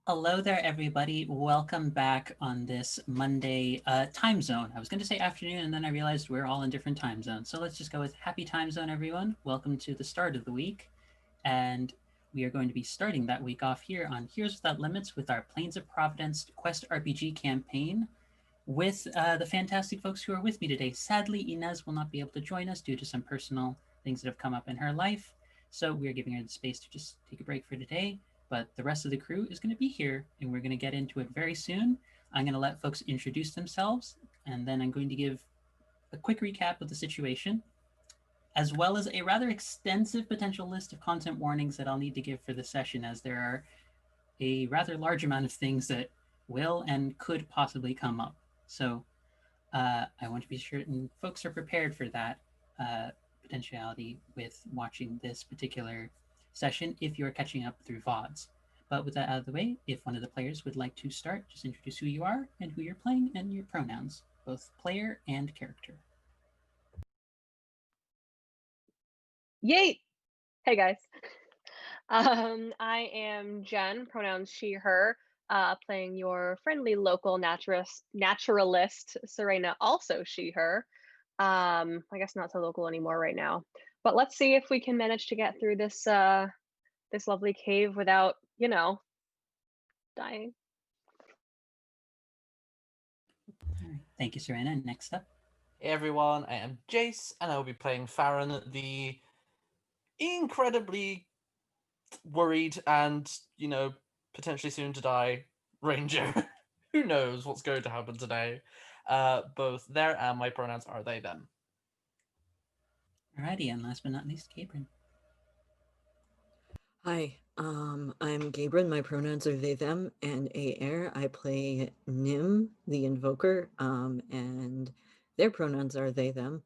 Hello there, everybody. Welcome back on this Monday time zone. I was going to say afternoon, and then I realized we're all in different time zones. So let's just go with happy time zone, everyone. Welcome to the start of the week. And we are going to be starting that week off here on Heroes Without Limits with our Plains of Providence Quest RPG campaign with the fantastic folks who are with me today. Sadly, Inez will not be able to join us due to some personal things that have come up in her life. So we are giving her the space to just take a break for today. But the rest of the crew is going to be here, and we're going to get into it very soon. I'm going to let folks introduce themselves, and then I'm going to give a quick recap of the situation, as well as a rather extensive potential list of content warnings that I'll need to give for the session, as there are a rather large amount of things that will and could possibly come up. So I want to be certain folks are prepared for that potentiality with watching this particular session if you're catching up through VODs. But with that out of the way, if one of the players would like to start, just introduce who you are and who you're playing and your pronouns, both player and character. Yay! Hey guys. I am Jen, pronouns she, her, playing your friendly local naturalist, Serena, also she, her. I guess not so local anymore right now. But let's see if we can manage to get through this lovely cave without, dying. All right. Thank you, Serena. Next up. Hey everyone, I am Jace, and I will be playing Farron, the incredibly worried and, potentially soon to die ranger. Who knows what's going to happen today? Both there and my pronouns are they, them. Alrighty, and last but not least, Gabriel. Hi, I'm Gabriel. My pronouns are they, them, and air. I play Nim, the invoker, and their pronouns are they, them.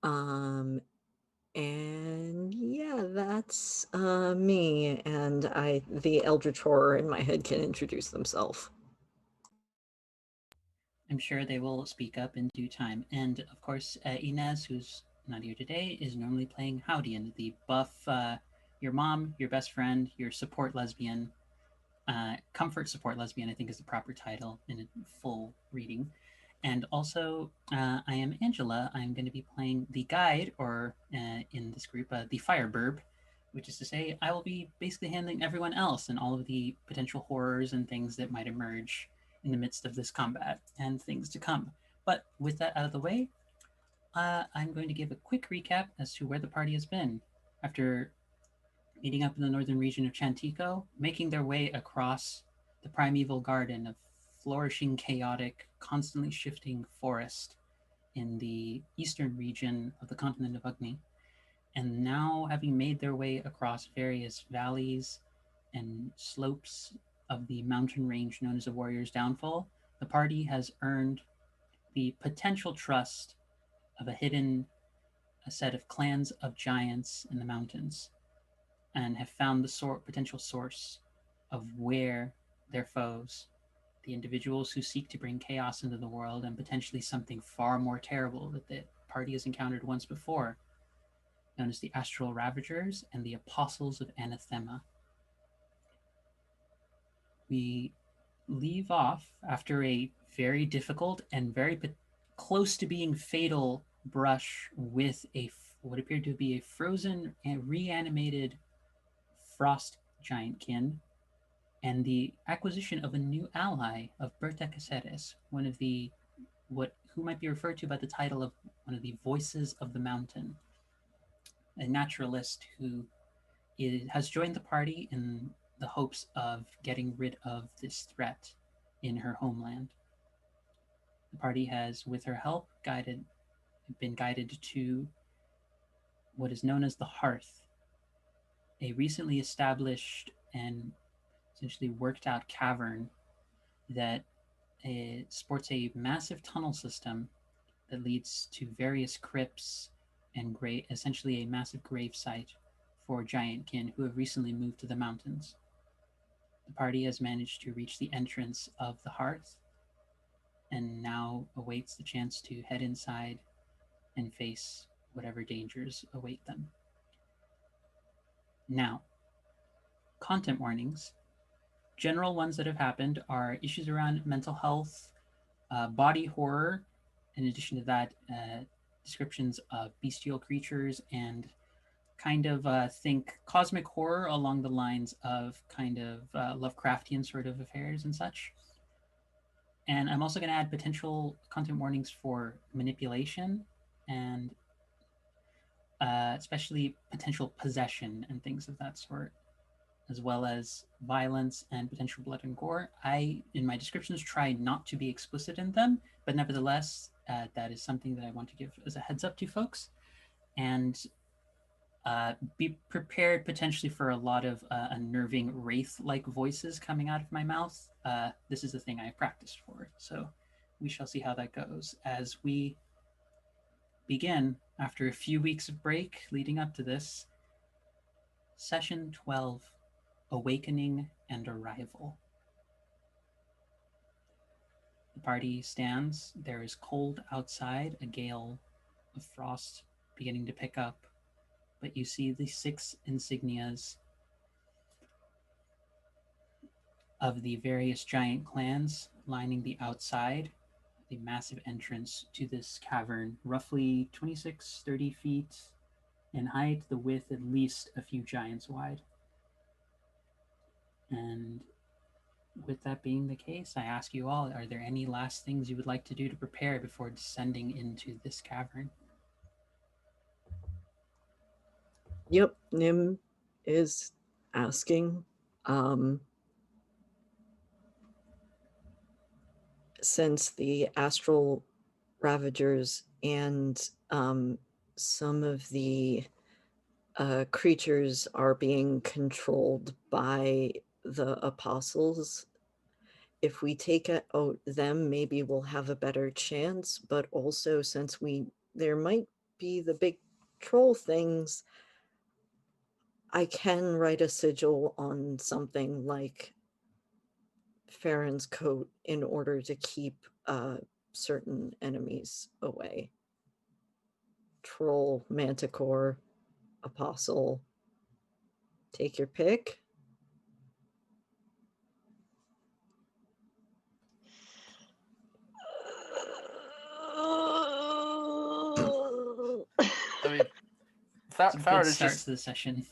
And yeah, that's me. And the Eldritch Horror in my head can introduce themselves. I'm sure they will speak up in due time. And of course, Inez, who's not here today, is normally playing Howdian, the buff, your mom, your best friend, your support lesbian, comfort support lesbian, I think is the proper title in a full reading. And also, I am Angela. I'm going to be playing the guide, or in this group, the Fireburb, which is to say, I will be basically handling everyone else and all of the potential horrors and things that might emerge in the midst of this combat and things to come. But with that out of the way, I'm going to give a quick recap as to where the party has been. After meeting up in the northern region of Chantico, making their way across the primeval garden of flourishing, chaotic, constantly shifting forest in the eastern region of the continent of Agni, and now having made their way across various valleys and slopes of the mountain range known as the Warrior's Downfall, the party has earned the potential trust of a set of clans of giants in the mountains, and have found the potential source of where their foes, the individuals who seek to bring chaos into the world and potentially something far more terrible that the party has encountered once before, known as the Astral Ravagers and the Apostles of Anathema. We leave off after a very difficult and very close to being fatal brush with what appeared to be a frozen and reanimated frost giantkin, and the acquisition of a new ally of Berta Caceres, one of the who might be referred to by the title of one of the voices of the mountain, a naturalist who has joined the party in the hopes of getting rid of this threat in her homeland. The party has, with her help, been guided to what is known as the Hearth, a recently established and essentially worked out cavern that sports a massive tunnel system that leads to various crypts and essentially a massive grave site for giantkin who have recently moved to the mountains. The party has managed to reach the entrance of the hearth and now awaits the chance to head inside and face whatever dangers await them. Now, content warnings. general ones that have happened are issues around mental health, body horror. In addition to that, descriptions of bestial creatures and kind of think cosmic horror along the lines of kind of Lovecraftian sort of affairs and such. And I'm also going to add potential content warnings for manipulation and especially potential possession and things of that sort, as well as violence and potential blood and gore. I, in my descriptions, try not to be explicit in them, but nevertheless, that is something that I want to give as a heads up to folks. And be prepared potentially for a lot of unnerving wraith-like voices coming out of my mouth. This is the thing I practiced for, so we shall see how that goes as we begin, after a few weeks of break leading up to this, Session 12, Awakening and Arrival. The party stands. There is cold outside, a gale of frost beginning to pick up, but you see the 6 insignias of the various giant clans lining the outside, the massive entrance to this cavern, roughly 26, 30 feet in height, the width at least a few giants wide. And with that being the case, I ask you all, are there any last things you would like to do to prepare before descending into this cavern? Yep, Nim is asking. Since the astral ravagers and some of the creatures are being controlled by the apostles, if we take out them, maybe we'll have a better chance. But also, since there might be the big troll things, I can write a sigil on something like Farron's coat in order to keep certain enemies away. Troll, manticore, apostle. Take your pick. I mean, It's a good Farron is start just to the session.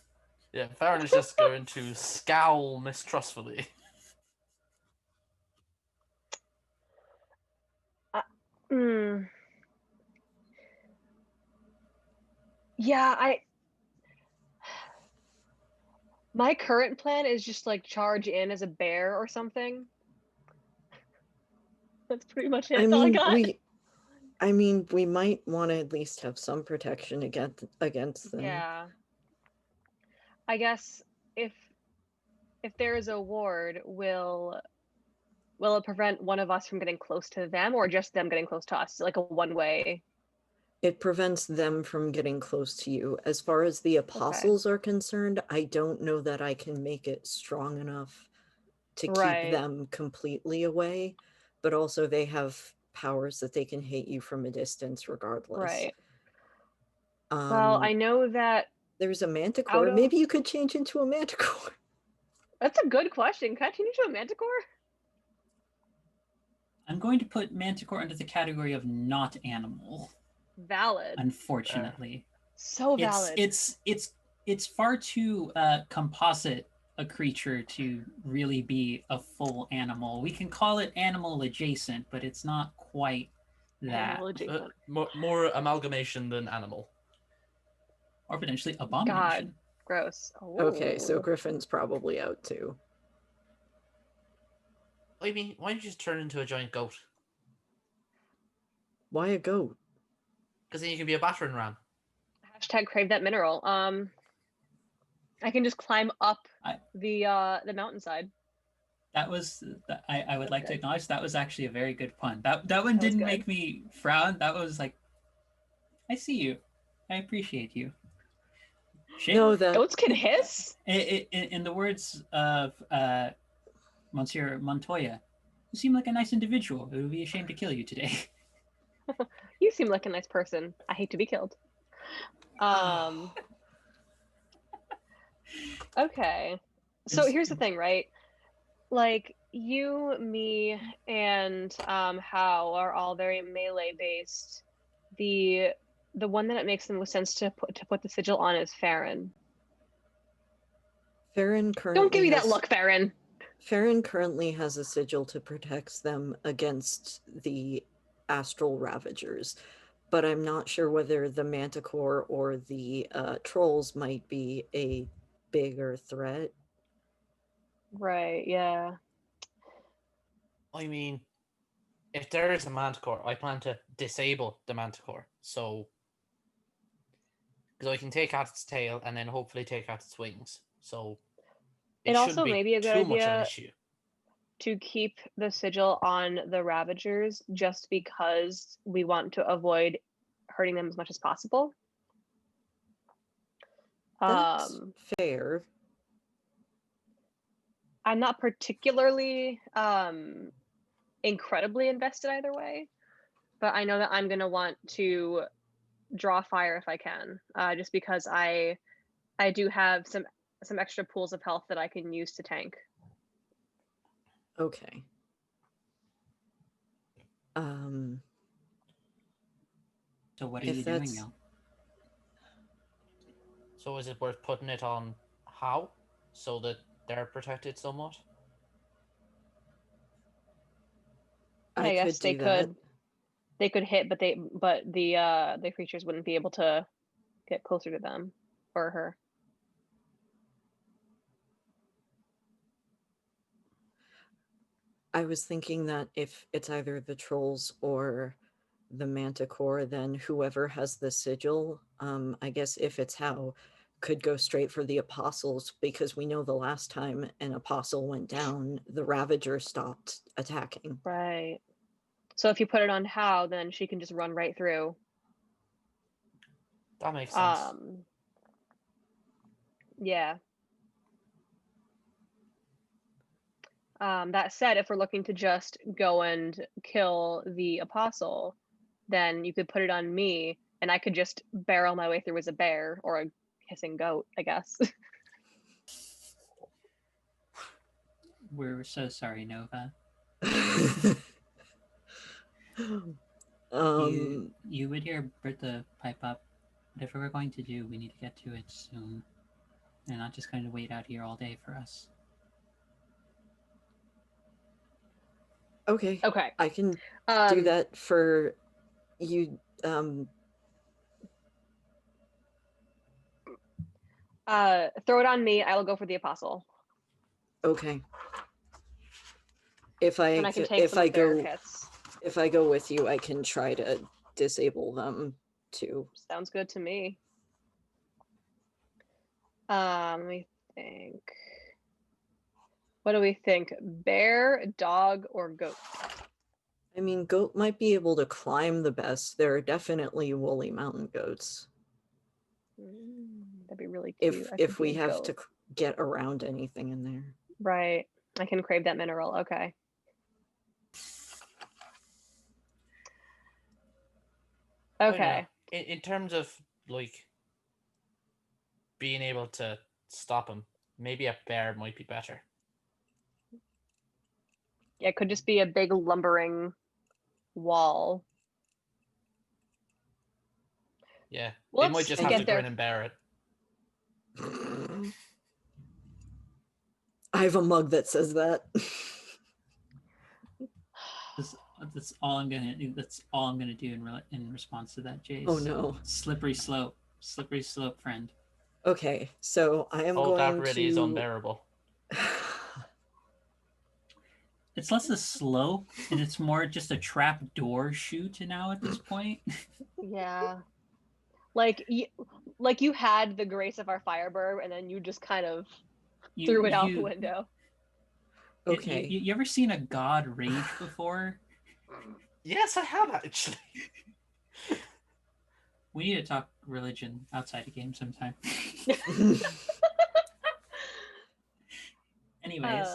yeah. Farron is just going to scowl mistrustfully. Yeah, my current plan is just like charge in as a bear or something. That's pretty much it. That's all I got. We might want to at least have some protection against them. Yeah. I guess if there is a ward, will it prevent one of us from getting close to them, or just them getting close to us? Like a one-way? It prevents them from getting close to you. As far as the apostles are concerned, I don't know that I can make it strong enough to keep them completely away, but also they have powers that they can hit you from a distance regardless. Right. Well, I know that there's a manticore. Maybe you could change into a manticore. That's a good question. Can I change into a manticore? I'm going to put manticore under the category of not animal. Valid. Unfortunately. So valid. It's far too composite a creature to really be a full animal. We can call it animal adjacent, but it's not quite that. More amalgamation than animal. Or potentially abomination. God, gross. Oh. Okay, so Griffin's probably out too. What do you mean? Why don't you just turn into a giant goat? Why a goat? Because then you can be a battering ram. Hashtag crave that mineral. I can just climb up the mountainside. That was I would like to acknowledge that was actually a very good pun. That one didn't make me frown. That was like, I see you. I appreciate you. No, goats can hiss? In the words of Monsieur Montoya, you seem like a nice individual. It would be a shame to kill you today. You seem like a nice person. I hate to be killed. Okay. So here's the thing, right? like you, me, and Hal are all very melee based. The one that it makes the most sense to put the sigil on is Farron. Farron Don't give currently me that has look, Farron. Farron currently has a sigil to protect them against the astral ravagers, but I'm not sure whether the manticore or the trolls might be a bigger threat. Right, yeah. I mean, if there is a manticore, I plan to disable the manticore. So, because I can take out its tail and then hopefully take out its wings. So, it It shouldn't also be may be a good too much of an idea issue. to keep the sigil on the Ravagers just because we want to avoid hurting them as much as possible. That's fair. I'm not particularly incredibly invested either way, but I know that I'm going to want to draw fire if I can, just because I do have some extra pools of health that I can use to tank. Okay. So what are you doing now? So is it worth putting it on how? So that they're protected somewhat? I guess could they do that. They could hit, but the creatures wouldn't be able to get closer to them or her. I was thinking that if it's either the trolls or the manticore, then whoever has the sigil, I guess if it's how, could go straight for the apostles, because we know the last time an apostle went down, the Ravager stopped attacking. Right. So if you put it on how, then she can just run right through. That makes sense. Yeah. That said, if we're looking to just go and kill the apostle, then you could put it on me, and I could just barrel my way through as a bear or a hissing goat, I guess. We're so sorry, Nova. You would hear Bertha pipe up. Whatever we're going to do, we need to get to it soon. They're not just going to wait out here all day for us. Okay. Okay. I can do that for you. Throw it on me. I will go for the apostle. Okay. If I and I can take if some I of their go hits. if I go with you, I can try to disable them too. Sounds good to me. Let me think. What do we think? Bear, dog, or goat? I mean, goat might be able to climb the best. There are definitely woolly mountain goats. That'd be really cute. If we have to get around anything in there. Right. I can crave that mineral. Okay. Okay. In terms of like being able to stop him, maybe a bear might be better. Yeah, it could just be a big lumbering wall. Yeah, well, they might just have to grin and bear it. I have a mug that says that. That's all I'm gonna do. That's all I'm gonna do in response to that, Jace. Oh no! Slippery slope, friend. Okay, so I am going to. Oh, that really is unbearable. It's less a slope, and it's more just a trap door chute now at this point. Yeah, like you had the grace of our Firebird, and then you just kind of threw it out the window. Okay. You ever seen a god rage before? Yes, I have actually. We need to talk religion outside a game sometime. Anyways.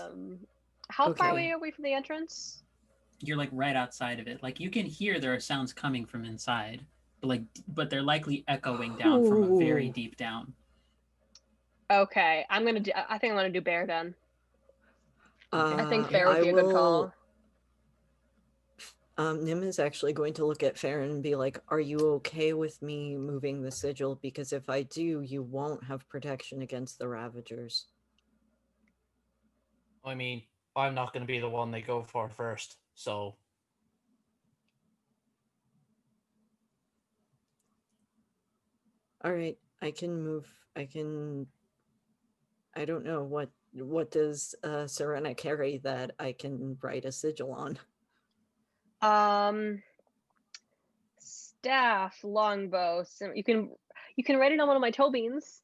How far away are we from the entrance? You're like right outside of it. Like you can hear there are sounds coming from inside, but they're likely echoing down from a very deep down. Okay, I think I'm gonna do bear then. I think Okay. fair would I be a good call. will. Nim is actually going to look at Farron and be like, "Are you okay with me moving the sigil? Because if I do, you won't have protection against the Ravagers." I mean, I'm not going to be the one they go for first, so All right, I can move. I don't know what does Serena carry that I can write a sigil on. Staff, longbow. So you can write it on one of my toe beans.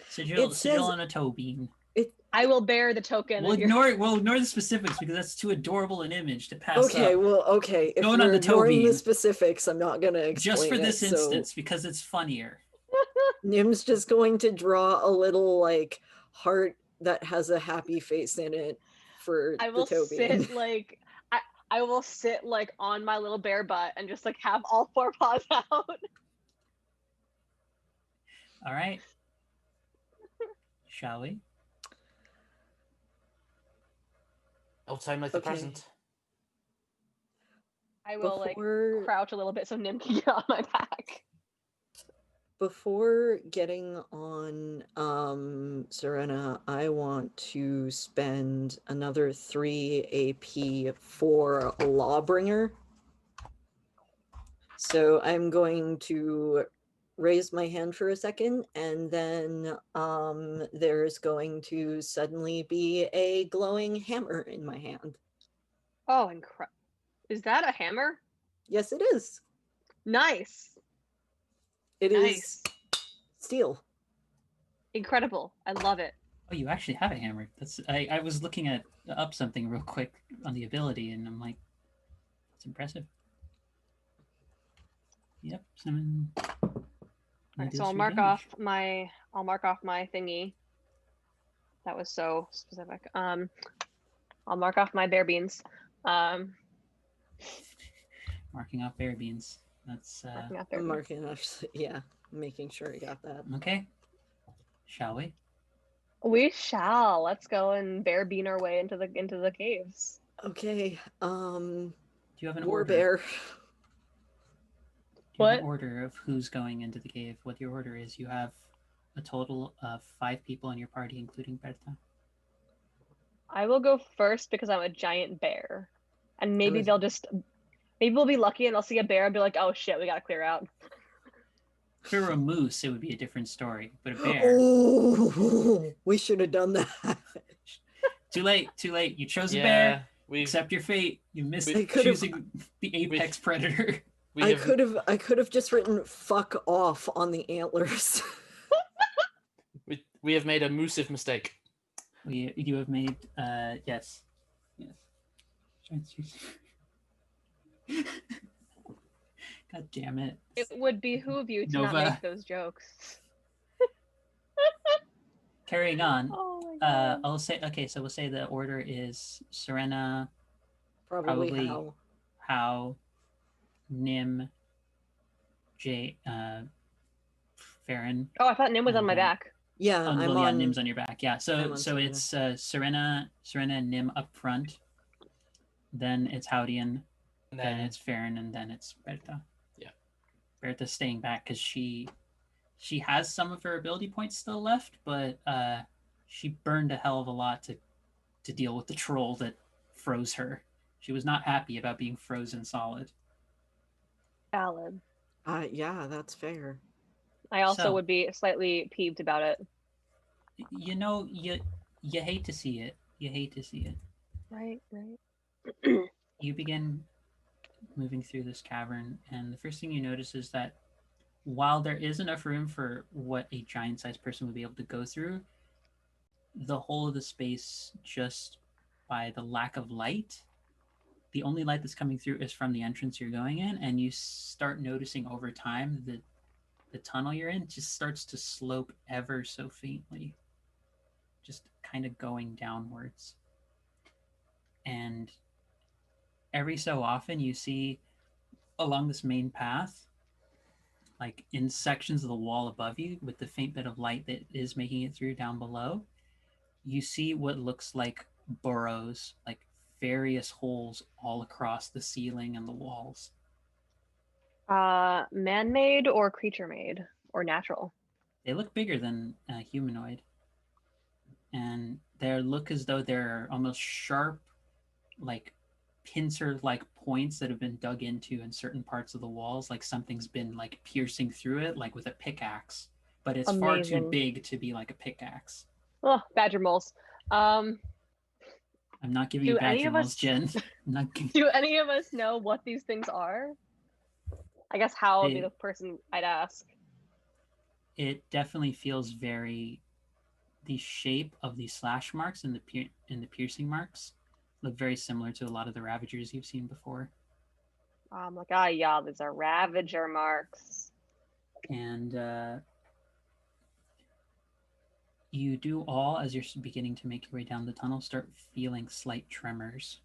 Sigil says- on a toe bean. I will bear the token. We'll of your... ignore the specifics because that's too adorable an image to pass Okay, up. well, okay. If Going on we're the toe ignoring the bean. specifics, I'm not gonna explain Just for it, this so instance, because it's funnier. Nim's just going to draw a little like heart that has a happy face in it for I will the toe bean. sit like I will sit like on my little bare butt and just like have all four paws out. All right. Shall we? no time like the Okay. present. I will Before- like crouch a little bit so Nim can get on my back. Before getting on Serena, I want to spend another 3 AP for Lawbringer. So I'm going to raise my hand for a second, and then there's going to suddenly be a glowing hammer in my hand. Oh, incredible. Is that a hammer? Yes, it is. Nice. It is Nice. steel. Incredible. I love it. Oh, you actually have a hammer. I was looking up something real quick on the ability, and I'm like, that's impressive. Yep, summon. Alright, so I'll mark off my thingy. That was so specific. I'll mark off my bare beans. Marking off bear beans. That's Marking off bare I'm beans. marking off, yeah, making sure I got that. okay. Shall we? We shall. Let's go and bear bean our way into the caves. Okay, Do you have an War order? Bear. Do you have an What? order of who's going into the cave? What your order is? You have a total of 5 people in your party, including Berta. I will go first because I'm a giant bear. And maybe was- they'll just maybe we'll be lucky and they'll see a bear and be like, oh shit, we gotta clear out. If it were a moose, it would be a different story. But a bear, Oh, we should have done that. too late. You chose a Yeah, bear. we've Accept your fate. You missed I could've- choosing the apex predator. we I have could have just written "fuck off" on the antlers. we have made a moosive mistake. You have made yes. God damn it. It would behoove you to not Nova. make those jokes. Carrying on. Oh my god. I'll say okay, so we'll say the order is Serena, Probably Probably. how. How, Nim, Farron. Oh, I thought Nim was on my Okay. back. Yeah, Oh, I'm well, yeah, on. Nim's on your back. Yeah, I'm so on so Serena. it's Serena and Nim up front. Then it's And Howdian, then then it's Farron, and then it's Berta. Yeah. Berta's staying back because she has some of her ability points still left, but she burned a hell of a lot to deal with the troll that froze her. She was not happy about being frozen solid. Valid. Yeah, that's fair. I also So- would be slightly peeved about it. You know, you hate to see it. You hate to see it. Right. You begin moving through this cavern, and the first thing you notice is that while there is enough room for what a giant-sized person would be able to go through, the whole of the space, just by the lack of light, the only light that's coming through is from the entrance you're going in, and you start noticing over time that the tunnel you're in just starts to slope ever so faintly, just kind of going downwards. And every so often you see along this main path, like in sections of the wall above you with the faint bit of light that is making it through down below, you see what looks like burrows, like various holes all across the ceiling and the walls. Man-made or creature-made or natural? They look bigger than a humanoid, and they look as though they're almost sharp, like pincer-like points that have been dug into in certain parts of the walls, like something's been like piercing through it, like with a pickaxe. But it's far too Amazing. big to be like a pickaxe. Oh, badger moles. I'm not giving you Do any badger of moles, us Jen. I'm not giving. do any of us know what these things are? I guess Hal would be It, the person I'd ask. it definitely feels very. The shape of the slash marks and the piercing marks look very similar to a lot of the Ravagers you've seen before. I'm like, ah, yeah, these are Ravager marks. And you do all, as you're beginning to make your way down the tunnel, start feeling slight tremors.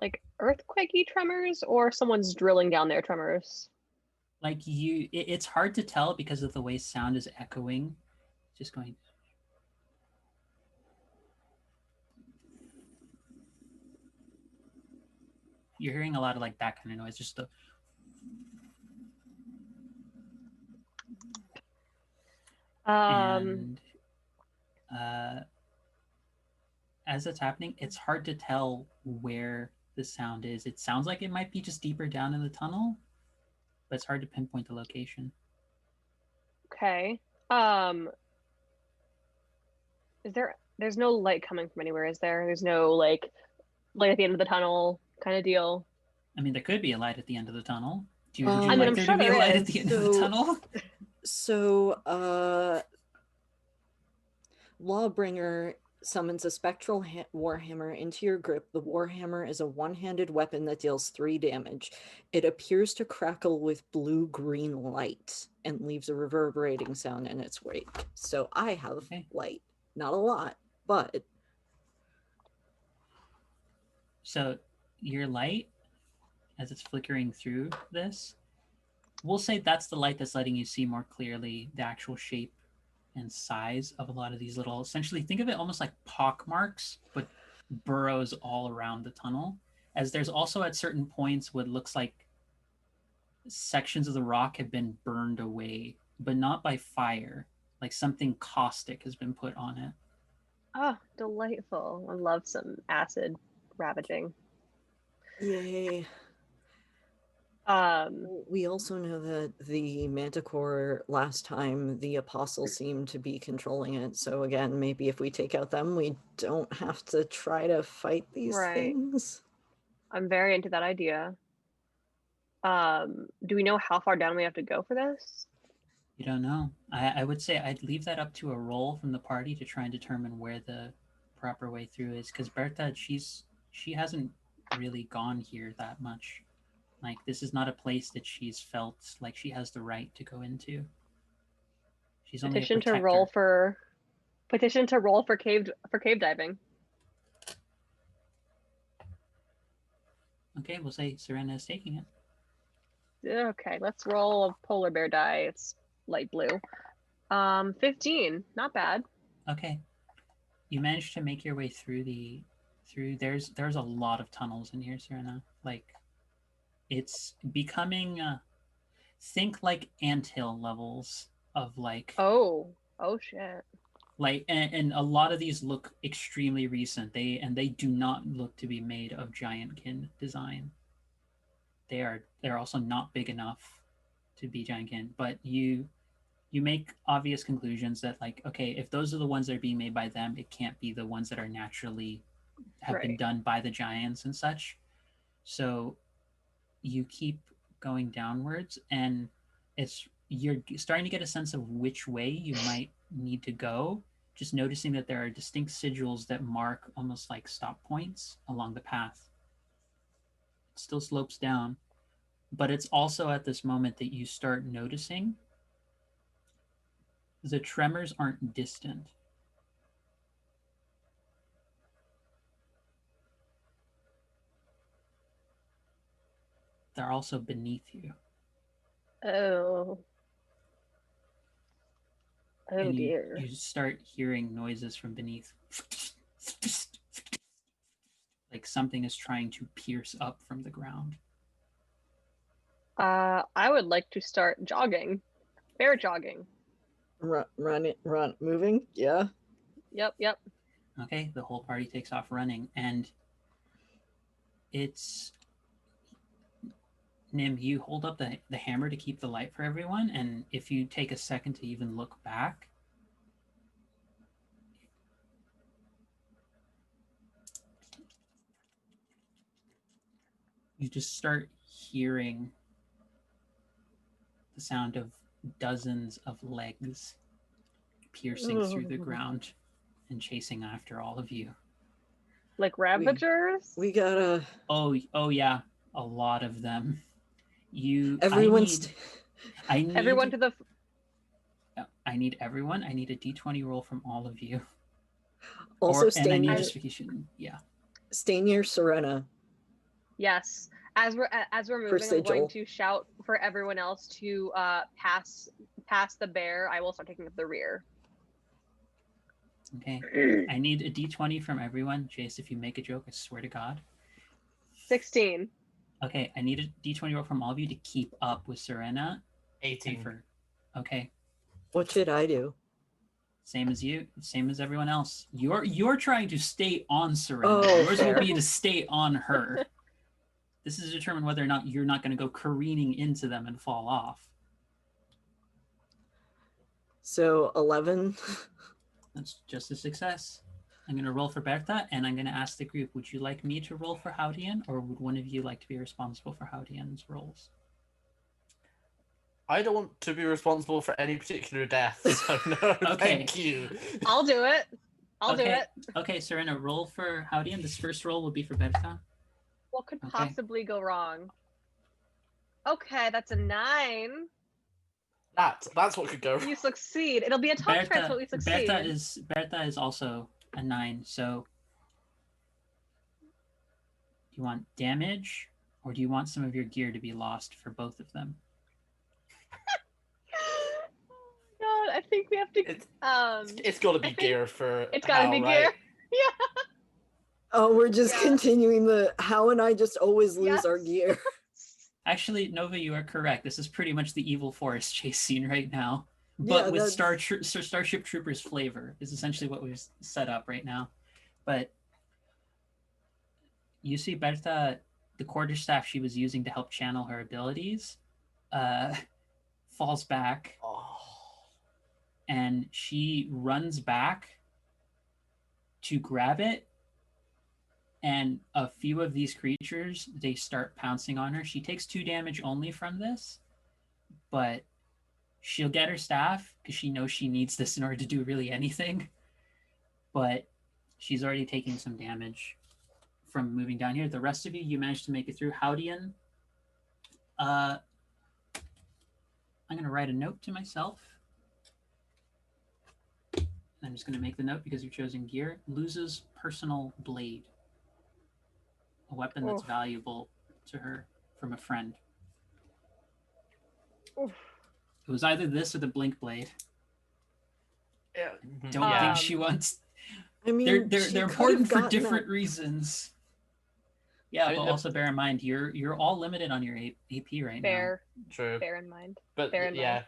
Like earthquakey tremors or someone's drilling down their tremors? Like it's hard to tell because of the way sound is echoing. Just going. You're hearing a lot of like that kind of noise, just the. And as it's happening, it's hard to tell where the sound is. It sounds like it might be just deeper down in the tunnel, but it's hard to pinpoint the location. Okay. There's no light coming from anywhere, is there? There's no like light at the end of the tunnel kind of deal. I mean, there could be a light at the end of the tunnel. Would you I mean, like I'm there sure to be a there light is. at the end of the tunnel? So, Lawbringer summons a spectral warhammer into your grip. The warhammer is a one-handed weapon that deals 3 damage. It appears to crackle with blue-green light and leaves a reverberating sound in its wake. So I have light. Not a lot, but... So your light, as it's flickering through this, we'll say that's the light that's letting you see more clearly the actual shape and size of a lot of these little, essentially think of it almost like pock marks, but burrows all around the tunnel. As there's also at certain points what looks like sections of the rock have been burned away, but not by fire. Like something caustic has been put on it. Oh, delightful. I love some acid ravaging. Yay. We also know that the Manticore last time, the Apostle seemed to be controlling it. So again, maybe if we take out them, we don't have to try to fight these things. I'm very into that idea. Do we know how far down we have to go for this? You don't know. I would say I'd leave that up to a roll from the party to try and determine where the proper way through is. Because Bertha, she hasn't really gone here that much. Like, this is not a place that she's felt like she has the right to go into. She's only a protector. Petition to roll for cave diving. Okay, we'll say Serena is taking it. Okay, let's roll a polar bear die. It's light blue. 15, not bad. Okay, you managed to make your way through there's a lot of tunnels in here, Serena. Like, it's becoming think like anthill levels of like oh shit. Like, and a lot of these look extremely recent. They do not look to be made of giantkin design. They're also not big enough to be giantkin, but you make obvious conclusions that, like, okay, if those are the ones that are being made by them, it can't be the ones that are naturally have been done by the giants and such. So you keep going downwards, and you're starting to get a sense of which way you might need to go, just noticing that there are distinct sigils that mark almost like stop points along the path. It still slopes down, but it's also at this moment that you start noticing the tremors aren't distant. They're also beneath you. Oh. Oh and dear. you start hearing noises from beneath. Like something is trying to pierce up from the ground. I would like to start jogging. Bear jogging. Run, moving. Yeah. Yep. Okay, the whole party takes off running, and it's Nim, you hold up the hammer to keep the light for everyone, and if you take a second to even look back, you just start hearing the sound of dozens of legs piercing through the ground and chasing after all of you. Like Ravagers? We gotta. Oh yeah, a lot of them. Everyone's. I need Everyone to the. I need everyone. I need a d20 roll from all of you. Also, and I need stay justification. Yeah. Stay near Serena. Yes. As we're moving, I'm going to shout for everyone else to pass the bear. I will start taking up the rear. Okay. I need a d20 from everyone. Jace, if you make a joke, I swear to God. 16. Okay, I need a d20 roll from all of you to keep up with Serena. 18. Okay. What should I do? Same as you, same as everyone else. You're trying to stay on Serena. Oh, Yours fair. will be to stay on her. This is to determine whether or not you're not going to go careening into them and fall off. So 11. That's just a success. I'm going to roll for Bertha, and I'm going to ask the group, would you like me to roll for Howdian, or would one of you like to be responsible for Howdian's rolls? I don't want to be responsible for any particular death, so no, thank you. I'll do it. I'll do it. Okay, Serena, roll for Howdian. This first roll will be for Bertha. What could possibly go wrong? Okay, that's a 9. That's what could go wrong. You succeed. It'll be a tough chance, but we succeed. Bertha is also a 9. So, do you want damage, or do you want some of your gear to be lost for both of them? God, I think we have to. It's got to be gear for. It's got to be gear. Yeah. Oh, we're just continuing the How and I just always lose our gear. Actually, Nova, you are correct. This is pretty much the evil forest chase scene right now, but with Starship Troopers flavor is essentially what we've set up right now. But you see, Berta, the quarterstaff she was using to help channel her abilities, falls back, and she runs back to grab it. And a few of these creatures, they start pouncing on her. She takes 2 damage only from this, but she'll get her staff because she knows she needs this in order to do really anything. But she's already taking some damage from moving down here. The rest of you, you managed to make it through. Howdian, I'm going to write a note to myself. I'm just going to make the note because you're choosing gear. Loses personal blade. A weapon that's valuable to her from a friend. Oof. It was either this or the blink blade. Yeah. Don't think she wants. I mean, they're important for different reasons. Yeah, but also bear in mind you're all limited on your AP right now. True. Bear in mind. But yeah.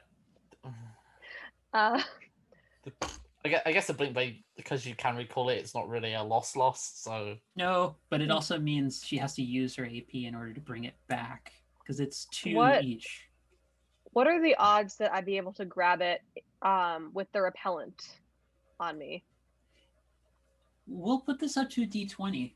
I guess the blink blade, because you can recall it, it's not really a loss. So no, but it also means she has to use her AP in order to bring it back because it's 2 each. What are the odds that I'd be able to grab it with the repellent on me? We'll put this up to a D20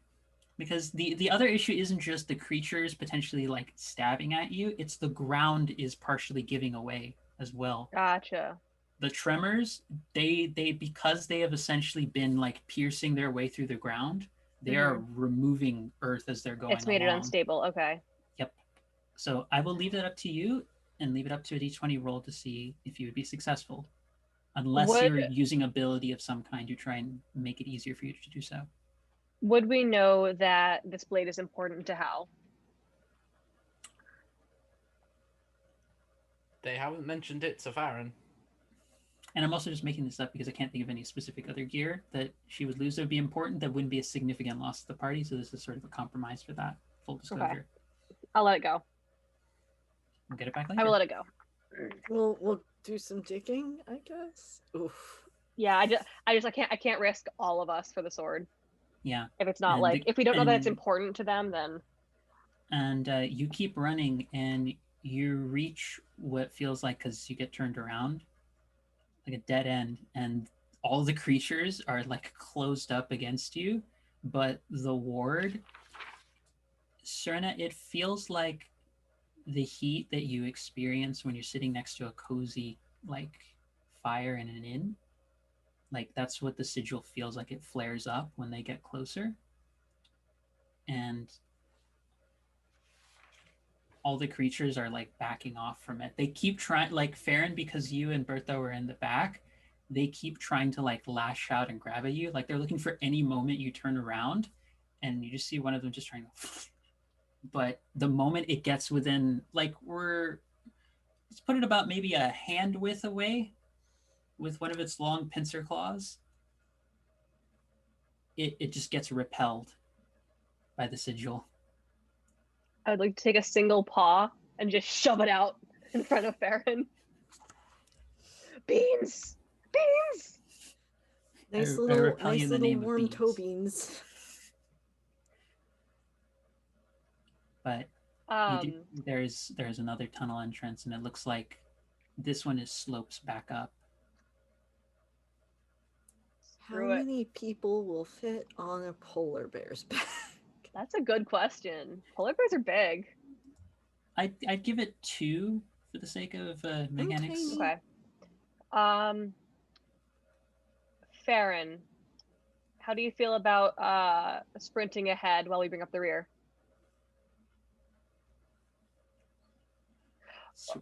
because the other issue isn't just the creatures potentially like stabbing at you; it's the ground is partially giving away as well. Gotcha. The tremors, they because they have essentially been like piercing their way through the ground, they are removing earth as they're going. It's made it unstable. Okay. Yep. So I will leave it up to you and leave it up to a d20 roll to see if you would be successful, unless you're using ability of some kind to try and make it easier for you to do so. Would we know that this blade is important to Hal? They haven't mentioned it to Farron. And I'm also just making this up because I can't think of any specific other gear that she would lose that would be important that wouldn't be a significant loss to the party. So this is sort of a compromise for that. Full disclosure. I'll let it go. We'll get it back later. I will let it go. We'll do some digging, I guess. Oof. Yeah, I can't risk all of us for the sword. Yeah. If it's not And if we don't know that it's important to them, then. And you keep running, and you reach what feels like, because you get turned around, like a dead end, and all the creatures are like closed up against you, but the ward, Serena, it feels like the heat that you experience when you're sitting next to a cozy like fire in an inn. Like that's what the sigil feels like. It flares up when they get closer, and all the creatures are like backing off from it. They keep trying, like Farron, because you and Bertha were in the back, they keep trying to like lash out and grab at you. Like they're looking for any moment you turn around, and you just see one of them just trying to. But the moment it gets within, like let's put it about maybe a hand width away with one of its long pincer claws, it just gets repelled by the sigil. I would like to take a single paw and just shove it out in front of Farron. Beans! Beans! Nice I little, repel you in the name of warm beans. toe beans. But there's another tunnel entrance, and it looks like this one is slopes back up. How many people will fit on a polar bear's back? That's a good question. Polar bears are big. I'd give it 2 for the sake of mechanics. Okay. Farron, how do you feel about sprinting ahead while we bring up the rear?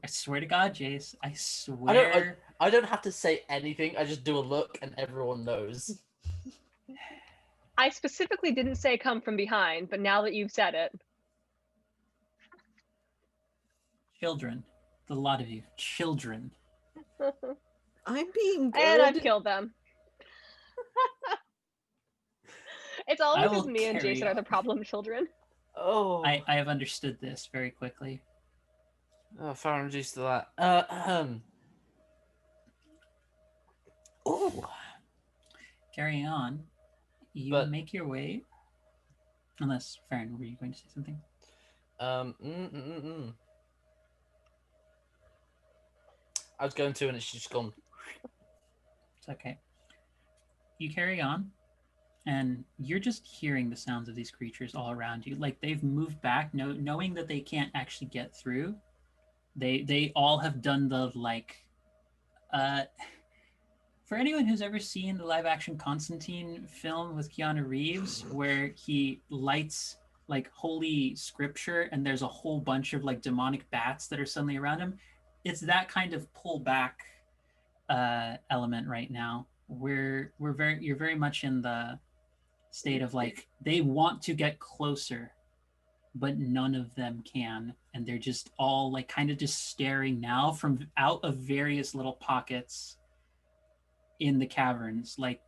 I swear to God, Jace, I swear. I don't have to say anything. I just do a look, and everyone knows. I specifically didn't say come from behind, but now that you've said it. Children. The lot of you. Children. I'm being good. And I've killed them. It's all because me and Jason are the problem children. Oh. I have understood this very quickly. Oh, far reduced to that. Oh. Carrying on. You make your way. Unless, Farron, were you going to say something? I was going to, and it's just gone. It's okay. You carry on, and you're just hearing the sounds of these creatures all around you. Like they've moved back, knowing that they can't actually get through. They all have done the like. For anyone who's ever seen the live-action Constantine film with Keanu Reeves, where he lights like holy scripture and there's a whole bunch of like demonic bats that are suddenly around him, it's that kind of pull back element right now. You're very much in the state of like they want to get closer, but none of them can, and they're just all like kind of just staring now from out of various little pockets in the caverns. Like,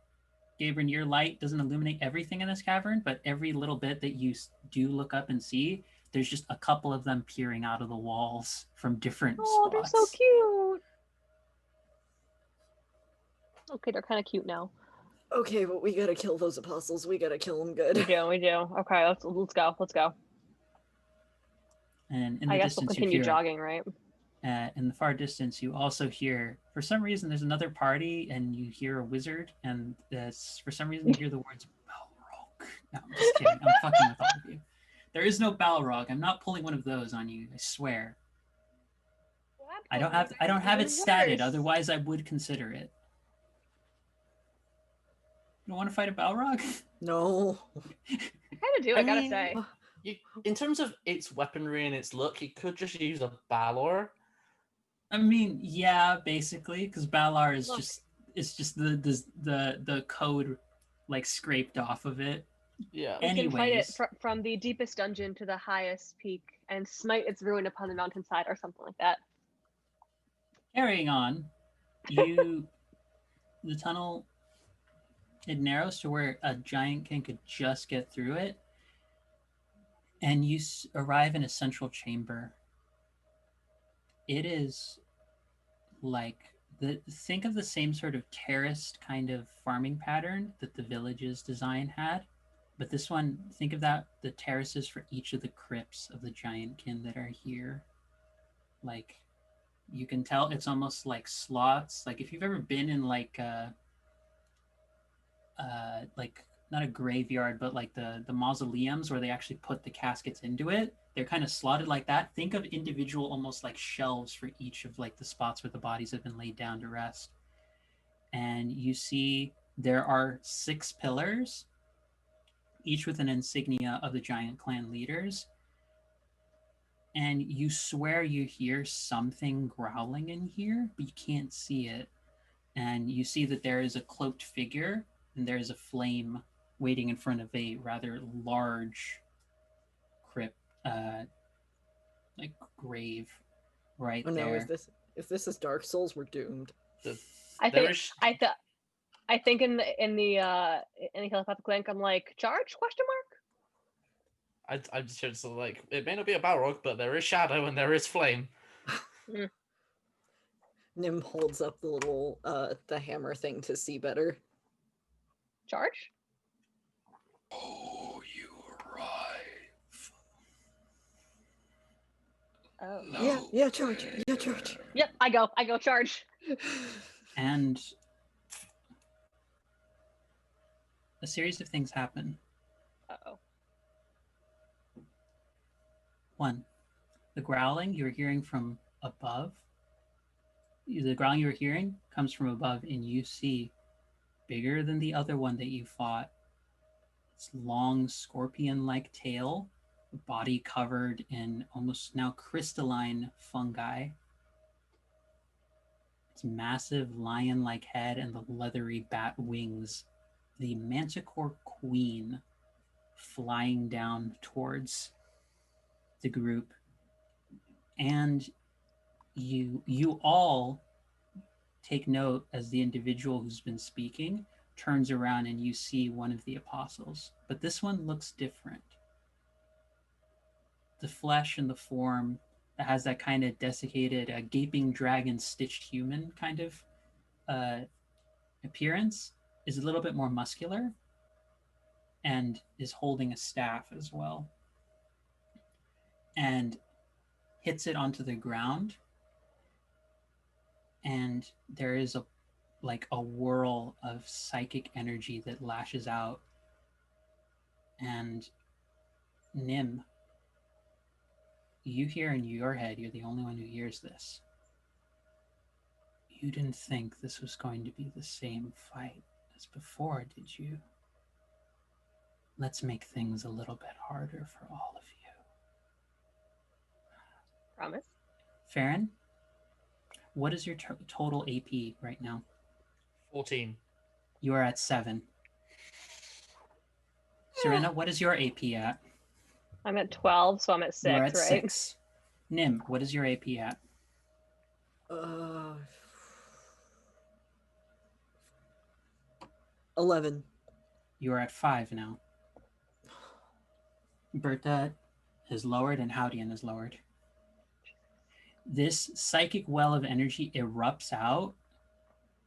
Gabriel, your light doesn't illuminate everything in this cavern, but every little bit that you do look up and see, there's just a couple of them peering out of the walls from different spots. Oh, they're so cute. Okay, they're kind of cute now. Okay, but we gotta kill those apostles. We gotta kill them good. We do. Okay, let's go. And in the I guess distance, we'll continue you hear, jogging, right? in the far distance, you also hear, for some reason, there's another party, and you hear a wizard, and for some reason, you hear the words Balrog. No, I'm just kidding. I'm fucking with all of you. There is no Balrog. I'm not pulling one of those on you. I swear. I don't have it statted. Otherwise, I would consider it. You don't want to fight a Balrog? No. I kind of do. I gotta say. In terms of its weaponry and its look, you could just use a Balor. I mean, yeah, basically, because Balar is just the code like scraped off of it. Yeah. We can fight it from the deepest dungeon to the highest peak and smite its ruin upon the mountainside or something like that. Carrying on, you the tunnel, it narrows to where a giant king could just get through it, and you arrive in a central chamber. It is like think of the same sort of terraced kind of farming pattern that the village's design had, but this one, think of that, the terraces for each of the crypts of the giant kin that are here. Like, you can tell it's almost like slots. Like if you've ever been in like not a graveyard, but like the mausoleums where they actually put the caskets into it, they're kind of slotted like that. Think of individual, almost like shelves for each of like the spots where the bodies have been laid down to rest. And you see there are 6 pillars, each with an insignia of the giant clan leaders. And you swear you hear something growling in here, but you can't see it. And you see that there is a cloaked figure, and there is a flame waiting in front of a rather large crypt, like grave, right Oh no, there. if this is Dark Souls, we're doomed. I think in the telepathic link, I'm like, charge? Question mark. I'm just like, it may not be a Balrog, but there is shadow and there is flame. Nim holds up the little the hammer thing to see better. Charge? Oh, you arrive. Oh. Yeah, charge. Yeah, charge. Yep, I go charge. And a series of things happen. Uh-oh. 1, the growling you're hearing from above. The growling you're hearing comes from above, and you see, bigger than the other one that you fought, its long scorpion-like tail, body covered in almost now crystalline fungi, its massive lion-like head and the leathery bat wings, the manticore queen flying down towards the group. And you all take note as the individual who's been speaking turns around and you see one of the apostles, but this one looks different. The flesh and the form that has that kind of desiccated, gaping dragon stitched human kind of appearance is a little bit more muscular and is holding a staff as well, and hits it onto the ground, and there is a whirl of psychic energy that lashes out. And Nim, you hear in your head, you're the only one who hears this. You didn't think this was going to be the same fight as before, did you? Let's make things a little bit harder for all of you. Promise. Farron, what is your total AP right now? 14. You are at 7. Serena, what is your AP at? I'm at 12, so I'm at 6, You're at right? 6. Nim, what is your AP at? 11. You are at 5 now. Berta is lowered and Howdian is lowered. This psychic well of energy erupts out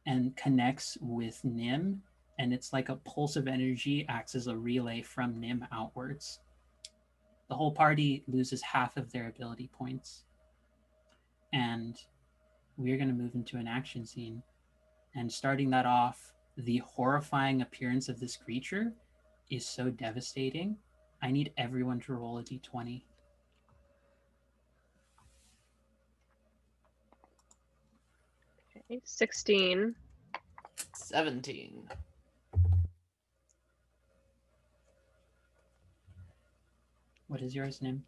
and connects with Nim, and it's like a pulse of energy acts as a relay from Nim outwards. The whole party loses half of their ability points. And we're going to move into an action scene. And starting that off, the horrifying appearance of this creature is so devastating. I need everyone to roll a d20. Okay, 16. 17. What is yours, Nim?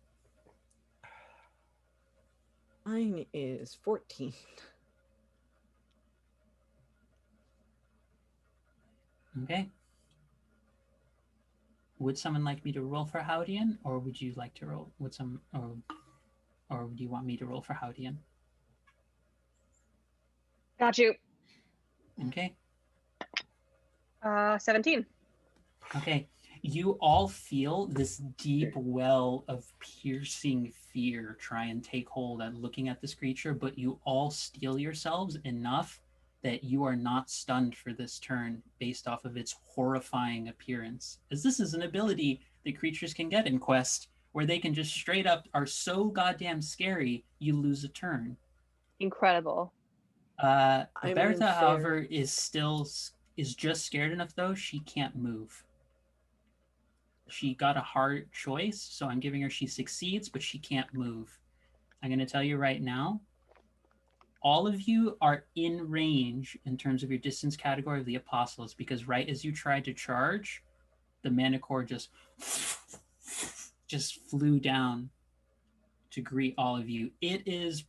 Mine is 14. Okay. Would someone like me to roll for Howdian, or would you like to roll? Or do you want me to roll for Howdian? Got you. Okay. 17. Okay. You all feel this deep well of piercing fear try and take hold at looking at this creature, but you all steel yourselves enough that you are not stunned for this turn based off of its horrifying appearance. As this is an ability that creatures can get in Quest, where they can just straight up are so goddamn scary, you lose a turn. Incredible. Bertha, however, is just scared enough though she can't move. She got a hard choice, so I'm giving her she succeeds, but she can't move. I'm going to tell you right now, all of you are in range in terms of your distance category of the apostles, because right as you tried to charge, the Manicore just flew down to greet all of you. It is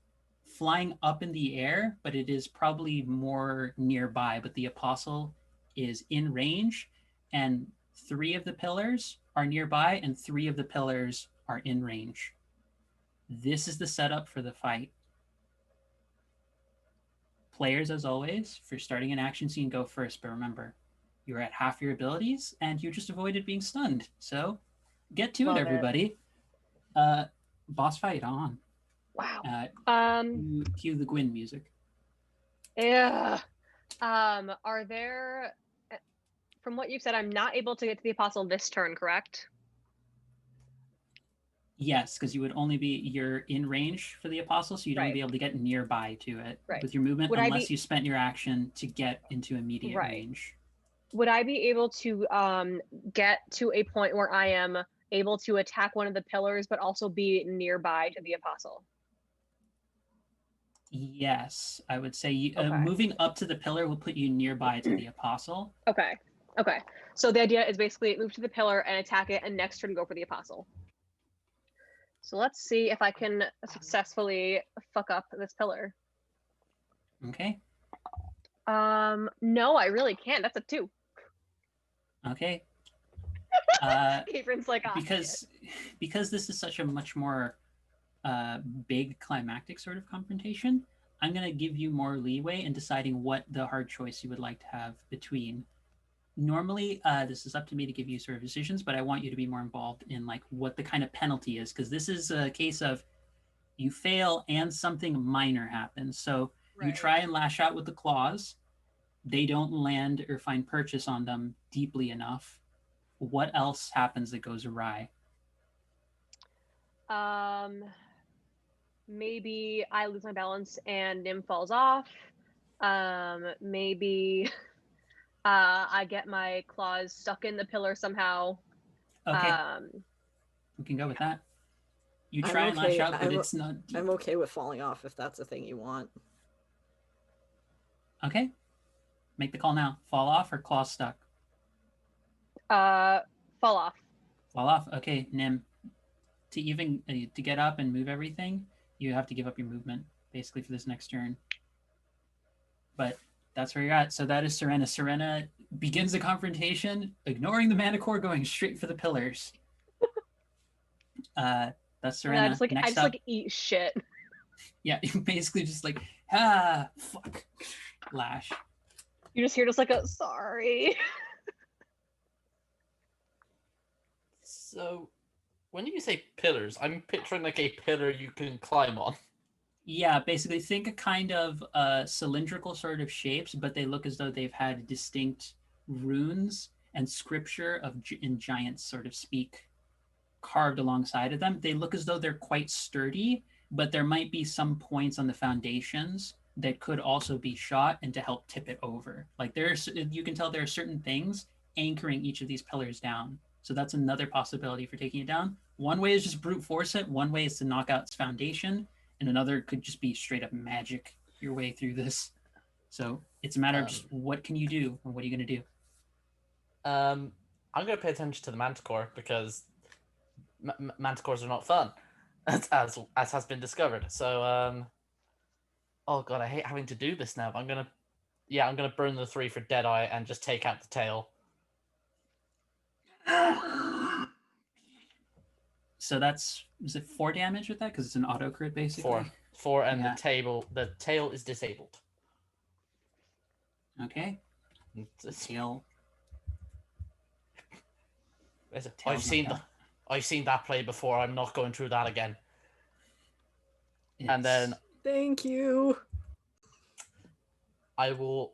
flying up in the air, but it is probably more nearby. But the apostle is in range, and 3 of the pillars are nearby, and 3 of the pillars are in range. This is the setup for the fight. Players, as always, for starting an action scene, go first. But remember, you're at half your abilities, and you just avoided being stunned. So get to Love it, it. everybody. Boss fight on. Wow. Cue the Gwyn music. Yeah. Are there, from what you've said, I'm not able to get to the apostle this turn, correct? Yes, because you're in range for the apostle, so you'd only Right. be able to get nearby to it Right. with your movement, Would I unless be- you spent your action to get into immediate Right. range. Would I be able to get to a point where I am able to attack one of the pillars, but also be nearby to the apostle? Yes, I would say Okay. moving up to the pillar will put you nearby to the apostle. Okay. Okay. So the idea is basically move to the pillar and attack it, and next turn go for the apostle. So let's see if I can successfully fuck up this pillar. Okay. No, I really can't. That's a 2. Okay. Caitlin's like, because this is such a much more big climactic sort of confrontation, I'm going to give you more leeway in deciding what the hard choice you would like to have between. Normally, this is up to me to give you sort of decisions, but I want you to be more involved in like what the kind of penalty is, because this is a case of you fail and something minor happens. So you try and lash out with the claws. They don't land or find purchase on them deeply enough. What else happens that goes awry? Maybe I lose my balance and Nim falls off. Maybe I get my claws stuck in the pillar somehow. Okay. We can go with that. You try and lash out, but it's not deep. I'm okay with falling off if that's a thing you want. Okay. Make the call now. Fall off or claws stuck? Fall off. Fall off. Okay, Nim. To get up and move everything, you have to give up your movement basically for this next turn. But that's where you're at. So that is Serena. Serena begins the confrontation, ignoring the Manicore, going straight for the pillars. That's Serena. I just like eat shit. Yeah, you basically just like, fuck, lash. You just hear just like a sorry. So, when you say pillars, I'm picturing like a pillar you can climb on. Yeah, basically think a kind of cylindrical sort of shapes, but they look as though they've had distinct runes and scripture in giant sort of speak carved alongside of them. They look as though they're quite sturdy, but there might be some points on the foundations that could also be shot and to help tip it over. Like you can tell there are certain things anchoring each of these pillars down. So that's another possibility for taking it down. One way is just brute force it. One way is to knock out its foundation. And another could just be straight up magic your way through this. So it's a matter of just what can you do and what are you going to do? I'm going to pay attention to the Manticore because Manticores are not fun, as has been discovered. So, oh god, I hate having to do this now. But I'm gonna burn the 3 for Deadeye and just take out the tail. So is it 4 damage with that? Because it's an auto crit basically. 4, and the tail is disabled. Okay. It's Tail I've seen that play before. I'm not going through that again. And then Thank you. I will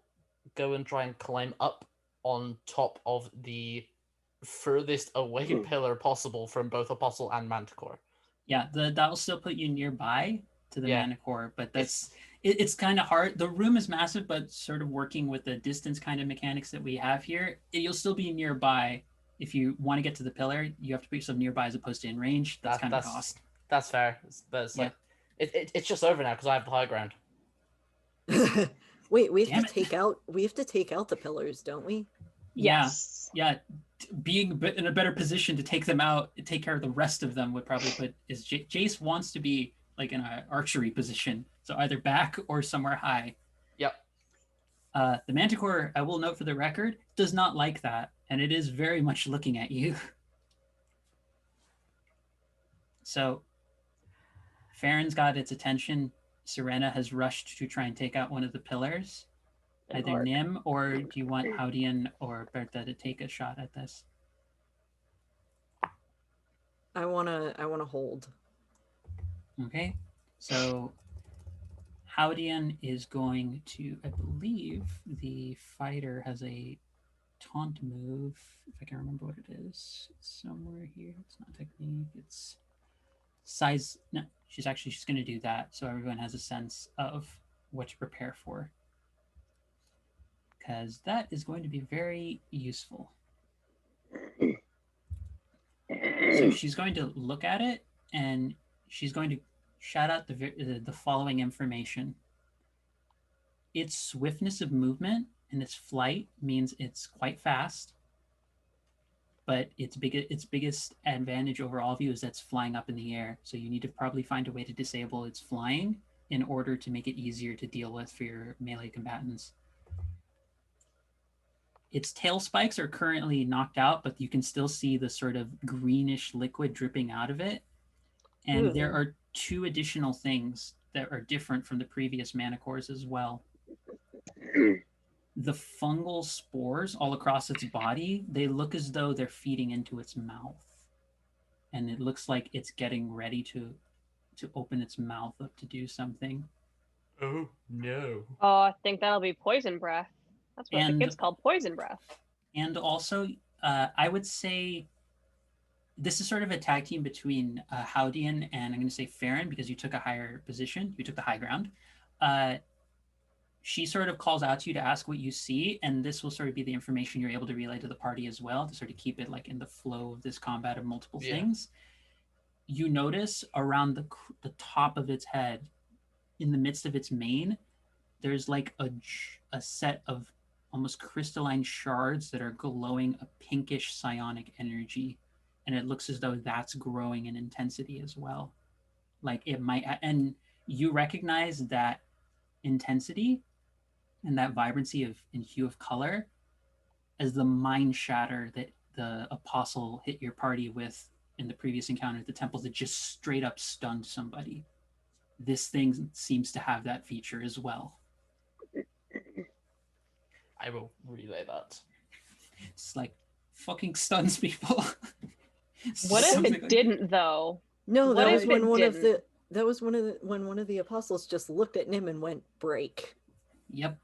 go and try and climb up on top of the furthest away pillar possible from both Apostle and Manticore. Yeah, that'll still put you nearby to the Manticore, but it's kind of hard. The room is massive, but sort of working with the distance kind of mechanics that we have here, you'll still be nearby. If you want to get to the pillar, you have to put yourself nearby as opposed to in range. That's kind of cost. That's fair. But it's like it's just over now because I have the high ground. Wait, we have to take out the pillars, don't we? Yes. Yeah. Being in a better position to take them out, take care of the rest of them would probably put Jace wants to be like in an archery position, so either back or somewhere high. Yep. The Manticore, I will note for the record, does not like that, and it is very much looking at you. So Farron's got its attention. Serena has rushed to try and take out one of the pillars. Either Nim, or do you want Howdian or Bertha to take a shot at this? I wanna hold. Okay, so Howdian is going to, I believe the fighter has a taunt move, if I can remember what it is. It's somewhere here. It's not technique, it's size. No, she's going to do that, so everyone has a sense of what to prepare for, because that is going to be very useful. So she's going to look at it, and she's going to shout out the following information. Its swiftness of movement and its flight means it's quite fast, but its biggest advantage over all of you is that's flying up in the air. So you need to probably find a way to disable its flying in order to make it easier to deal with for your melee combatants. Its tail spikes are currently knocked out, but you can still see the sort of greenish liquid dripping out of it. And there are 2 additional things that are different from the previous Manticores as well. The fungal spores all across its body, they look as though they're feeding into its mouth. And it looks like it's getting ready to open its mouth up to do something. Oh, no. Oh, I think that'll be poison breath. That's what the kid's called, poison breath. And also, I would say this is sort of a tag team between Howdian and I'm going to say Farron, because you took a higher position. You took the high ground. She sort of calls out to you to ask what you see, and this will sort of be the information you're able to relay to the party as well, to sort of keep it like in the flow of this combat of multiple things. You notice around the top of its head, in the midst of its mane, there's like a set of almost crystalline shards that are glowing a pinkish psionic energy, and it looks as though that's growing in intensity as well. Like it might, and you recognize that intensity and that vibrancy in hue of color as the mind shatter that the apostle hit your party with in the previous encounter at the temples that just straight up stunned somebody. This thing seems to have that feature as well. I will relay that. It's like fucking stuns people. What if it didn't though? No, that was when one of the apostles just looked at Nim and went, break. Yep.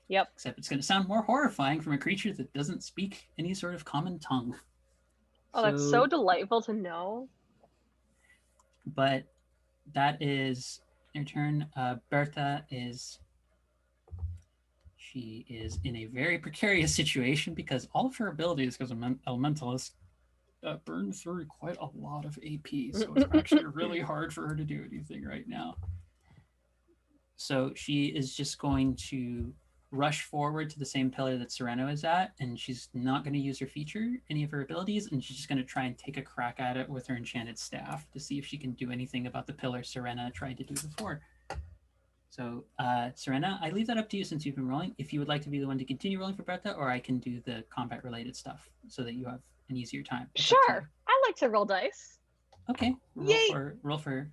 Except it's going to sound more horrifying from a creature that doesn't speak any sort of common tongue. Oh, that's so delightful to know. But that is their turn. Bertha she is in a very precarious situation because all of her abilities, because I'm elementalist, burn through quite a lot of AP. So it's actually really hard for her to do anything right now. So she is just going to rush forward to the same pillar that Sereno is at, and she's not going to use her feature, any of her abilities, and she's just going to try and take a crack at it with her enchanted staff to see if she can do anything about the pillar Serena tried to do before. So, Serena, I leave that up to you since you've been rolling. If you would like to be the one to continue rolling for Bertha, or I can do the combat-related stuff so that you have an easier time. Sure, I like to roll dice. Okay, roll for her.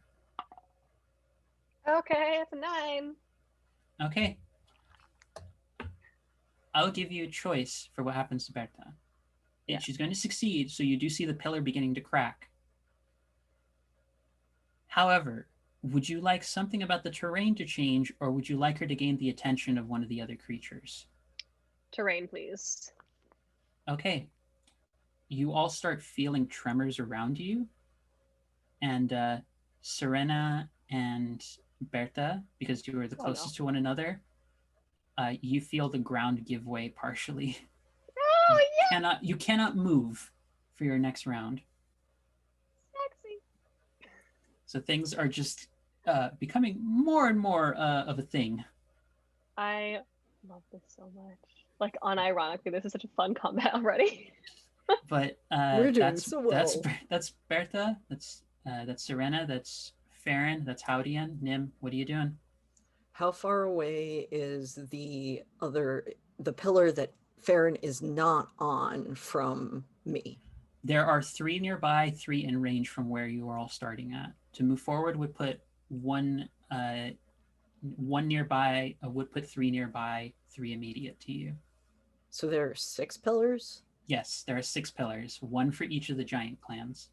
Okay, it's a 9. Okay. I'll give you a choice for what happens to Bertha. Yeah. She's going to succeed, so you do see the pillar beginning to crack. However, would you like something about the terrain to change, or would you like her to gain the attention of one of the other creatures? Terrain, please. Okay. You all start feeling tremors around you, and Serena and Berta, because you are the closest to one another, you feel the ground give way partially. Oh, yeah! You cannot move for your next round. Sexy. So things are just becoming more and more of a thing. I love this so much. Like, unironically, this is such a fun combat already. But We're doing so well. That's Bertha. That's Serena. That's Farron. That's Howdian. Nim, what are you doing? How far away is the pillar that Farron is not on from me? There are 3 nearby, 3 in range from where you are all starting at. To move forward would put one nearby, would put 3 nearby, 3 immediate to you. So there are 6 pillars? Yes, there are 6 pillars, 1 for each of the giant clans.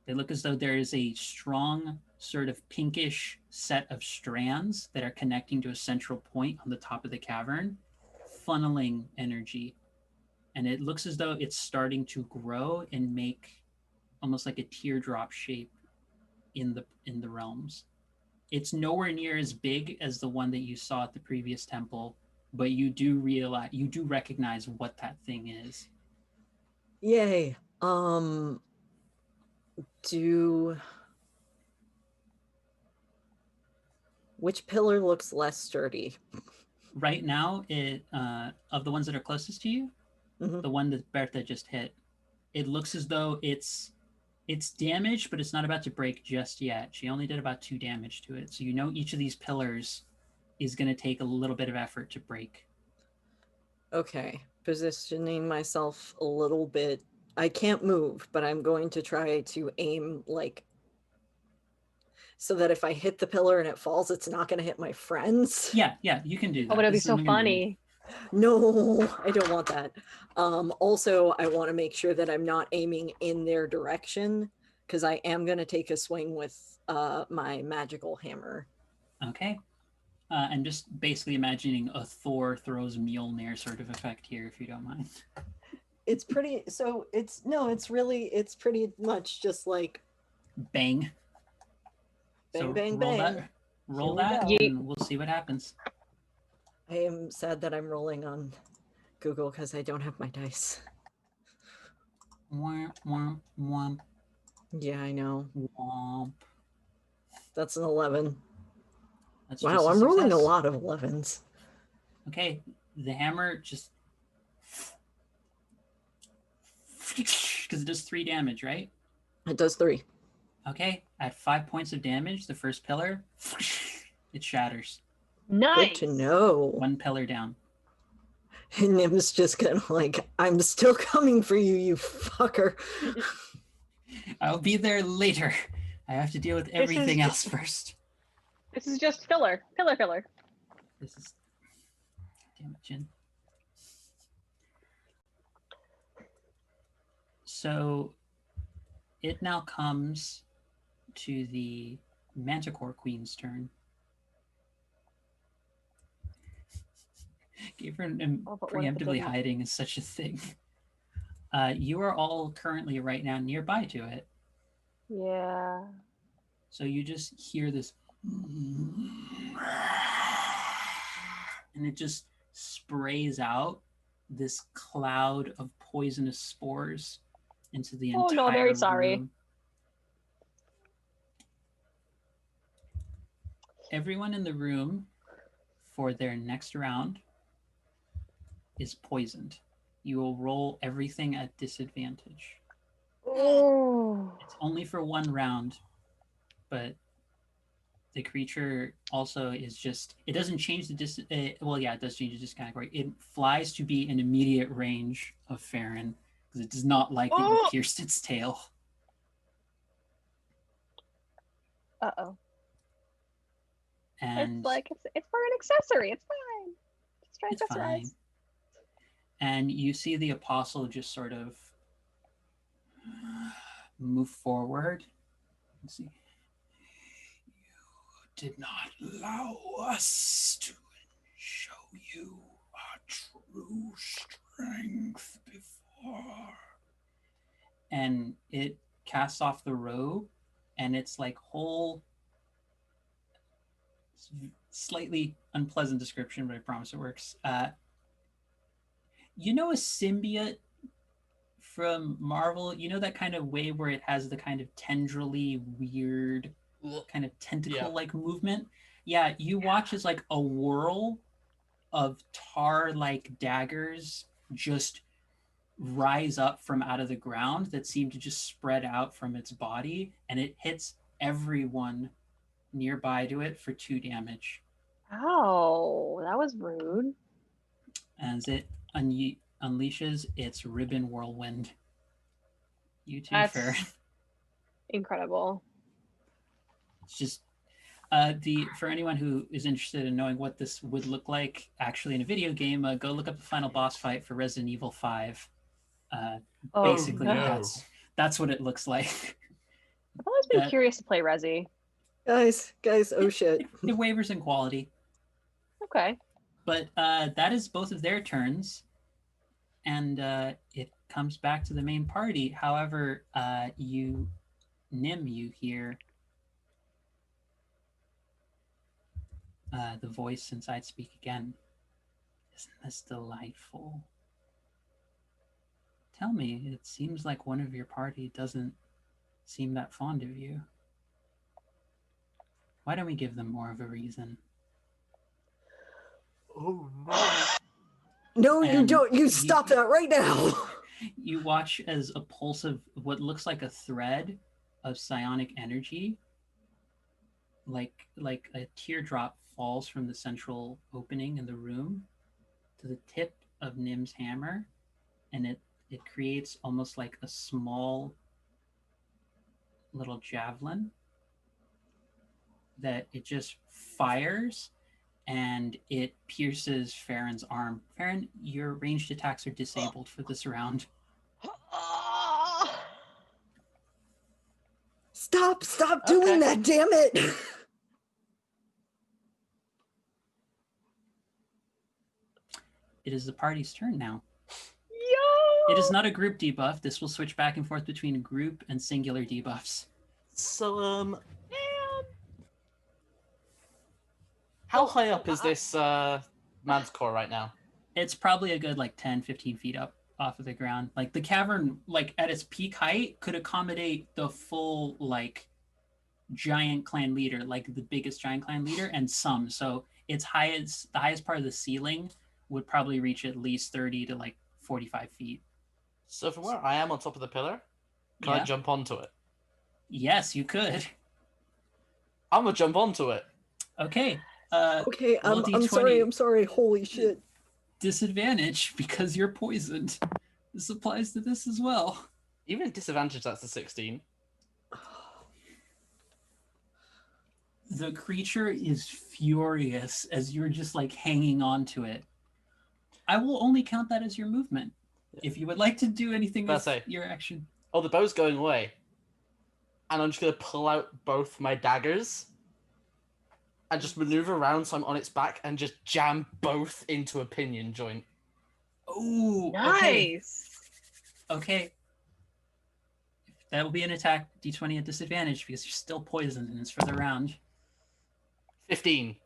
They look as though there is a strong sort of pinkish set of strands that are connecting to a central point on the top of the cavern, funneling energy. And it looks as though it's starting to grow and make almost like a teardrop shape in the realms. It's nowhere near as big as the one that you saw at the previous temple, but you do recognize what that thing is. Yay. Which pillar looks less sturdy? Right now, of the ones that are closest to you, Mhm. the one that Bertha just hit, it looks as though it's damaged, but it's not about to break just yet. She only did about 2 damage to it. So you know each of these pillars is going to take a little bit of effort to break. Okay. Positioning myself a little bit. I can't move, but I'm going to try to aim like so that if I hit the pillar and it falls, it's not going to hit my friends. Yeah, you can do that. Oh, but it'd be This so isn't gonna be- funny. No, I don't want that. Also, I want to make sure that I'm not aiming in their direction because I am going to take a swing with my magical hammer. Okay. I'm just basically imagining a Thor throws Mjolnir sort of effect here, if you don't mind. It's pretty, so it's pretty much just like Bang. bang, So bang, roll bang. Roll Here we that, go. and we'll see what happens. I am sad that I'm rolling on Google because I don't have my dice. Womp, womp, womp, Yeah, I know. womp. That's an 11. That's Wow, just a I'm rolling a success. lot of 11s. Okay, the hammer just... Because it does 3 damage, right? It does 3. Okay, at 5 points of damage, the first pillar, it shatters. Nice. Good to know. 1 pillar down. And Nim's just kind of like, I'm still coming for you, you fucker. I'll be there later. I have to deal with everything else first. This is just filler. Filler. This is... Damn it, Jin. So it now comes to the Manticore Queen's turn. Gave her an Oh, but what if it preemptively doesn't? hiding is such a thing. You are all currently right now nearby to it. Yeah. So you just hear this, and it just sprays out this cloud of poisonous spores into the entire Oh no, very sorry. room. Everyone in the room for their next round is poisoned. You will roll everything at disadvantage. Oh. It's only for 1 round, but the creature also is just, it doesn't change the well, yeah, it does change the discount category. It flies to be in immediate range of Farron because it does not like that you pierced its tail. Uh-oh. And It's like, it's for an accessory. It's fine. Just try it's accessorize. fine. and you see the apostle just sort of move forward. Let's see. You did not allow us to show you our true strength before. And it casts off the robe, and it's like whole, slightly unpleasant description, but I promise it works. You know a symbiote from Marvel? You know that kind of way where it has the kind of tendrily weird kind of tentacle-like movement? Yeah, you watch as like a whirl of tar-like daggers just rise up from out of the ground that seem to just spread out from its body, and it hits everyone nearby to it for 2 damage Oh, that was rude. as it unleashes its ribbon whirlwind. You too, That's Fair. incredible. It's just for anyone who is interested in knowing what this would look like actually in a video game, go look up the final boss fight for Resident Evil 5. Oh, Basically, no. that's what it looks like. I've always been curious to play Resi. Guys, oh shit. It wavers in quality. Okay. But that is both of their turns, and it comes back to the main party. However, you hear the voice inside speak again. Isn't this delightful? Tell me, it seems like one of your party doesn't seem that fond of you. Why don't we give them more of a reason? Oh no. No, you And don't. You stop that right now. You watch as a pulse of what looks like a thread of psionic energy, like a teardrop, falls from the central opening in the room to the tip of Nim's hammer, and it creates almost like a small little javelin that it just fires, and it pierces Farron's arm. Farron, your ranged attacks are disabled for this round. Stop doing that, damn it. It is the party's turn now. Yo! It is not a group debuff. This will switch back and forth between group and singular debuffs. So, how high up is this manticore right now? It's probably a good like 10, 15 feet up off of the ground. Like the cavern, like at its peak height, could accommodate the full like giant clan leader, like the biggest giant clan leader, and some. So its highest, the highest part of the ceiling would probably reach at least 30 to like 45 feet. So from where I am on top of the pillar, can I jump onto it? Yes, you could. I'm gonna jump onto it. Okay. Okay, roll I'm D20. sorry. Holy shit. Disadvantage because you're poisoned. This applies to this as well. Even at disadvantage, that's a 16. The creature is furious as you're just like hanging on to it. I will only count that as your movement. If you would like to do anything with your action. Oh, the bow's going away. And I'm just going to pull out both my daggers and just maneuver around so I'm on its back and just jam both into a pinion joint. Oh, nice. Okay. That will be an attack D20 at disadvantage because you're still poisoned and it's for the round. 15.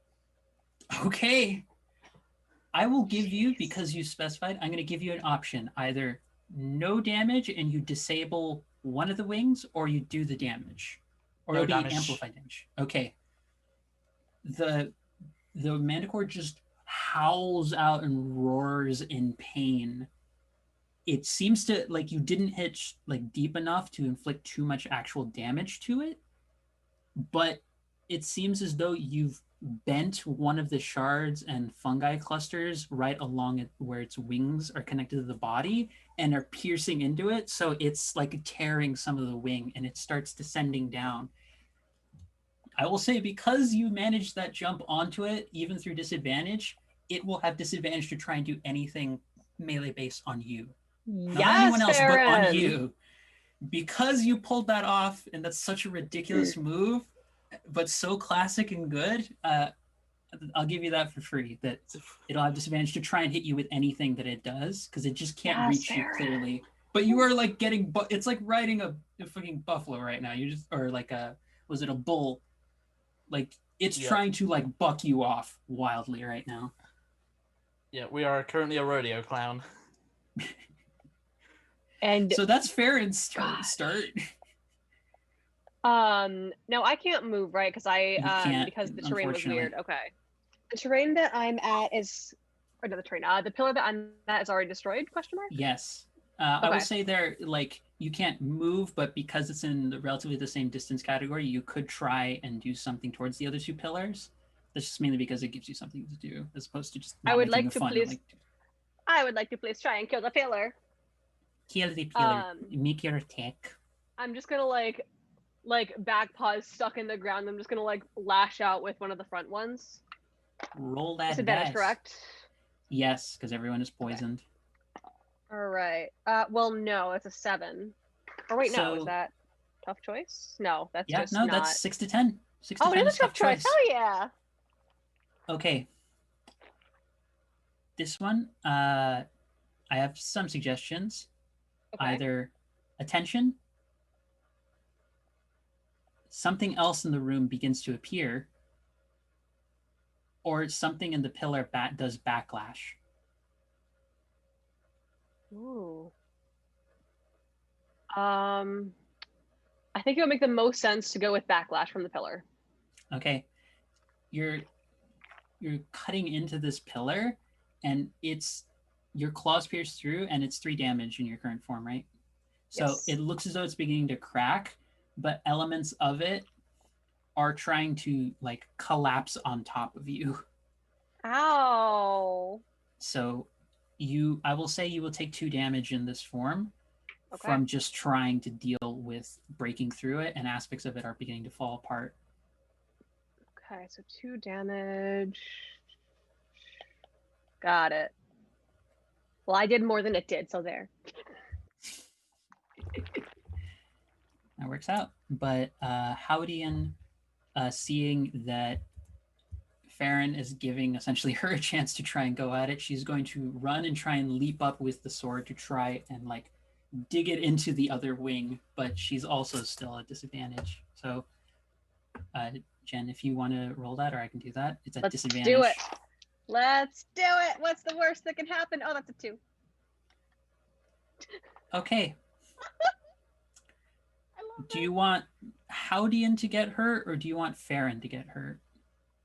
Okay. I will give you, because you specified, I'm going to give you an option. Either no damage and you disable one of the wings, or you do the damage. Or it'll be amplified damage. Okay. The manticore just howls out and roars in pain. It seems to, like, you didn't hit like deep enough to inflict too much actual damage to it, but it seems as though you've bent one of the shards and fungi clusters right along it where its wings are connected to the body and are piercing into it, so it's like tearing some of the wing and it starts descending down. I will say, because you managed that jump onto it even through disadvantage, it will have disadvantage to try and do anything melee based on you. Not Yes, anyone else, but on Farron. you. Because you pulled that off, and that's such a ridiculous move, but so classic and good, I'll give you that for free. That it'll have disadvantage to try and hit you with anything that it does, because it just can't Yes, reach you Farron. clearly. But you are like getting, it's like riding a fucking buffalo right now. You just, or like was it a bull? Like it's Yeah. trying to like buck you off wildly right now. Yeah, we are currently a rodeo clown. And So that's Farron's Gosh. start. no, I can't move, right? Because You can't, because the terrain was unfortunately. weird. Okay. The terrain that I'm at is, or no, the terrain. The pillar that I'm at is already destroyed? Question mark. Yes. I will Okay. say there, like, you can't move, but because it's in relatively the same distance category, you could try and do something towards the other two pillars. That's just mainly because it gives you something to do, as opposed to just not I would making like the to fun. please- Like, I would like to please try and kill the pillar. kill the pillar. Um, Make your attack. I'm just gonna like back paws stuck in the ground. I'm just gonna like lash out with one of the front ones. Roll that Disadvantage, dice. correct? Yes, because everyone is poisoned. All right. Well, no, it's a 7. Or wait, no, is So- that tough choice? No, that's Yeah, just no, not. that's 6 to 10. 6 to Oh, 10 it is is a tough choice. Hell yeah. Okay. This one, I have some suggestions. Okay. Either attention, something else in the room begins to appear, or something in the pillar does backlash. Ooh. I think it would make the most sense to go with backlash from the pillar. Okay, you're cutting into this pillar, and it's your claws pierce through, and it's 3 damage in your current form, right? So Yes. it looks as though it's beginning to crack, but elements of it are trying to like collapse on top of you. Ow. So I will say you will take 2 damage in this form Okay. from just trying to deal with breaking through it, and aspects of it are beginning to fall apart. Okay, so 2 damage. Got it. Well, I did more than it did, so there. That works out. But Howdian, seeing that Farron is giving essentially her a chance to try and go at it, she's going to run and try and leap up with the sword to try and like dig it into the other wing, but she's also still at disadvantage. So Jen, if you want to roll that, or I can do that. It's a Let's disadvantage. do it. Let's do it. What's the worst that can happen? Oh, that's a 2. Okay. I love Do it. you want Howdian to get hurt, or do you want Farron to get hurt?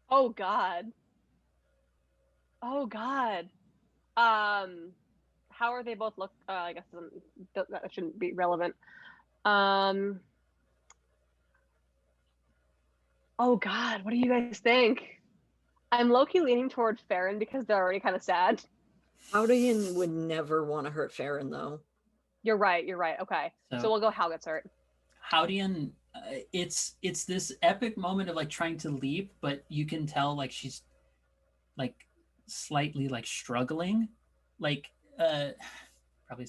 Oh God. Oh God. How are they both look? I guess that shouldn't be relevant. Oh God, what do you guys think? I'm low-key leaning toward Farron because they're already kind of sad. Howdian would never want to hurt Farron, though. You're right. Okay, so we'll go Hal gets hurt. Howdian, it's this epic moment of like trying to leap, but you can tell like she's like slightly like struggling, like probably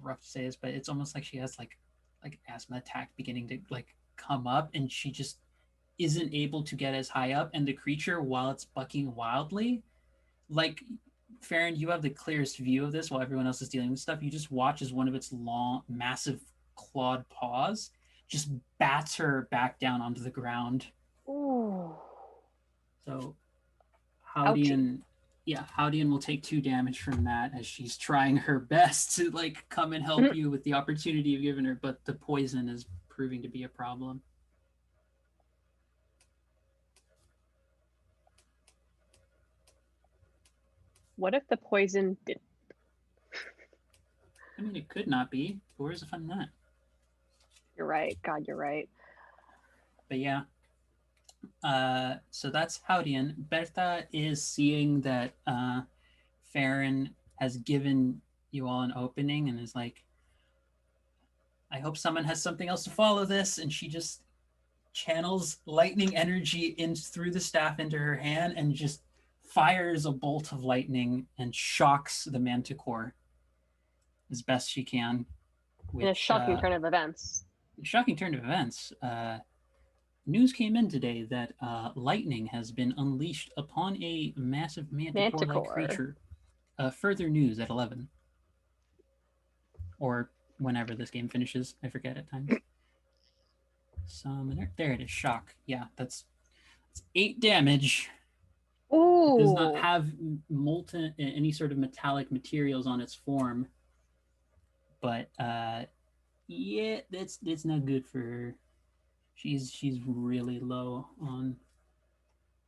rough to say this, but it's almost like she has like asthma attack beginning to like come up, and she just isn't able to get as high up, and the creature, while it's bucking wildly, like Farron, you have the clearest view of this while everyone else is dealing with stuff. You just watch as one of its long, massive clawed paws just bats her back down onto the ground. Ooh. So Howdian will take 2 damage from that, as she's trying her best to like come and help you with the opportunity you've given her, but the poison is proving to be a problem. What if the poison did? I mean, it could not be, but where's the fun in that? You're right. God, you're right. But yeah. So that's Howdian. Bertha is seeing that Farron has given you all an opening and is like, I hope someone has something else to follow this. And she just channels lightning energy in through the staff into her hand and just fires a bolt of lightning and shocks the manticore as best she can. In a shocking turn of events. Shocking turn of events. News came in today that lightning has been unleashed upon a massive manticore-like creature. Further news at 11. Or whenever this game finishes. I forget at times. Summoner. There it is. Shock. Yeah, that's 8 damage. Ooh. It does not have molten, any sort of metallic materials on its form. But yeah, that's not good for her. She's really low on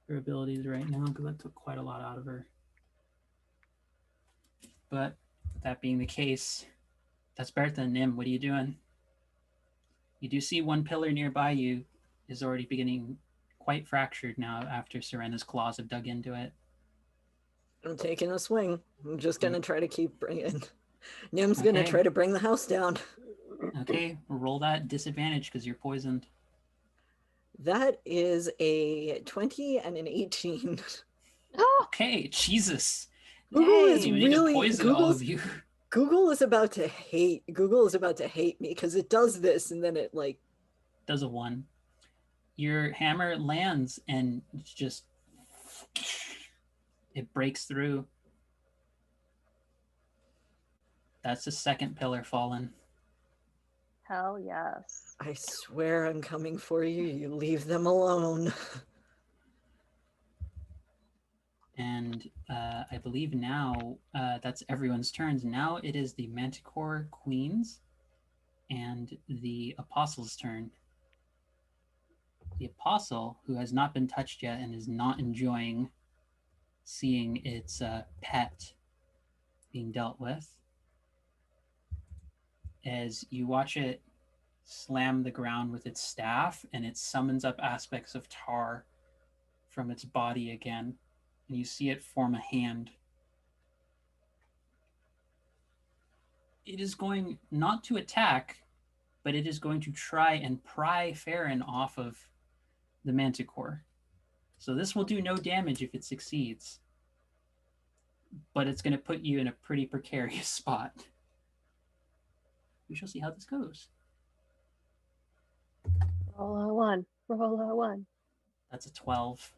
her abilities right now because that took quite a lot out of her. But that being the case, that's Bertha and Nim. What are you doing? You do see one pillar nearby you is already beginning quite fractured now after Serena's claws have dug into it. I'm taking a swing. I'm just gonna try to keep bringing. Nim's gonna try to bring the house down. Okay, roll that disadvantage because you're poisoned. That is a 20 and an 18. Okay, Jesus. Google is You need to really poison all of you. Google is about to hate me because it does this and then it like does a 1. Your hammer lands and it's just it breaks through. That's the second pillar fallen. Hell yes. I swear I'm coming for you. You leave them alone. And I believe now that's everyone's turns. Now it is the Manticore Queen's and the Apostle's turn. The Apostle, who has not been touched yet and is not enjoying seeing its pet being dealt with, as you watch it slam the ground with its staff and it summons up aspects of tar from its body again. And you see it form a hand. It is going not to attack, but it is going to try and pry Farron off of the Manticore. So this will do no damage if it succeeds. But it's going to put you in a pretty precarious spot. We shall see how this goes. Roll a 1. Roll a 1. That's a 12.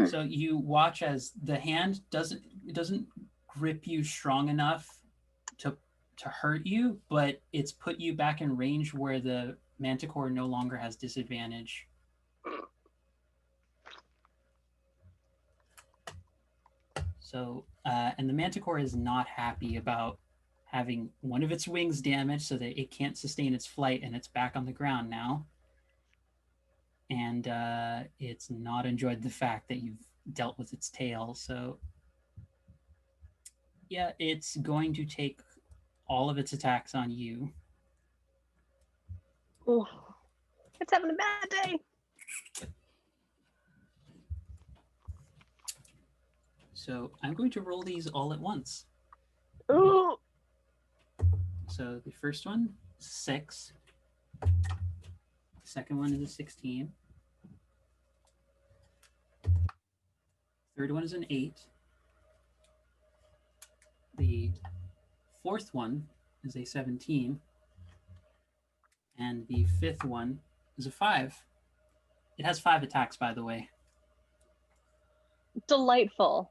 So you watch as the hand doesn't grip you strong enough to hurt you, but it's put you back in range where the Manticore no longer has disadvantage. So, and the Manticore is not happy about having one of its wings damaged so that it can't sustain its flight, and it's back on the ground now. And it's not enjoyed the fact that you've dealt with its tail. So yeah, it's going to take all of its attacks on you. Ooh. It's having a bad day. So I'm going to roll these all at once. Ooh. So the first one is 6. The second one is a 16. Third one is an 8. The fourth one is a 17. And the fifth one is a 5. It has 5 attacks, by the way. Delightful.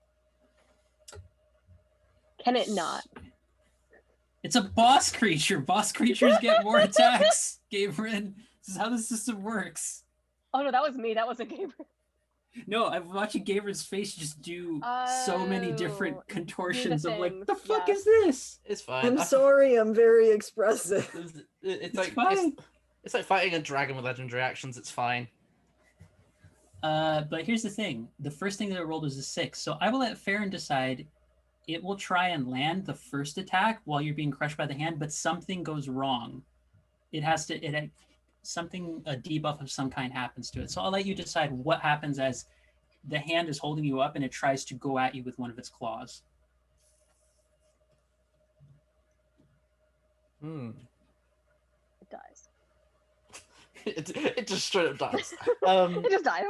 Can it not? It's a boss creature. Boss creatures get more attacks, Gabriel. This is how the system works. Oh no, that was me. That wasn't Gabriel. No, I'm watching Gabriel's face just do so many different contortions of like, the fuck is this? It's fine. I'm sorry, I'm very expressive. It's like fine. It's like fighting a dragon with legendary actions. It's fine. But here's the thing. The first thing that it rolled was a 6. So I will let Farron decide. It will try and land the first attack while you're being crushed by the hand, but something goes wrong. It has to, a debuff of some kind happens to it. So I'll let you decide what happens as the hand is holding you up and it tries to go at you with one of its claws. It dies. It just straight up dies. It just dies.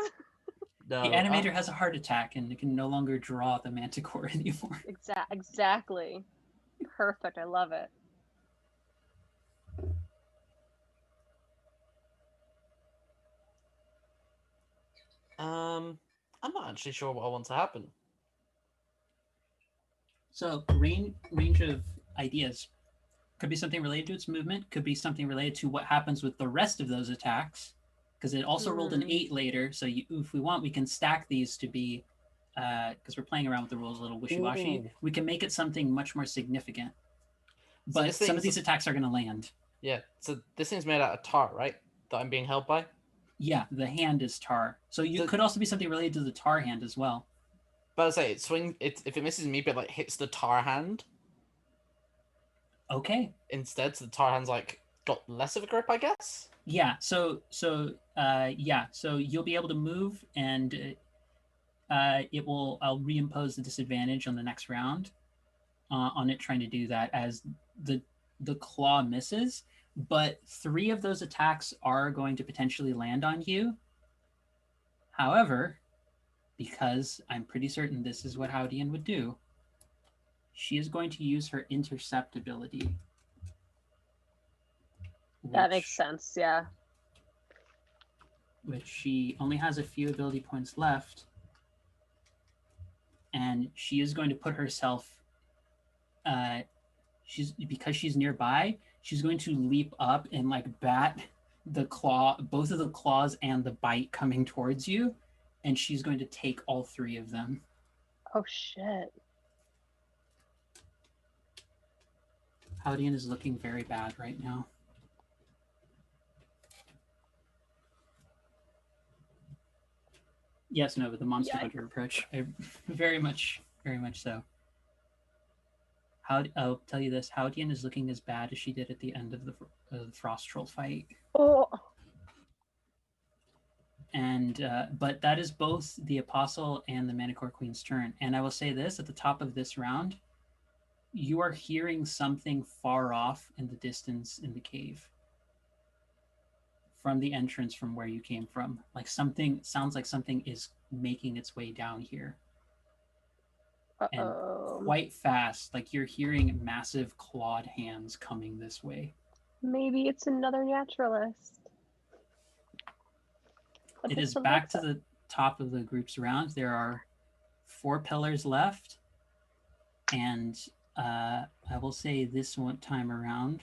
No. The animator has a heart attack and it can no longer draw the manticore anymore. Exactly. Perfect. I love it. I'm not actually sure what I want to happen. So range of ideas. Could be something related to its movement, could be something related to what happens with the rest of those attacks. Because it also rolled an 8 later, so if we want, we can stack these to be, because we're playing around with the rules a little wishy-washy, Ooh. we can make it something much more significant. So But this some of thing's- these attacks are going to land. Yeah, so this thing's made out of tar, right? That I'm being held by? Yeah, the hand is tar. So you could also be something related to the tar hand as well. But I say if it misses me, but like hits the tar hand Okay. instead, so the tar hand's like got less of a grip, I guess. Yeah. So you'll be able to move, and it will. I'll reimpose the disadvantage on the next round on it trying to do that as the claw misses. But 3 of those attacks are going to potentially land on you. However, because I'm pretty certain this is what Howdian would do, she is going to use her intercept ability. That makes sense, yeah. Which she only has a few ability points left. And she is going to put herself, because she's nearby, she's going to leap up and like bat the claw, both of the claws and the bite coming towards you. And she's going to take all 3 of them. Oh, shit. Howdian is looking very bad right now. Yes, no, but the monster hunter approach, very much so. I'll tell you this: Howdian is looking as bad as she did at the end of the Frost Troll fight. Oh. And but that is both the Apostle and the Manticore Queen's turn. And I will say this: at the top of this round, you are hearing something far off in the distance in the cave. From the entrance from where you came from. Like sounds like something is making its way down here. And quite fast, like you're hearing massive clawed hands coming this way. Maybe it's another naturalist. It is back to the top of the group's round. There are 4 pillars left. And I will say this one time around,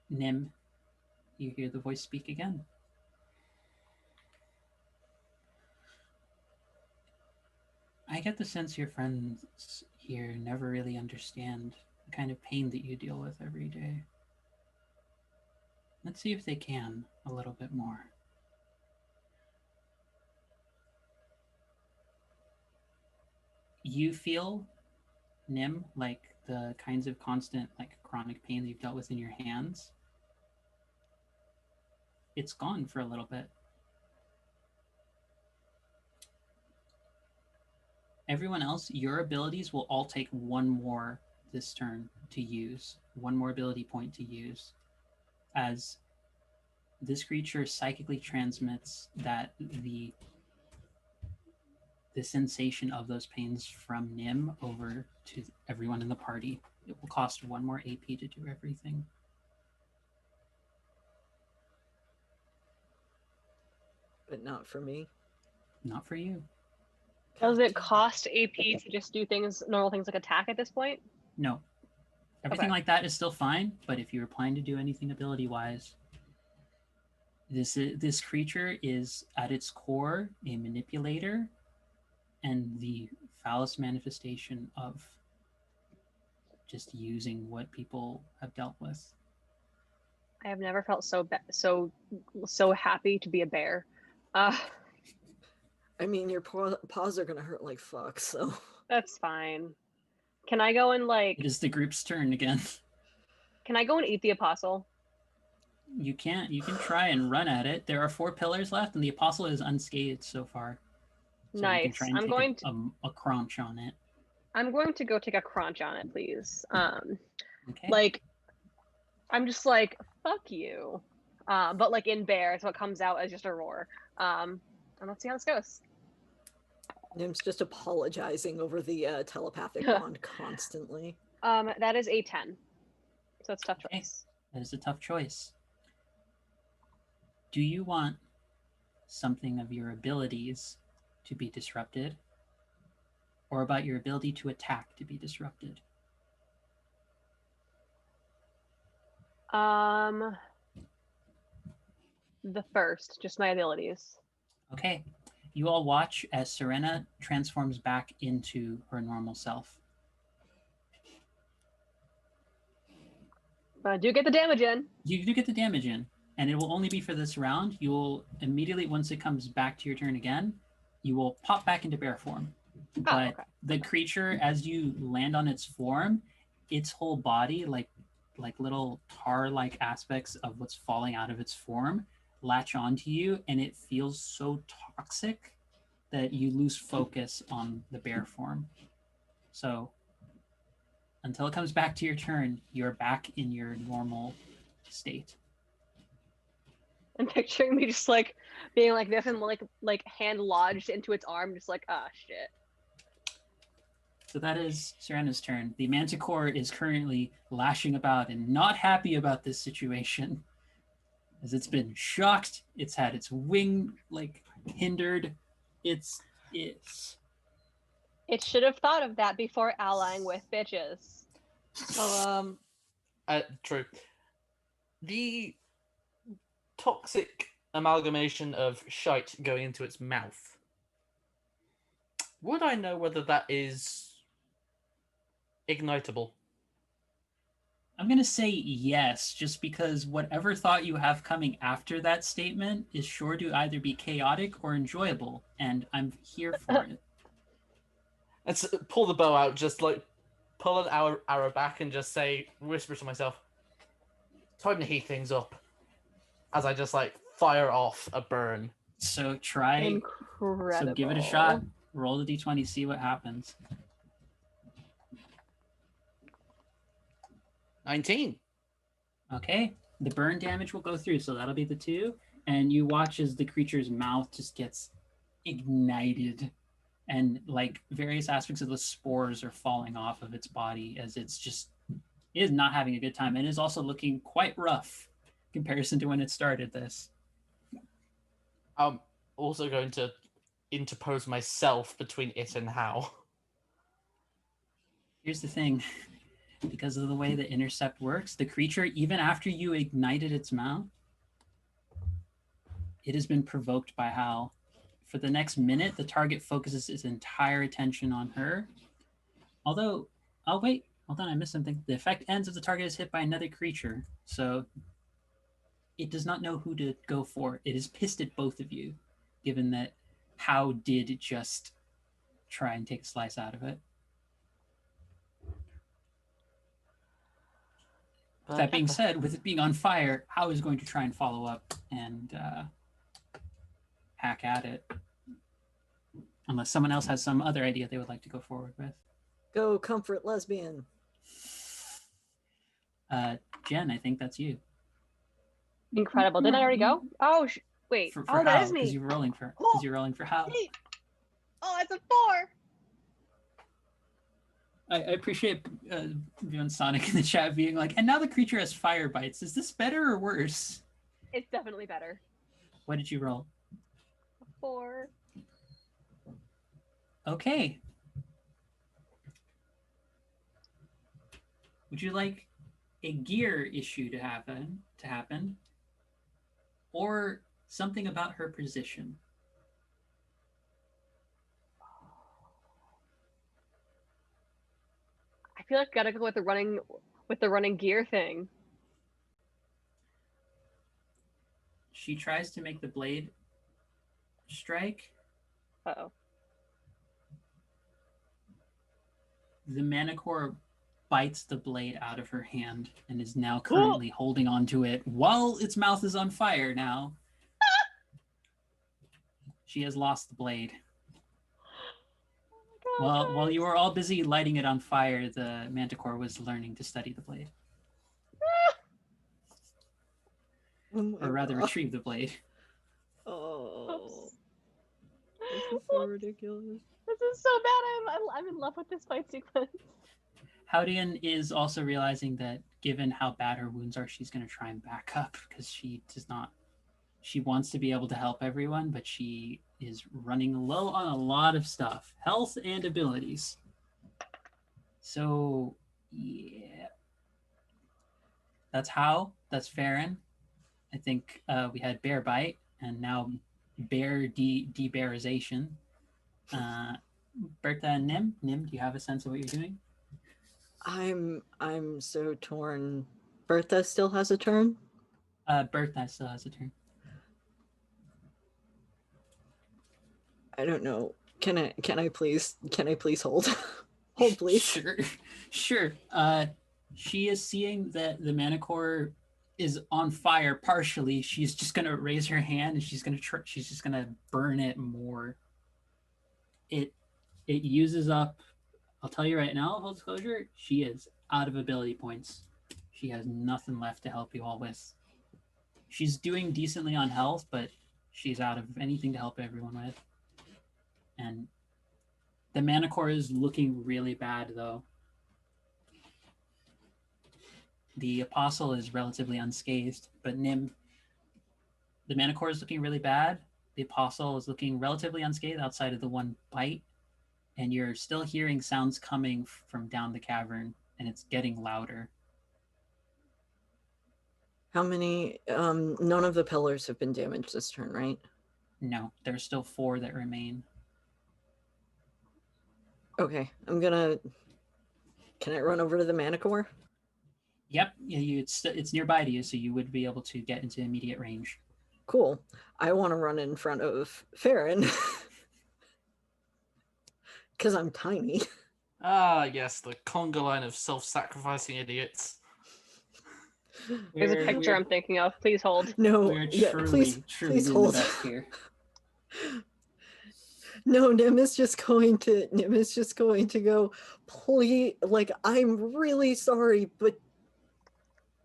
Nim, you hear the voice speak again. I get the sense your friends here never really understand the kind of pain that you deal with every day. Let's see if they can a little bit more. You feel, Nim, like the kinds of constant, like chronic pain that you've dealt with in your hands. It's gone for a little bit. Everyone else, your abilities will all take 1 more this turn to use, 1 more ability point to use, as this creature psychically transmits that the sensation of those pains from Nim over to everyone in the party. It will cost 1 more AP to do everything. But not for me. Not for you. Does it cost AP to just do normal things like attack at this point? No. Everything like that is still fine, but if you're planning to do anything ability-wise, this creature is at its core a manipulator and the foulest manifestation of just using what people have dealt with. I have never felt so happy to be a bear. I mean, your paws are gonna hurt like fuck, so. That's fine. Can I go and like... It is the group's turn again. Can I go and eat the Apostle? You can't. You can try and run at it. There are 4 pillars left, and the Apostle is unscathed so far. So Nice. You can try and I'm take going to a crunch on it. I'm going to go take a crunch on it, please. Okay. Like, I'm just like, fuck you. But like in bear, so it comes out as just a roar. And let's see how this goes. Nim's just apologizing over the telepathic bond constantly. That is a 10. So it's a tough Okay. choice. That is a tough choice. Do you want something of your abilities to be disrupted, or about your ability to attack to be disrupted? The first, just my abilities. Okay. You all watch as Serena transforms back into her normal self. But I do get the damage in. You do get the damage in, and it will only be for this round. You will immediately, once it comes back to your turn again, you will pop back into bear form. But okay. the creature, as you land on its form, its whole body, like little tar-like aspects of what's falling out of its form, latch onto you, and it feels so toxic that you lose focus on the bear form. So until it comes back to your turn, you're back in your normal state. I'm picturing me just like being like this and like hand lodged into its arm, just like, ah, shit. So that is Serena's turn. The manticore is currently lashing about and not happy about this situation, as it's been shocked. It's had its wing like hindered. It should have thought of that before allying with bitches. So, true. The toxic amalgamation of shite going into its mouth. Would I know whether that is ignitable? I'm going to say yes, just because whatever thought you have coming after that statement is sure to either be chaotic or enjoyable, and I'm here for it. Let's pull the bow out, just like pull an arrow back and just say, whisper to myself, time to heat things up. As I just like fire off a burn. So try. Incredible. So give it a shot. Roll the d20, see what happens. 19. Okay, the burn damage will go through, so that'll be the 2. And you watch as the creature's mouth just gets ignited, and like various aspects of the spores are falling off of its body as it is not having a good time, and is also looking quite rough in comparison to when it started this. I'm also going to interpose myself between it and Hal. Here's the thing. Because of the way the intercept works, the creature, even after you ignited its mouth, it has been provoked by Hal. For the next minute, the target focuses its entire attention on her. Although, oh wait, hold on, I missed something. The effect ends if the target is hit by another creature. So it does not know who to go for. It is pissed at both of you, given that Hal did just try and take a slice out of it. That being said, with it being on fire, Hal is going to try and follow up and hack at it. Unless someone else has some other idea they would like to go forward with. Go comfort lesbian. Jen, I think that's you. Incredible. Didn't I already go? Oh, wait. For Hal, that is me. Because you're rolling for Hal. Oh, it's a 4. I appreciate Beyond Sonic in the chat being like, and now the creature has fire bites. Is this better or worse? It's definitely better. What did you roll? 4. Okay. Would you like a gear issue to happen, or something about her position? I feel like I gotta go with the running gear thing. She tries to make the blade strike. Uh-oh. The Manicore bites the blade out of her hand and is now currently holding onto it while its mouth is on fire now. She has lost the blade. Well, while you were all busy lighting it on fire, the Manticore was learning to study the blade. Oh my or rather God. retrieve the blade. Oh, this is so ridiculous. This is so bad. I'm in love with this fight sequence. Howdian is also realizing that given how bad her wounds are, she's going to try and back up because she does not. She wants to be able to help everyone, but she is running low on a lot of stuff, health and abilities. So, yeah. That's How. That's Farron. I think we had Bear Bite, and now Bear Debearization. Bertha and Nim. Nim, do you have a sense of what you're doing? I'm so torn. Bertha still has a turn? Bertha still has a turn. I don't know. Can I please hold? Hold, please. Sure. She is seeing that the Manicore is on fire partially. She's just gonna raise her hand and she's just gonna burn it more. It uses up. I'll tell you right now, full disclosure, she is out of ability points. She has nothing left to help you all with. She's doing decently on health, but she's out of anything to help everyone with. And the Manicore is looking really bad, though. The Apostle is relatively unscathed, but Nim, the Manicore is looking really bad. The Apostle is looking relatively unscathed outside of the one bite. And you're still hearing sounds coming from down the cavern, and it's getting louder. How many? None of the pillars have been damaged this turn, right? No, there's still 4 that remain. Okay, can I run over to the Manicore? Yep, it's nearby to you, so you would be able to get into immediate range. Cool. I want to run in front of Farron. Because I'm tiny. Ah, yes, the conga line of self-sacrificing idiots. There's a picture I'm thinking of. Please hold. No, We're yeah, truly please doing hold. the best here. No, Nim is just going to go, please, like, I'm really sorry, but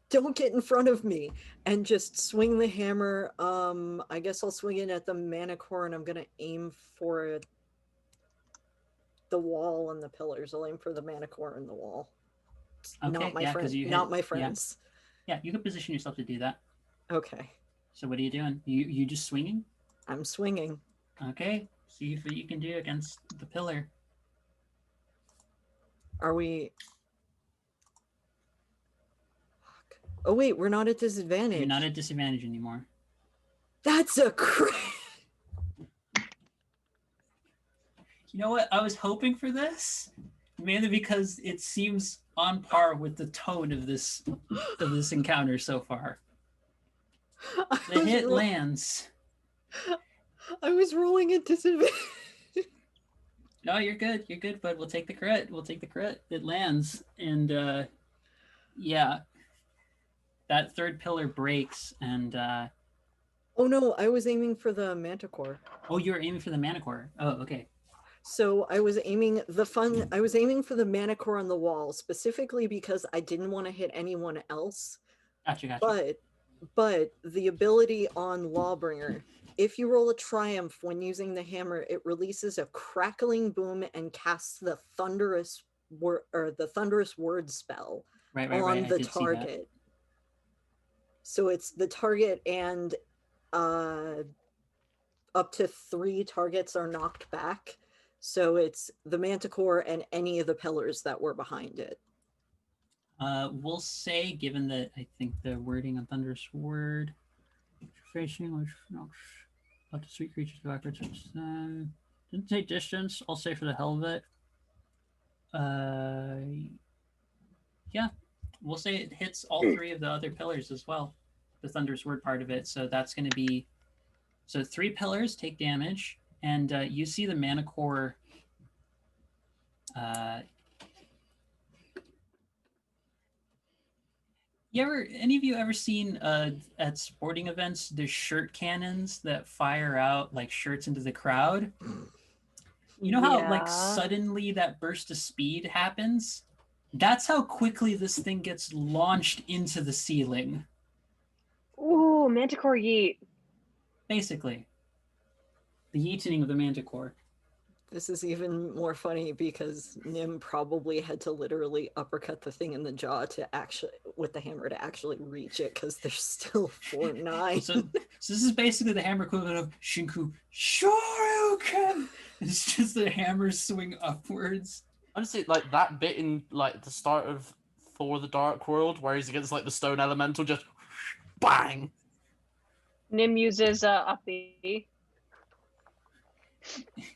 don't get in front of me, and just swing the hammer. I guess I'll swing it at the Manicore, and I'm gonna aim for the wall and the pillars. I'll aim for the Manicore and the wall. Okay, not my yeah, friend, you not hit, my friends. Yeah, you can position yourself to do that. Okay. So what are you doing? You just swinging? I'm swinging. Okay, see what you can do against the pillar. Are we? Fuck. Oh wait, we're not at disadvantage. You're not at disadvantage anymore. That's a crit. You know what? I was hoping for this, mainly because it seems on par with the tone of this encounter so far. The hit lands. I was rolling at disadvantage. No, you're good. You're good, bud. We'll take the crit. It lands, and yeah, that third pillar breaks, and Oh no, I was aiming for the Manticore. oh, you were aiming for the Manicore. Oh, okay. So I was aiming for the Manicore on the wall, specifically because I didn't want to hit anyone else. Gotcha. But the ability on Lawbringer, if you roll a triumph when using the hammer, it releases a crackling boom and casts the thunderous word spell on the target. So it's the target, and up to 3 targets are knocked back. So it's the Manticore and any of the pillars that were behind it. We'll say, given that I think the wording on Thunderous Word, facing which knocks up to sweet creatures backwards. Didn't take distance. I'll say for the hell of it. Yeah, we'll say it hits all 3 of the other pillars as well. The Thunderous Word part of it. So that's going to be 3 pillars take damage, and you see the Manicore. Any of you ever seen at sporting events the shirt cannons that fire out like shirts into the crowd? You know how like suddenly that burst of speed happens? That's how quickly this thing gets launched into the ceiling. Ooh. Ooh, Manticore Yeet. Basically, the yeeting of the manticore. This is even more funny because Nim probably had to literally uppercut the thing in the jaw to actually, with the hammer, to actually reach it because there's still 4-9. So this is basically the hammer equivalent of Shinku Shoryuken. It's just the hammer swing upwards. Honestly, like that bit in like the start of Thor: The Dark World, where he's against like the stone elemental, just bang. Nim uses uppy.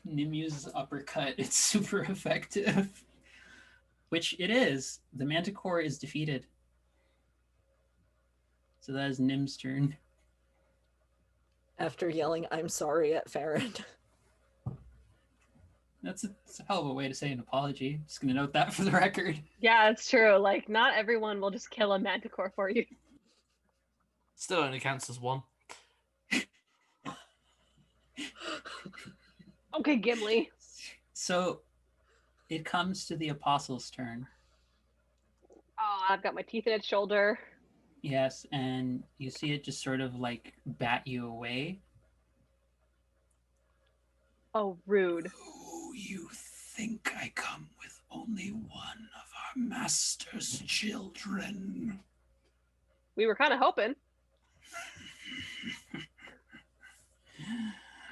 Nim uses uppercut. It's super effective. Which it is. The manticore is defeated. So that is Nim's turn. After yelling, "I'm sorry" at Farron. That's a hell of a way to say an apology. Just gonna note that for the record. Yeah, it's true. Like, not everyone will just kill a manticore for you. Still only counts as one. Okay, Gimli. So it comes to the apostle's turn. Oh, I've got my teeth in its shoulder. Yes, and you see it just sort of like bat you away. Oh, rude. Oh, you think I come with only one of our master's children? We were kind of hoping.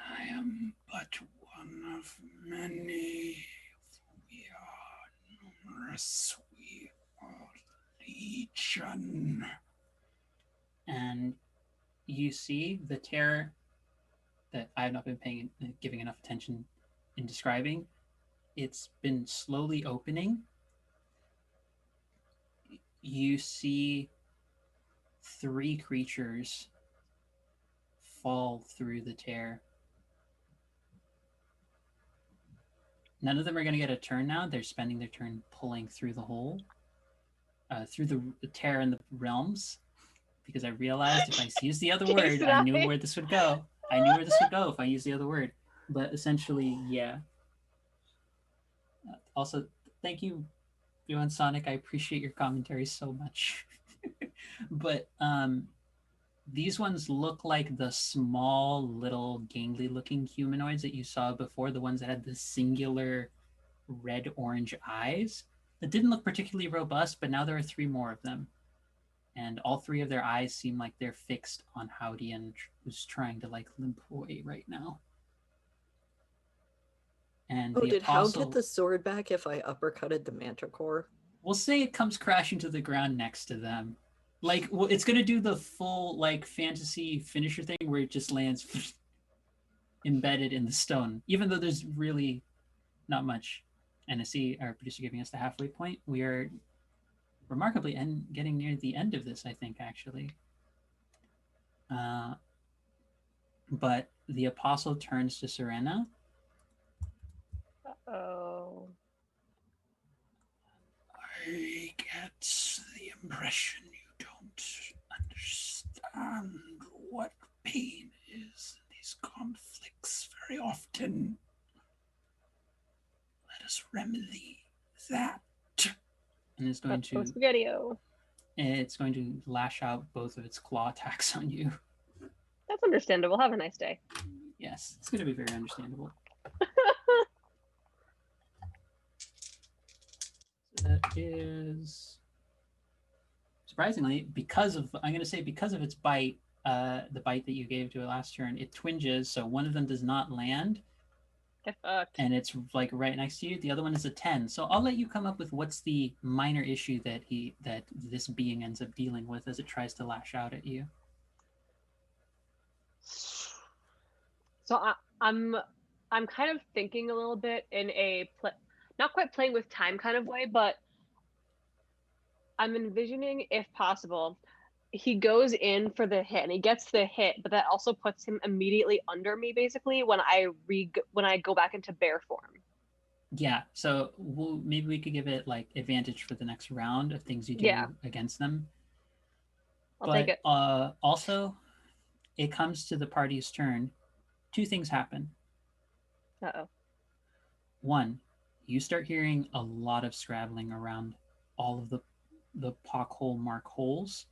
I am but one of many. We are numerous. We are legion. And you see the terror that I have not been giving enough attention in describing. It's been slowly opening. You see 3 creatures fall through the tear. None of them are going to get a turn now. They're spending their turn pulling through the hole, through the tear in the realms, because I realized if I used the other word, I knew where this would go. I knew where this would go if I used the other word. But essentially, yeah. Also, thank you, Beyond Sonic. I appreciate your commentary so much. But these ones look like the small, little, gangly-looking humanoids that you saw before, the ones that had the singular red-orange eyes. That didn't look particularly robust, but now there are 3 more of them. And all 3 of their eyes seem like they're fixed on Howdian, who's trying to like limp away right now. And the did apostle, How get the sword back if I uppercutted the manticore? We'll say it comes crashing to the ground next to them. Like, well, it's gonna do the full like fantasy finisher thing where it just lands embedded in the stone, even though there's really not much. And I see our producer giving us the halfway point. We are remarkably getting near the end of this, I think, actually. But the apostle turns to Serena. Uh-oh. I get the impression you don't understand what pain is in these conflicts very often. Let us remedy that. And it's going to Spaghetti-O. It's going to lash out both of its claw attacks on you. That's understandable. Have a nice day. Yes, it's going to be very understandable. So that is surprisingly because of its bite, the bite that you gave to it last turn. It twinges, so one of them does not land. Get fucked. And it's like right next to you. The other one is a 10. So I'll let you come up with what's the minor issue that this being ends up dealing with as it tries to lash out at you. So I'm kind of thinking a little bit in a not quite playing with time kind of way, but I'm envisioning, if possible, he goes in for the hit and he gets the hit, but that also puts him immediately under me, basically, when I go back into bear form. Yeah, so maybe we could give it like advantage for the next round of things you do against them. I'll take it. Also, it comes to the party's turn. 2 things happen. Uh-oh. 1, you start hearing a lot of scrabbling around all of the pock hole mark holes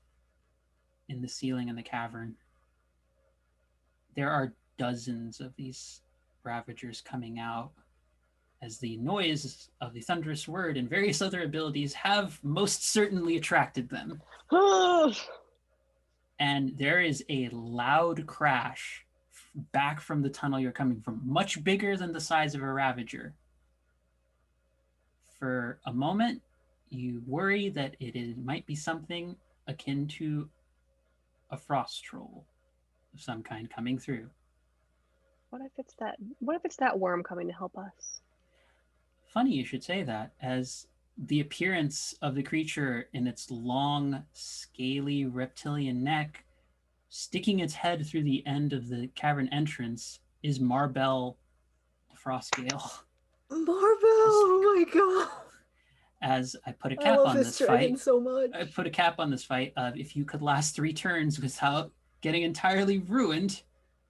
in the ceiling in the cavern. there are dozens of these Ravagers coming out, as the noise of the thunderous word and various other abilities have most certainly attracted them. And there is a loud crash back from the tunnel you're coming from, much bigger than the size of a Ravager. For a moment, you worry that might be something akin to a frost troll of some kind coming through. What if it's that? What if it's that worm coming to help us? Funny you should say that, as the appearance of the creature in its long, scaly reptilian neck, sticking its head through the end of the cavern entrance, is Marbell the Frostgale. Marvel! Oh my god! As I put a I cap love on this this dragon fight, so much. I put a cap on this fight of if you could last 3 turns without getting entirely ruined,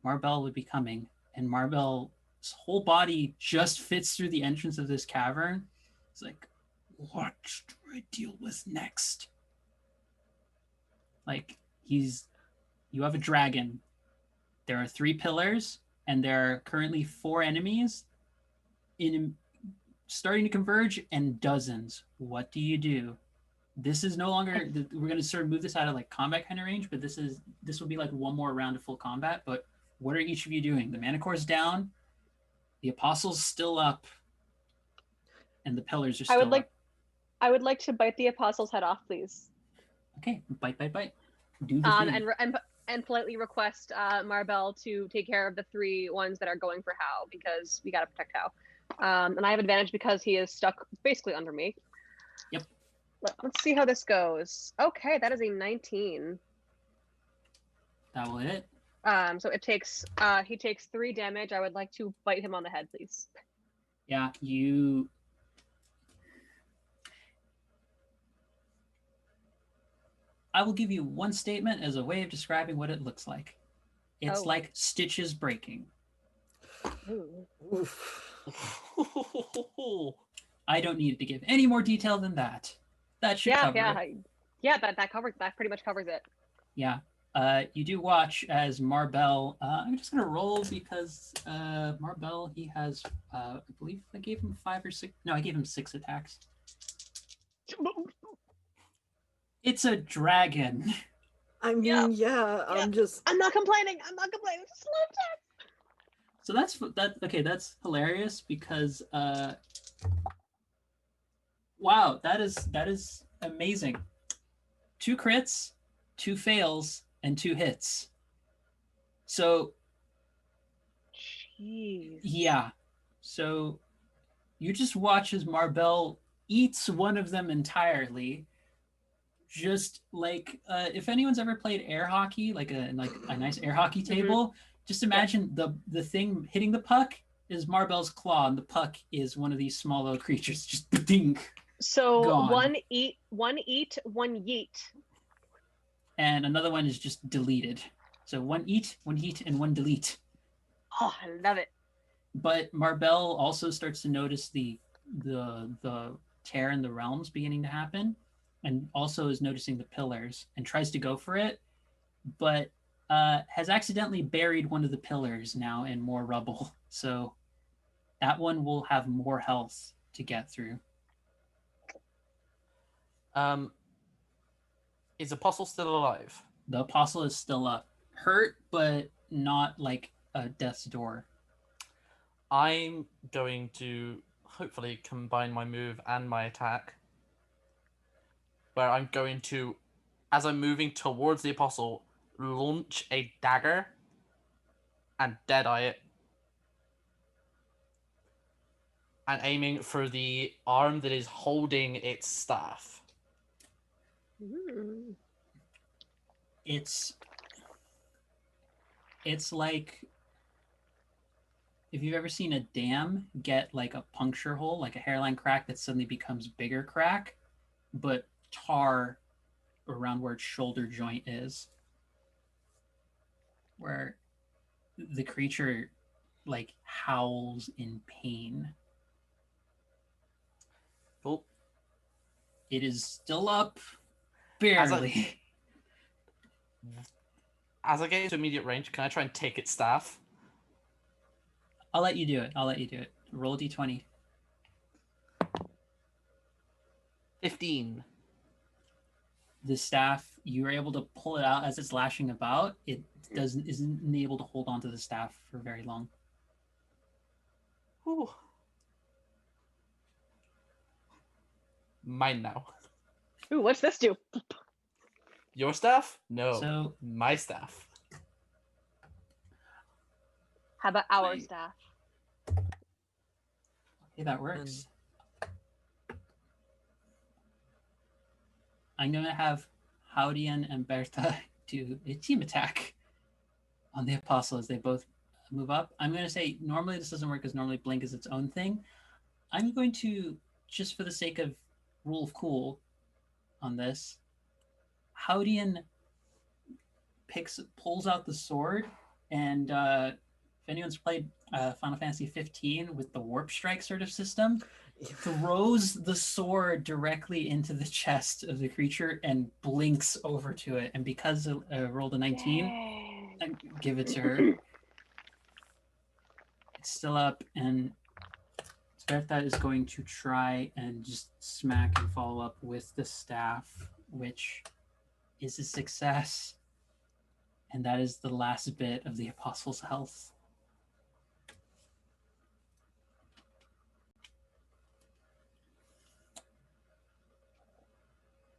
Marbell would be coming. And Marbell's whole body just fits through the entrance of this cavern. It's like, What do I deal with next? like you have a dragon. There are 3 pillars, and there are currently 4 enemies in starting to converge, and dozens. What do you do? This is no longer, we're going to sort of move this out of like combat kind of range, but this will be like one more round of full combat. But what are each of you doing? The Manicore's down, the Apostle's still up, and the pillars are still up. I would like to bite the Apostle's head off, please. Okay, bite. Do the thing. And politely request Marbell to take care of the 3 ones that are going for Hal, because we gotta protect Hal. And I have advantage because he is stuck basically under me. Yep. Let's see how this goes. Okay, that is a 19. That will hit. So it takes he takes 3 damage. I would like to bite him on the head, please. Yeah, I will give you one statement as a way of describing what it looks like. It's like stitches breaking. Ooh. I don't need to give any more detail than that. That should cover it. Yeah, that covers, that pretty much covers it. Yeah. You do watch as Marbell, I'm just going to roll because Marbell, he has, I believe I gave him 5 or 6. No, I gave him 6 attacks. It's a dragon. I mean, yeah, I'm not complaining. Just slow attack. So that's hilarious because wow, that is amazing. 2 crits, 2 fails, and 2 hits. So jeez. Yeah. So you just watch as Marbell eats one of them entirely. Just like if anyone's ever played air hockey, like a nice air hockey table, just imagine the thing hitting the puck is Marbell's claw, and the puck is one of these small little creatures. Just ding. So gone. one eat, one yeet. And another one is just deleted. So 1 eat, 1 heat, and 1 delete. Oh, I love it. But Marbell also starts to notice the tear in the realms beginning to happen, and also is noticing the pillars and tries to go for it, but has accidentally buried one of the pillars now in more rubble. So that one will have more health to get through. Is Apostle still alive? The Apostle is still up. Hurt, but not like a death's door. I'm going to hopefully combine my move and my attack, where I'm going to, as I'm moving towards the Apostle, launch a dagger and deadeye it, and aiming for the arm that is holding its staff. Mm. It's like if you've ever seen a dam get like a puncture hole, like a hairline crack that suddenly becomes bigger crack, but tar around where its shoulder joint is, where the creature like howls in pain. Cool. It is still up, barely. As I get into immediate range, can I try and take its staff? I'll let you do it. Roll a d20. 15. The staff, you are able to pull it out as it's lashing about. It isn't able to hold onto the staff for very long. Whew. Mine now. Ooh, what's this do? Your staff? No. So My staff. How about our Wait. staff? okay, that works. I'm gonna have Howdian and Bertha do a team attack on the apostle as they both move up. I'm gonna say normally this doesn't work because normally blink is its own thing. I'm going to, just for the sake of rule of cool on this, Howdian pulls out the sword, and if anyone's played Final Fantasy 15 with the warp strike sort of system, throws the sword directly into the chest of the creature and blinks over to it. And because it rolled a 19, I give it to her. It's still up, and Sperta is going to try and just smack and follow up with the staff, which is a success. And that is the last bit of the Apostle's health.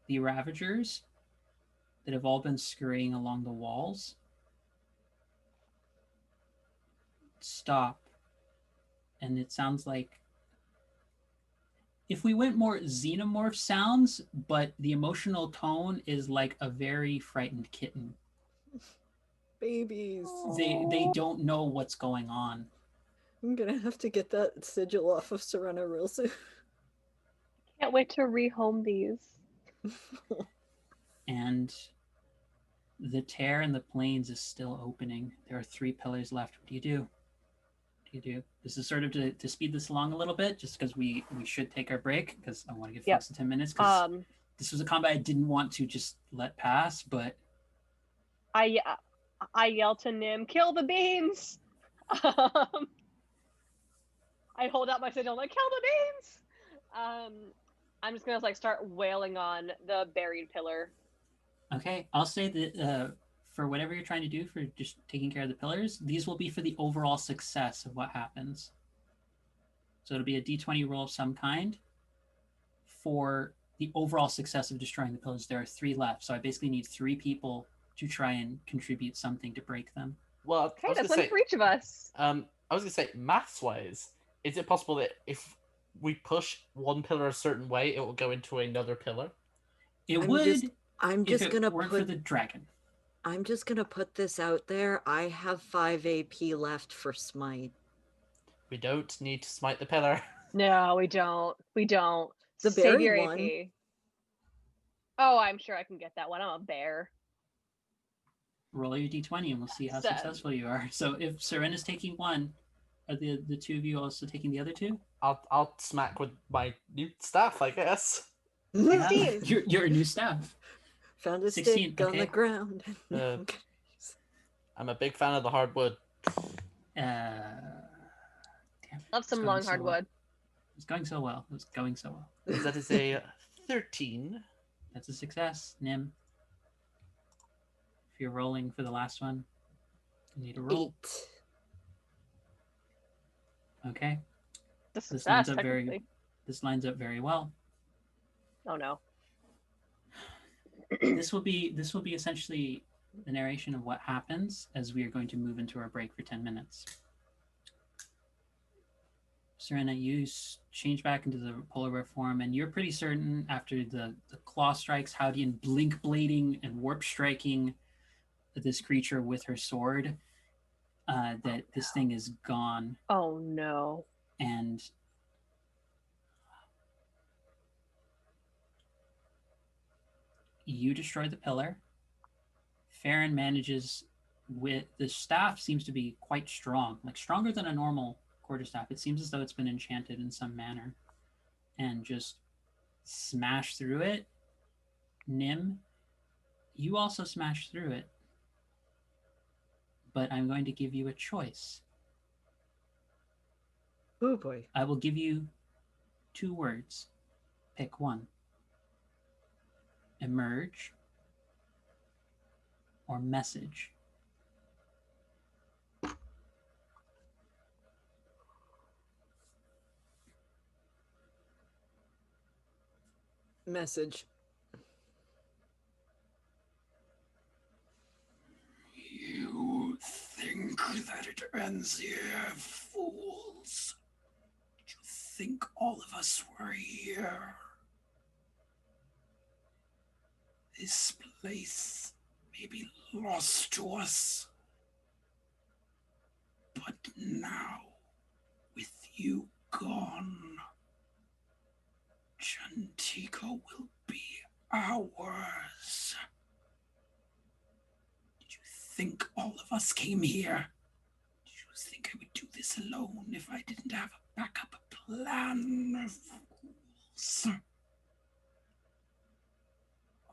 The Ravagers that have all been scurrying along the walls stop. And it sounds like if we went more xenomorph sounds, but the emotional tone is like a very frightened kitten. Babies. They don't know what's going on. I'm gonna have to get that sigil off of Serena real soon. Can't wait to rehome these. And the tear in the plains is still opening. There are 3 pillars left. What do you do? What do you do? This is sort of to speed this along a little bit, just because we should take our break, because I want to give folks 10 minutes, because this was a combat I didn't want to just let pass, but I yell to Nim, kill the beans! I hold out my sigil, like, kill the beans! I'm just gonna like start wailing on the buried pillar. okay, I'll say that for whatever you're trying to do for just taking care of the pillars, these will be for the overall success of what happens. So it'll be a d20 roll of some kind for the overall success of destroying the pillars. There are 3 left, so I basically need 3 people to try and contribute something to break them. Well, Okay, that's one for each of us. I was gonna say, maths-wise, is it possible that if we push one pillar a certain way, it will go into another pillar? I'm just gonna put for the dragon. I'm just gonna put this out there. I have 5 AP left for smite. We don't need to smite the pillar. No, we don't. We don't. The Save buried your one. AP. Oh, I'm sure I can get that one. I'm a bear. Roll your d20 and we'll see how Seven. successful you are. So if Serena's taking 1, are the 2 of you also taking the other 2? I'll smack with my new staff, I guess. 16. Yeah, your new staff. Found a 16, stick on the okay. ground. I'm a big fan of the hardwood. Damn, Love some it's long going so well. hardwood. It's going so well. It's going so well. That is a 13. That's a success, Nim. If you're rolling for the last one, you need a roll. 8. Okay. This This is lines fast, up very. technically. This lines up very well. Oh no. This will be essentially the narration of what happens as we are going to move into our break for 10 minutes. Serena, you change back into the polar bear form, and you're pretty certain after the claw strikes, Howdian blink blading and warp striking this creature with her sword, that this thing is gone. Oh no. And you destroy the pillar. Farron manages with the staff seems to be quite strong, like stronger than a normal quarterstaff. It seems as though it's been enchanted in some manner, and just smash through it. Nim, you also smash through it. but I'm going to give you a choice. Oh boy. I will give you 2 words. Pick one. Emerge or message. Message. You think that it ends here, fools? Did you think all of us were here? This place may be lost to us, but now, with you gone, Chantico will be ours. Did you think all of us came here? Did you think I would do this alone if I didn't have a backup plan? Fools.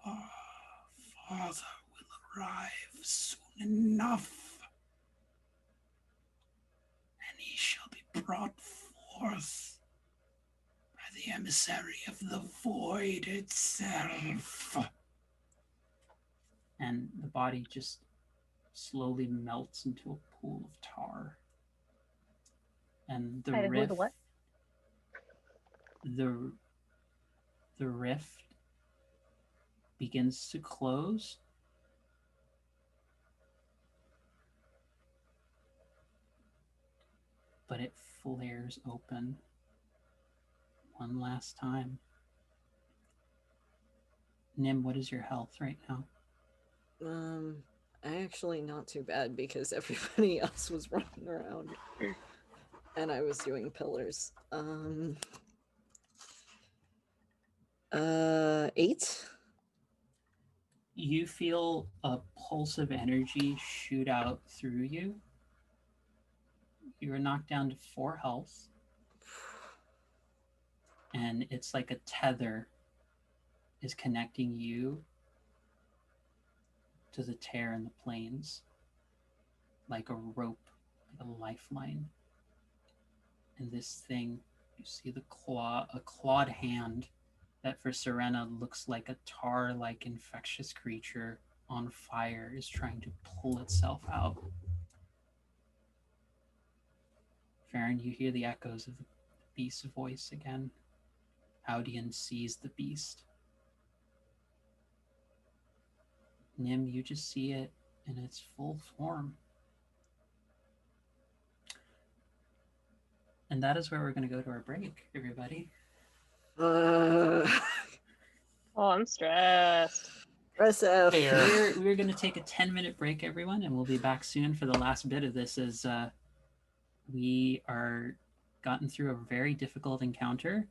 Our father will arrive soon enough, and he shall be brought forth by the emissary of the void itself. And the body just slowly melts into a pool of tar. And the Who rift, the what? the rift begins to close. But it flares open one last time. Nim, what is your health right now? Actually not too bad because everybody else was running around and I was doing pillars. 8. You feel a pulse of energy shoot out through you. You are knocked down to 4 health. And it's like a tether is connecting you to the tear in the plains, like a rope, like a lifeline. And this thing, you see a clawed hand that for Serena looks like a tar-like infectious creature on fire is trying to pull itself out. Farron, you hear the echoes of the beast's voice again. Howdian sees the beast. Nim, you just see it in its full form. And that is where we're going to go to our break, everybody. Oh, I'm stressed. SF. We're going to take a 10-minute break, everyone, and we'll be back soon for the last bit of this as we are gotten through a very difficult encounter.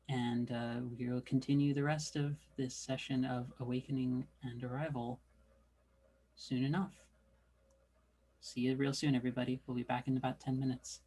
And we will continue the rest of this session of Awakening and Arrival soon enough. See you real soon, everybody. We'll be back in about 10 minutes.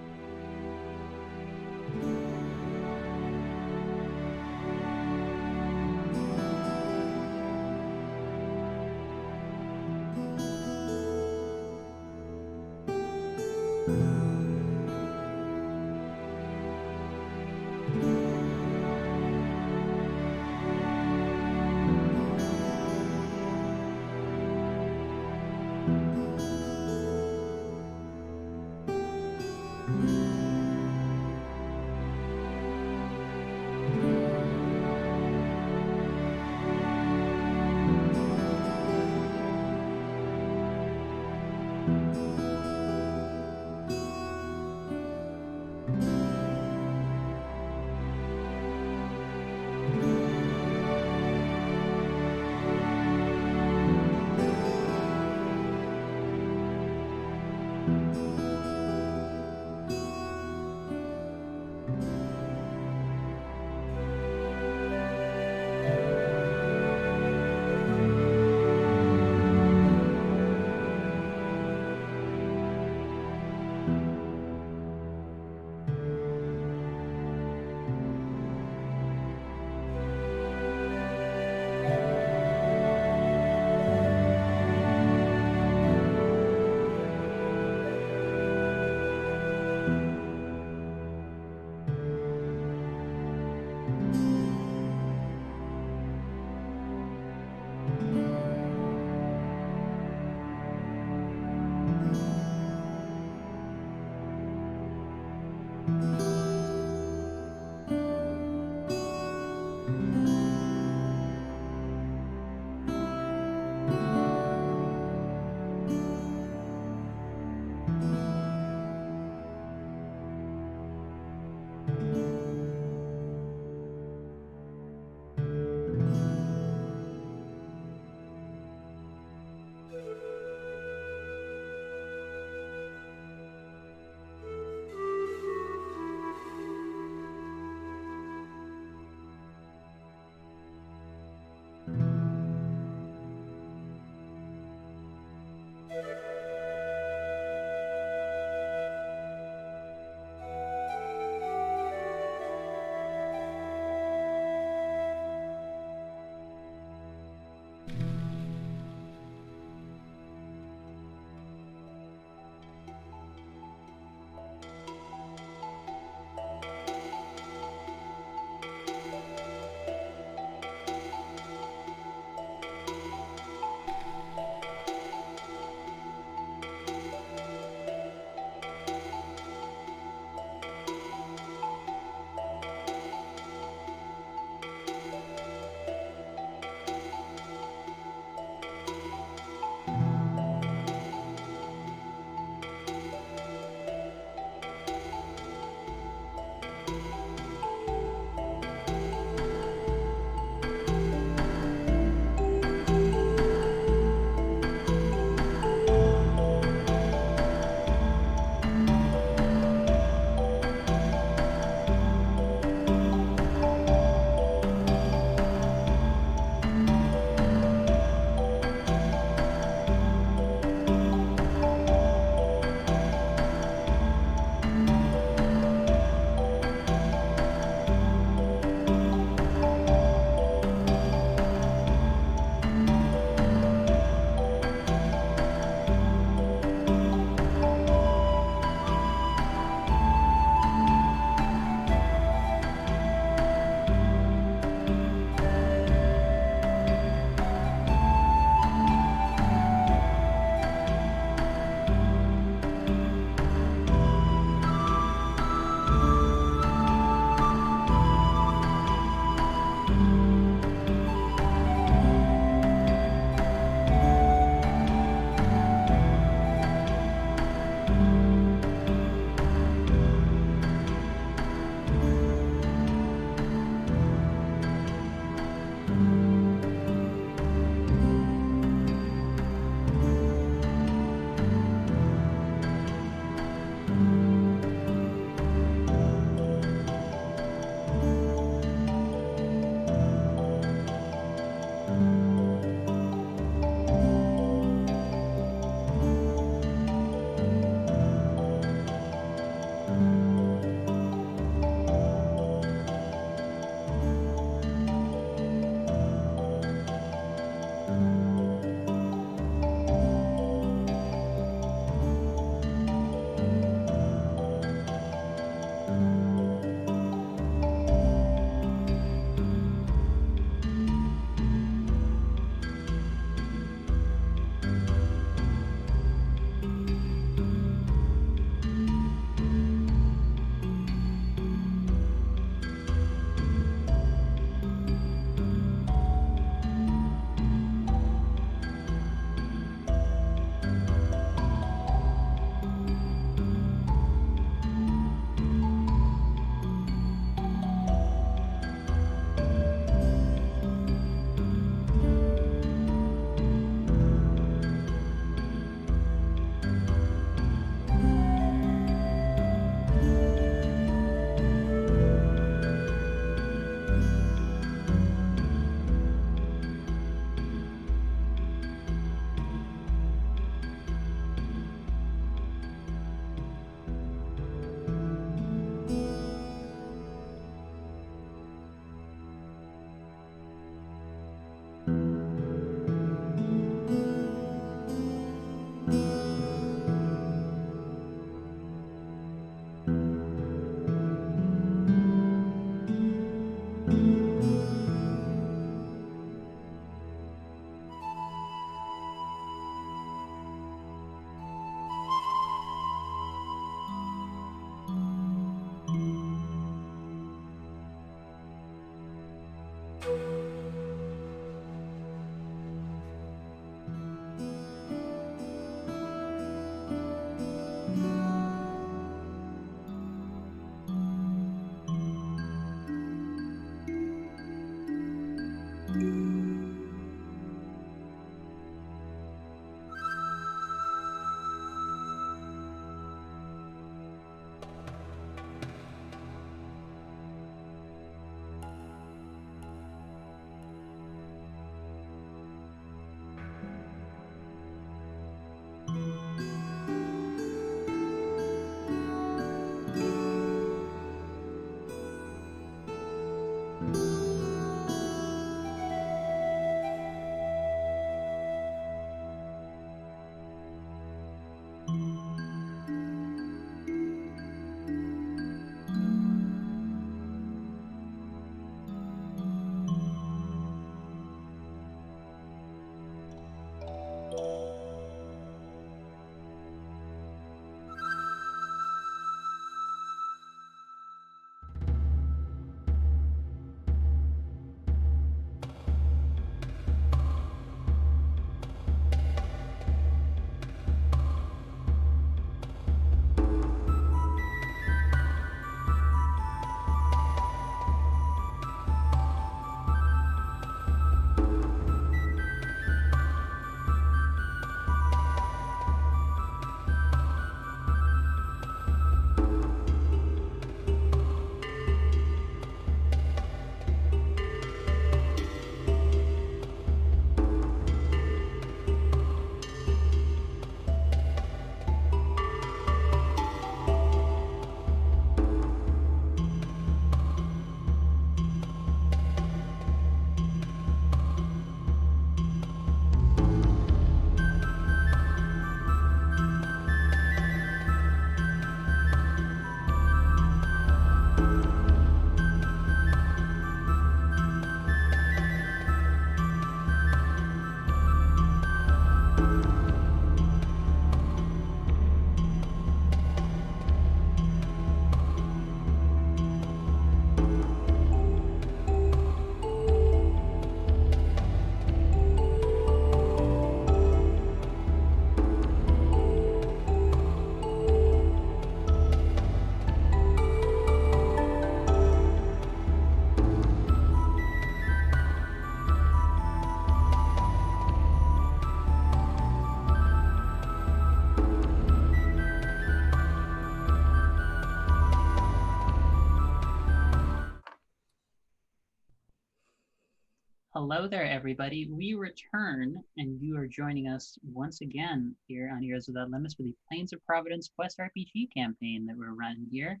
Hello there, everybody. We return, and you are joining us once again here on Heroes Without Limits for the Plains of Providence Quest RPG campaign that we're running here,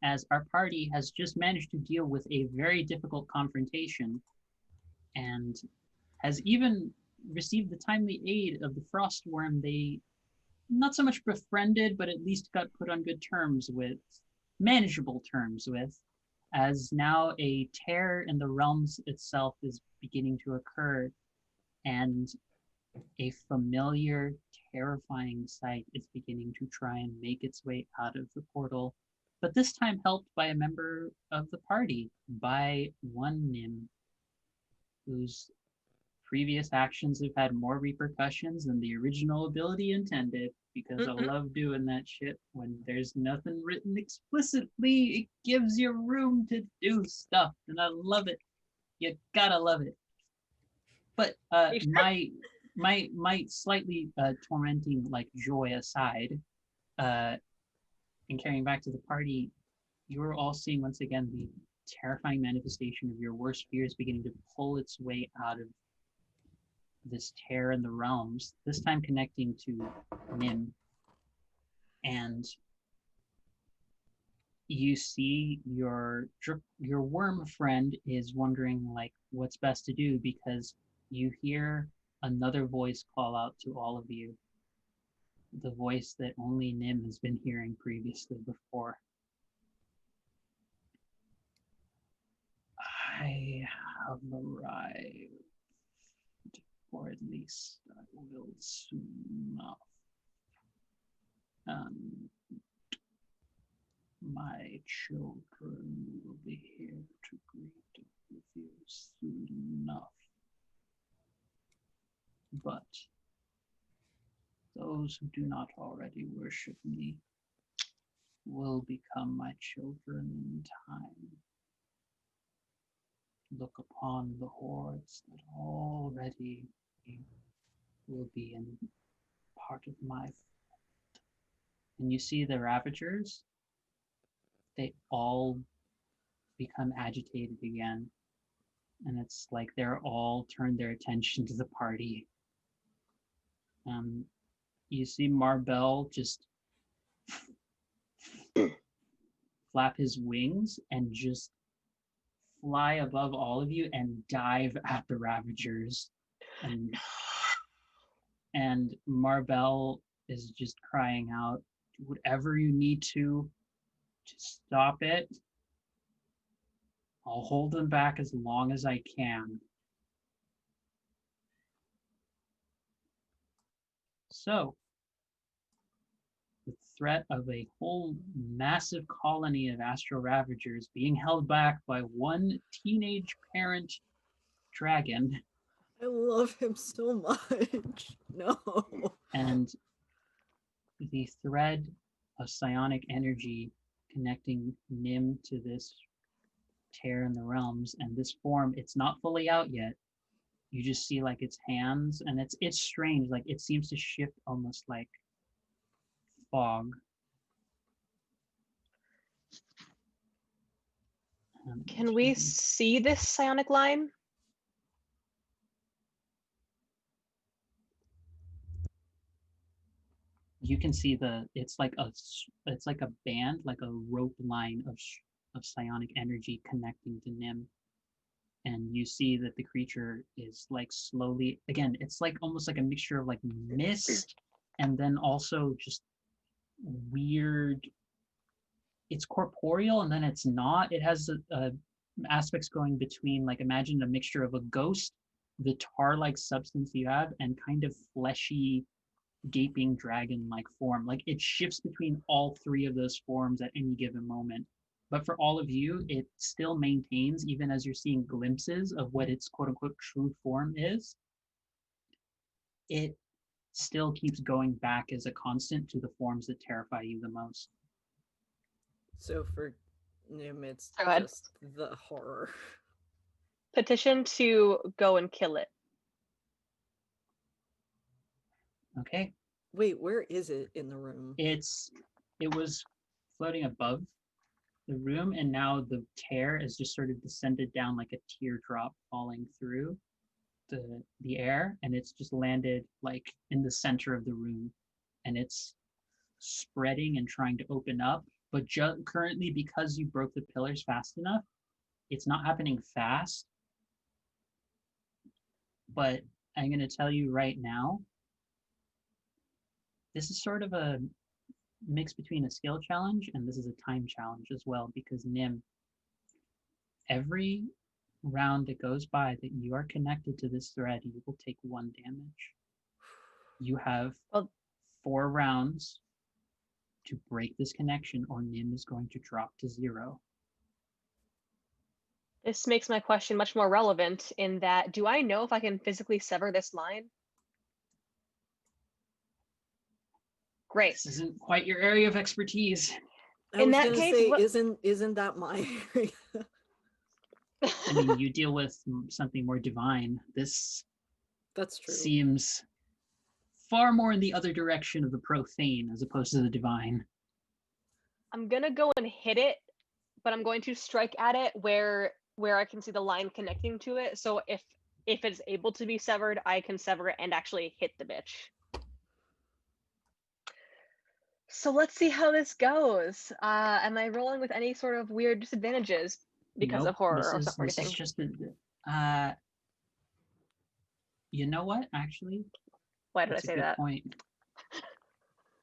as our party has just managed to deal with a very difficult confrontation and has even received the timely aid of the Frostworm they not so much befriended, but at least got put on good terms with, manageable terms with, as now a tear in the realms itself is beginning to occur, and a familiar, terrifying sight is beginning to try and make its way out of the portal, but this time helped by a member of the party, by one Nim, whose previous actions have had more repercussions than the original ability intended, because I love doing that shit when there's nothing written explicitly. It gives you room to do stuff, and I love it. You gotta love it. But my slightly tormenting like joy aside, and carrying back to the party, you're all seeing once again the terrifying manifestation of your worst fears beginning to pull its way out of this tear in the realms, this time connecting to Nim. And you see your worm friend is wondering like what's best to do, because you hear another voice call out to all of you, the voice that only Nim has been hearing previously before. I have arrived, or at least I will soon enough. My children will be here to greet with you soon enough. But those who do not already worship me will become my children in time. Look upon the hordes that already will be in part of my fold. And you see the Ravagers, they all become agitated again. And it's like they're all turned their attention to the party. You see Marbell just flap his wings and just fly above all of you and dive at the Ravagers. And Marbell is just crying out, do whatever you need to stop it. I'll hold them back as long as I can. So, the threat of a whole massive colony of Astral Ravagers being held back by one teenage parent dragon. I love him so much. No. And the thread of psionic energy connecting Nim to this tear in the realms, and this form, it's not fully out yet. You just see like its hands, and it's strange, like it seems to shift almost like fog. Can we see this psionic line? You can see it's like a band, like a rope line of psionic energy connecting to Nim. And you see that the creature is like slowly, again, it's like almost like a mixture of like mist and then also just weird, it's corporeal and then it's not. It has aspects going between, like, imagine a mixture of a ghost, the tar-like substance you have, and kind of fleshy, gaping dragon-like form. Like, it shifts between all three of those forms at any given moment. But for all of you, it still maintains, even as you're seeing glimpses of what its quote-unquote true form is, it still keeps going back as a constant to the forms that terrify you the most. So for Nim, it's just the horror. Petition to go and kill it. Okay. Wait, where is it in the room? It was floating above the room, and now the tear has just sort of descended down like a teardrop falling through. the air, and it's just landed like in the center of the room, and it's spreading and trying to open up. But currently, because you broke the pillars fast enough, it's not happening fast. But I'm going to tell you right now, this is sort of a mix between a skill challenge and this is a time challenge as well, because Nim, every round that goes by that you are connected to this thread, you will take 1 damage. You have 4 rounds to break this connection, or Nim is going to drop to 0. This makes my question much more relevant in that, do I know if I can physically sever this line? Great. This isn't quite your area of expertise. In that case, isn't that my area? I mean, you deal with something more divine. That's true. Seems far more in the other direction of the profane as opposed to the divine. I'm gonna go and hit it, but I'm going to strike at it where I can see the line connecting to it. So if it's able to be severed, I can sever it and actually hit the bitch. So let's see how this goes. Am I rolling with any sort of weird disadvantages because of horror or something? This is just you know what, actually? Why did I say that? Point.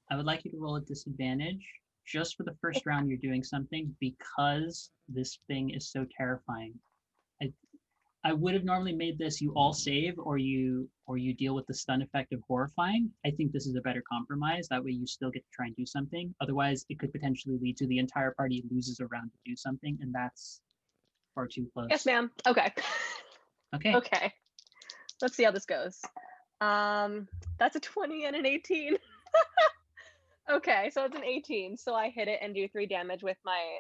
I would like you to roll a disadvantage just for the first round you're doing something, because this thing is so terrifying. I would have normally made this you all save or you deal with the stun effect of horrifying. I think this is a better compromise. That way you still get to try and do something. Otherwise, it could potentially lead to the entire party loses a round to do something, and that's far too close. Yes, ma'am. Okay. Okay. Okay. Let's see how this goes. That's a 20 and an 18. Okay, so it's an 18. So I hit it and do 3 damage with my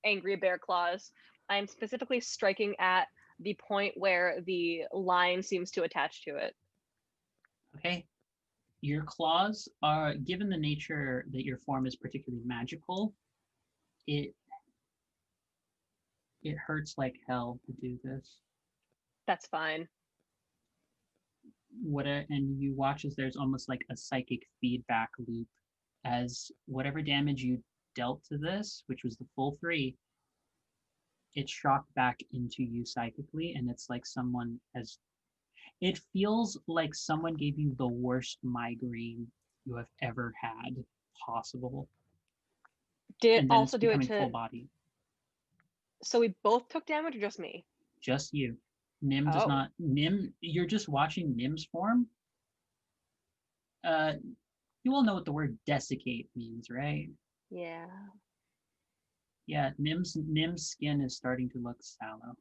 angry bear claws. I'm specifically striking at the point where the line seems to attach to it. Okay. Your claws are, given the nature that your form is particularly magical, it hurts like hell to do this. That's fine. And you watch as there's almost like a psychic feedback loop, as whatever damage you dealt to this, which was the full 3, it's shocked back into you psychically, and it's like it feels like someone gave you the worst migraine you have ever had possible. Did and it then also it's do it becoming to full body. So we both took damage, or just me? Just you. Nim does not. Nim, you're just watching Nim's form. You all know what the word desiccate means, right? Yeah. Yeah, Nim's skin is starting to look sallow.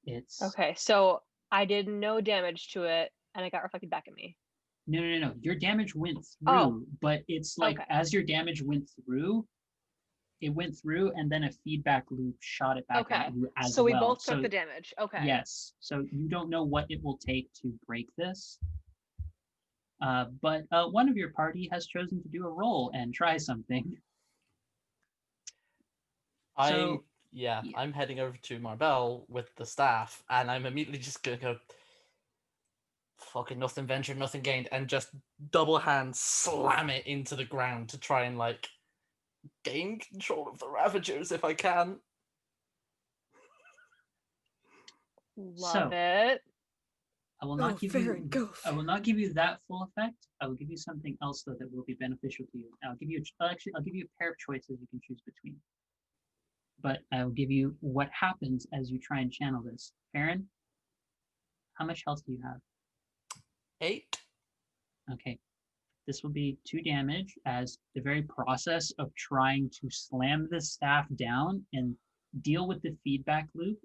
It's okay. So I did no damage to it, and it got reflected back at me. No. Your damage went through, but it's like as your damage went through, it went through, and then a feedback loop shot it back at you as well. So we both took the damage. Okay. Yes. So you don't know what it will take to break this. But one of your party has chosen to do a roll and try something. I'm heading over to Marbell with the staff, and I'm immediately just gonna go, fucking nothing ventured, nothing gained, and just double hand slam it into the ground to try and like gain control of the Ravagers if I can. Love it. I will not give you that full effect. I will give you something else though that will be beneficial to you. I'll give you a pair of choices you can choose between. But I will give you what happens as you try and channel this. Farron, how much health do you have? 8. Okay. This will be 2 damage, as the very process of trying to slam the staff down and deal with the feedback loop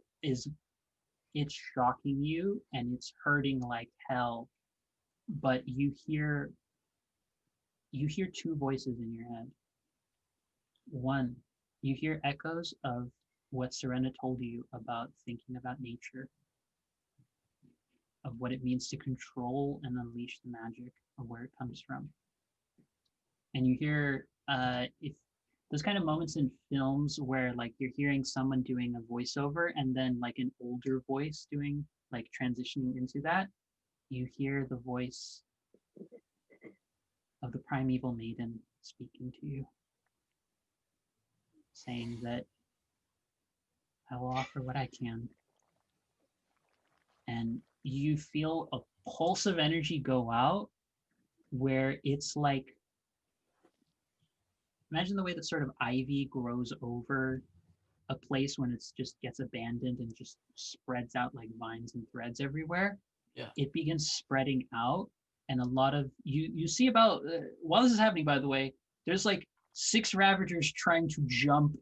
it's shocking you and it's hurting like hell. But you hear 2 voices in your head. One, you hear echoes of what Serena told you about thinking about nature, of what it means to control and unleash the magic, of where it comes from. And you hear, if those kind of moments in films where like you're hearing someone doing a voiceover and then like an older voice doing like transitioning into that, you hear the voice of the primeval maiden speaking to you, saying that I will offer what I can. And you feel a pulse of energy go out where it's like, imagine the way that sort of ivy grows over a place when it's just gets abandoned and just spreads out like vines and threads everywhere. Yeah. It begins spreading out, and a lot of you see about while this is happening, by the way, there's like 6 ravagers trying to jump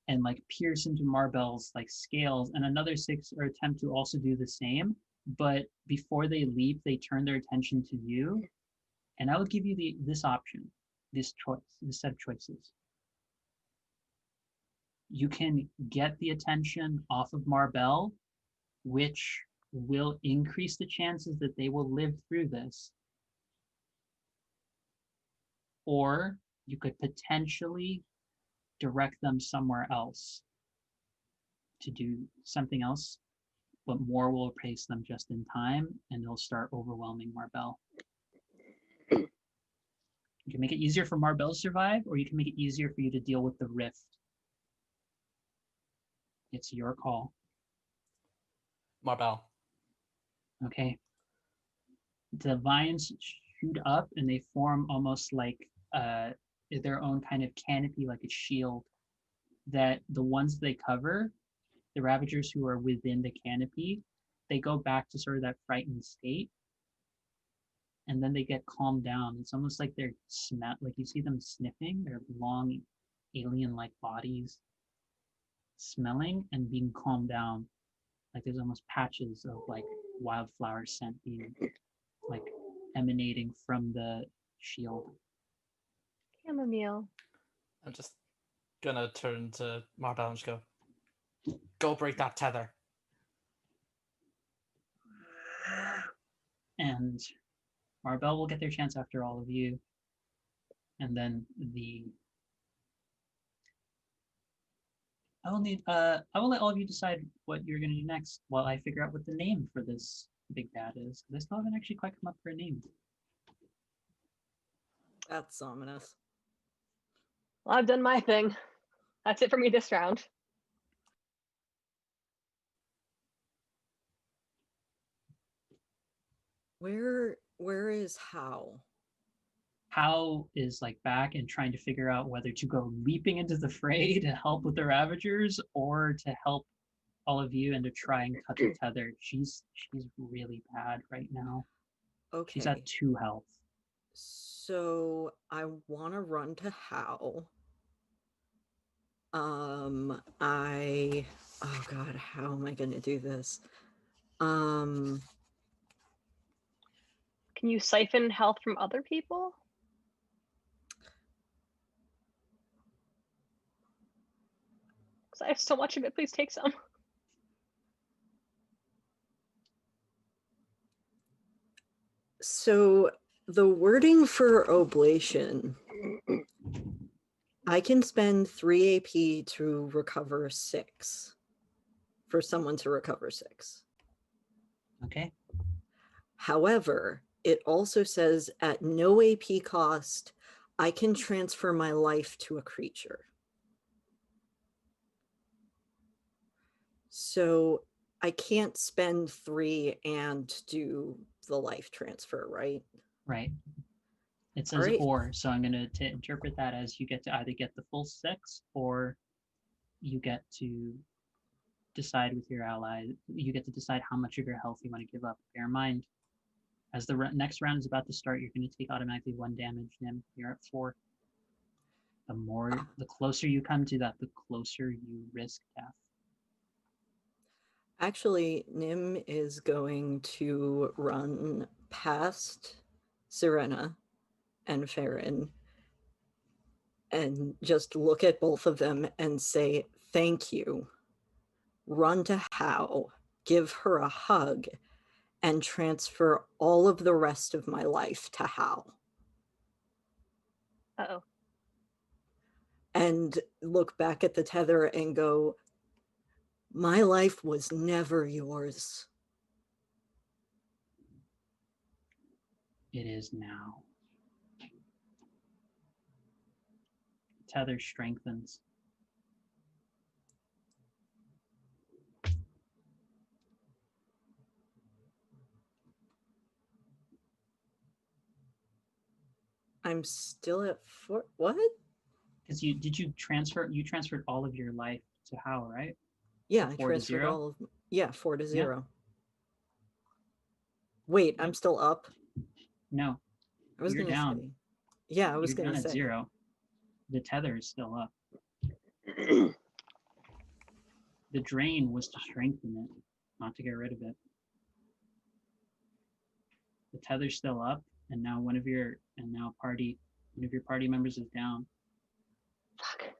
and like pierce into Marbell's like scales, and another 6 are attempt to also do the same. But before they leap, they turn their attention to you, and I would give you this option, this choice, this set of choices. You can get the attention off of Marbell, which will increase the chances that they will live through this. Or you could potentially direct them somewhere else to do something else, but more will replace them just in time, and they'll start overwhelming Marbell. You can make it easier for Marbell to survive, or you can make it easier for you to deal with the rift. It's your call. Marbell. Okay. The vines shoot up and they form almost like their own kind of canopy, like a shield, that the ones they cover, the ravagers who are within the canopy, they go back to sort of that frightened state, and then they get calmed down. It's almost like they're like you see them sniffing their long alien-like bodies, smelling and being calmed down. Like there's almost patches of like wildflower scent being like emanating from the shield. Chamomile. I'm just gonna turn to Marbell and just go break that tether. And Marbell will get their chance after all of you. And then I will let all of you decide what you're gonna do next while I figure out what the name for this big bad is. Because I still haven't actually quite come up for a name. That's ominous. Well, I've done my thing. That's it for me this round. Where is How? How is like back and trying to figure out whether to go leaping into the fray to help with the Ravagers or to help all of you and to try and cut the tether. She's really bad right now. Okay. She's at 2 health. So I want to run to How. Oh God, how am I going to do this? Can you siphon health from other people? Because I have so much of it. Please take some. So the wording for oblation, I can spend 3 AP to recover 6. For someone to recover 6. Okay. However, it also says at no AP cost, I can transfer my life to a creature. So I can't spend 3 and do the life transfer, right? Right. It says Right. Or, so I'm going to interpret that as you get to either get the full 6 or you get to decide with your ally, you get to decide how much of your health you want to give up. Bear in mind, as the next round is about to start, you're going to take automatically 1 damage, Nim. You're at 4. The closer you come to that, the closer you risk death. Actually, Nim is going to run past Serena and Farron and just look at both of them and say, thank you. Run to How, give her a hug, and transfer all of the rest of my life to How. Uh-oh. and look back at the tether and go, my life was never yours. It is now. Tether strengthens. I'm still at 4. What? Because you transferred all of your life to Hal, right? Yeah, I 4 to transferred 0? all of. Yeah, 4 to Yeah. 0. Wait, I'm still up. No, I was you're gonna down. say. Yeah, I was You're down gonna at say. 0. The tether is still up. The drain was to strengthen it, not to get rid of it. The tether's still up, and now one of your party members is down. Fuck.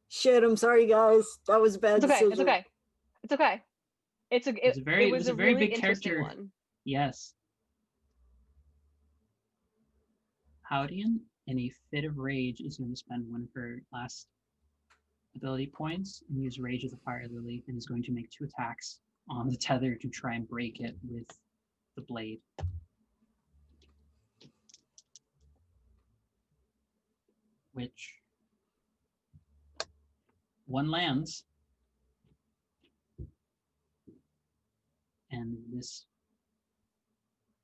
Shit, I'm sorry, guys. That was a bad It's okay. decision. It's okay. It's okay. It was a very really big interesting character. one. Yes. Howdian, in a fit of rage, is going to spend one of her last ability points and use Rage of the Fire Lily, and is going to make 2 attacks on the tether to try and break it with the blade. Which one lands, and this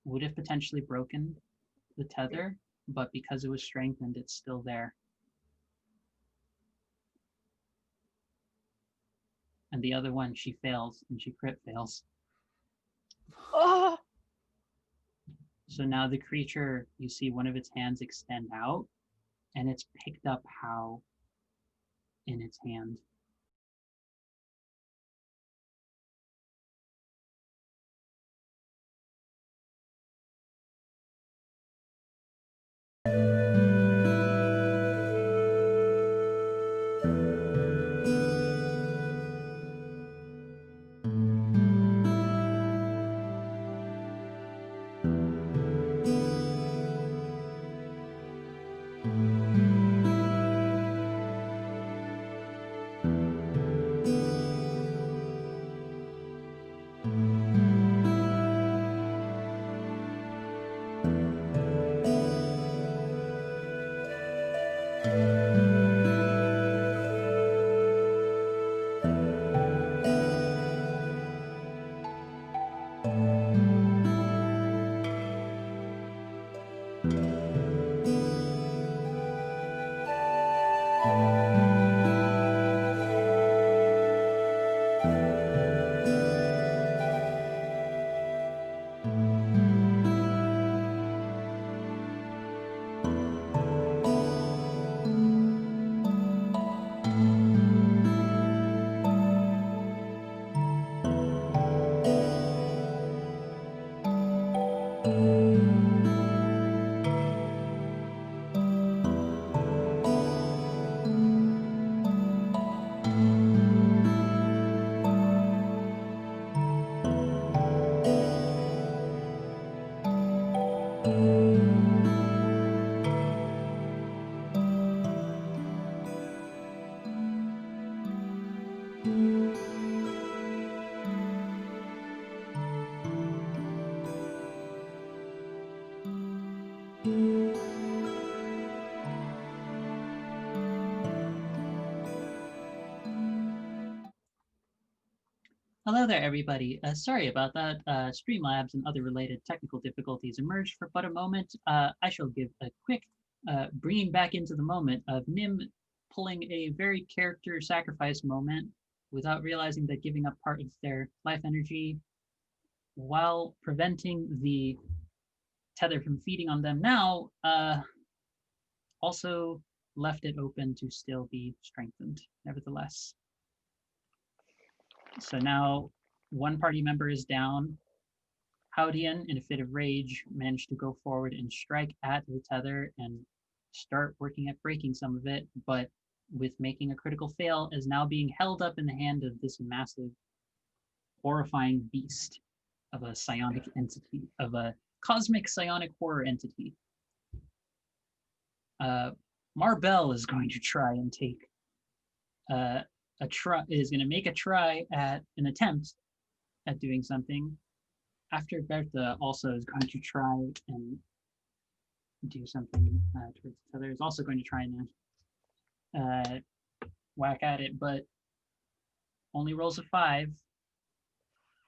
would have potentially broken the tether, but because it was strengthened, it's still there. And the other one, she fails, and she crit fails. Oh, So now the creature, you see one of its hands extend out, and it's picked up How in its hand. Hello there, everybody. Sorry about that. Streamlabs and other related technical difficulties emerged for but a moment. I shall give a quick bringing back into the moment of Nim pulling a very character sacrifice moment without realizing that giving up part of their life energy while preventing the tether from feeding on them now also left it open to still be strengthened, nevertheless. So now one party member is down. Howdian, in a fit of rage, managed to go forward and strike at the tether and start working at breaking some of it, but with making a critical fail, is now being held up in the hand of this massive, horrifying beast of a psionic entity, of a cosmic psionic horror entity. Marbell is going to try and take is going to make a try at an attempt at doing something. After Bertha also is going to try and do something towards each other, is also going to try and whack at it, but only rolls a 5,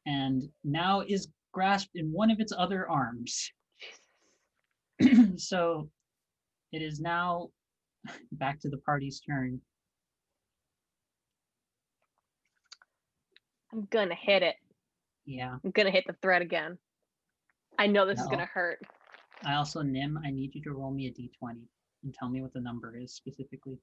and now is grasped in one of its other arms. So it is now back to the party's turn. I'm gonna hit it. Yeah. I'm gonna hit the thread again. I know this is No. gonna hurt. I also, Nim, I need you to roll me a d20 and tell me what the number is specifically.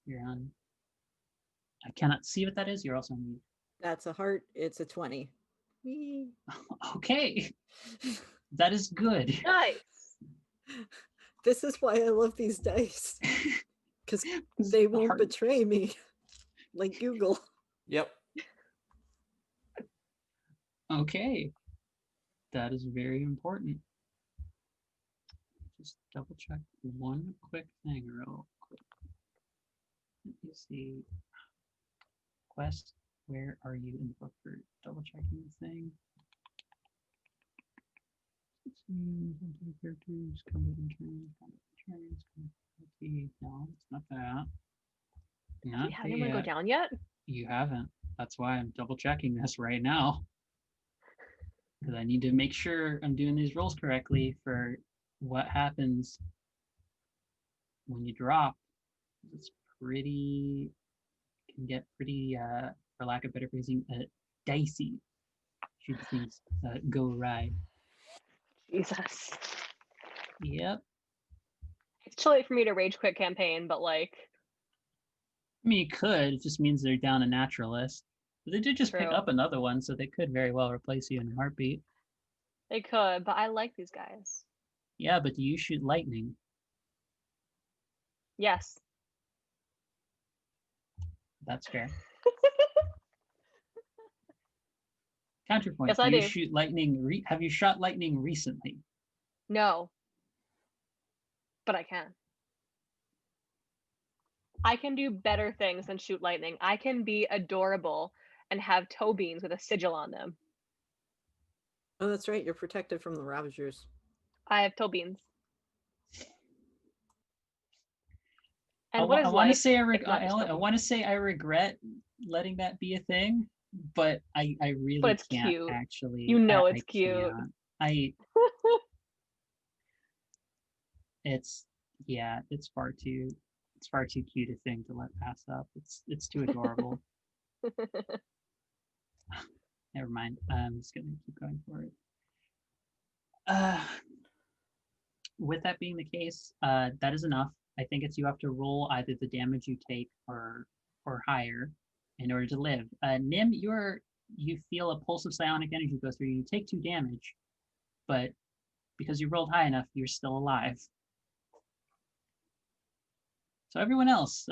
You're on. I cannot see what that is. You're also on mute. That's a heart. It's a 20. Whee. Okay. That is good. Nice. This is why I love these dice. Because they won't Heart. betray me. Like Google. Yep. Okay. That is very important. Just double check one quick thing real quick. Let me see. Quest, where are you in the book for double checking the thing? Characters, combat and turns, no, it's not that. Not We haven't anyone go yet. down yet? You haven't. That's why I'm double checking this right now. Because I need to make sure I'm doing these rolls correctly for what happens when you drop. It's pretty, can get pretty, for lack of better phrasing, dicey should things go awry. Jesus. Yep. It's too late for me to rage quit campaign, but like, I mean, you could. It just means they're down a naturalist. But they did just pick True. up another one, so they could very well replace you in a heartbeat. they could, but I like these guys. Yeah, but do you shoot lightning? Yes. That's fair. Counterpoint. Yes, I do you do. shoot lightning? Have you shot lightning recently? No. But I can. I can do better things than shoot lightning. I can be adorable and have toe beans with a sigil on them. Oh, that's right. You're protected from the Ravagers. I have toe beans. I And what is want to life say if not just toe I beans? want to say I regret letting that be a thing, but I really But it's can't cute. actually. You know I it's cute. can't. It's far too cute a thing to let pass up. It's too adorable. Never mind. I'm just gonna keep going for it. With that being the case, that is enough. I think it's you have to roll either the damage you take or higher in order to live. Nim, you feel a pulse of psionic energy go through you. You take 2 damage, but because you rolled high enough, you're still alive. So everyone else,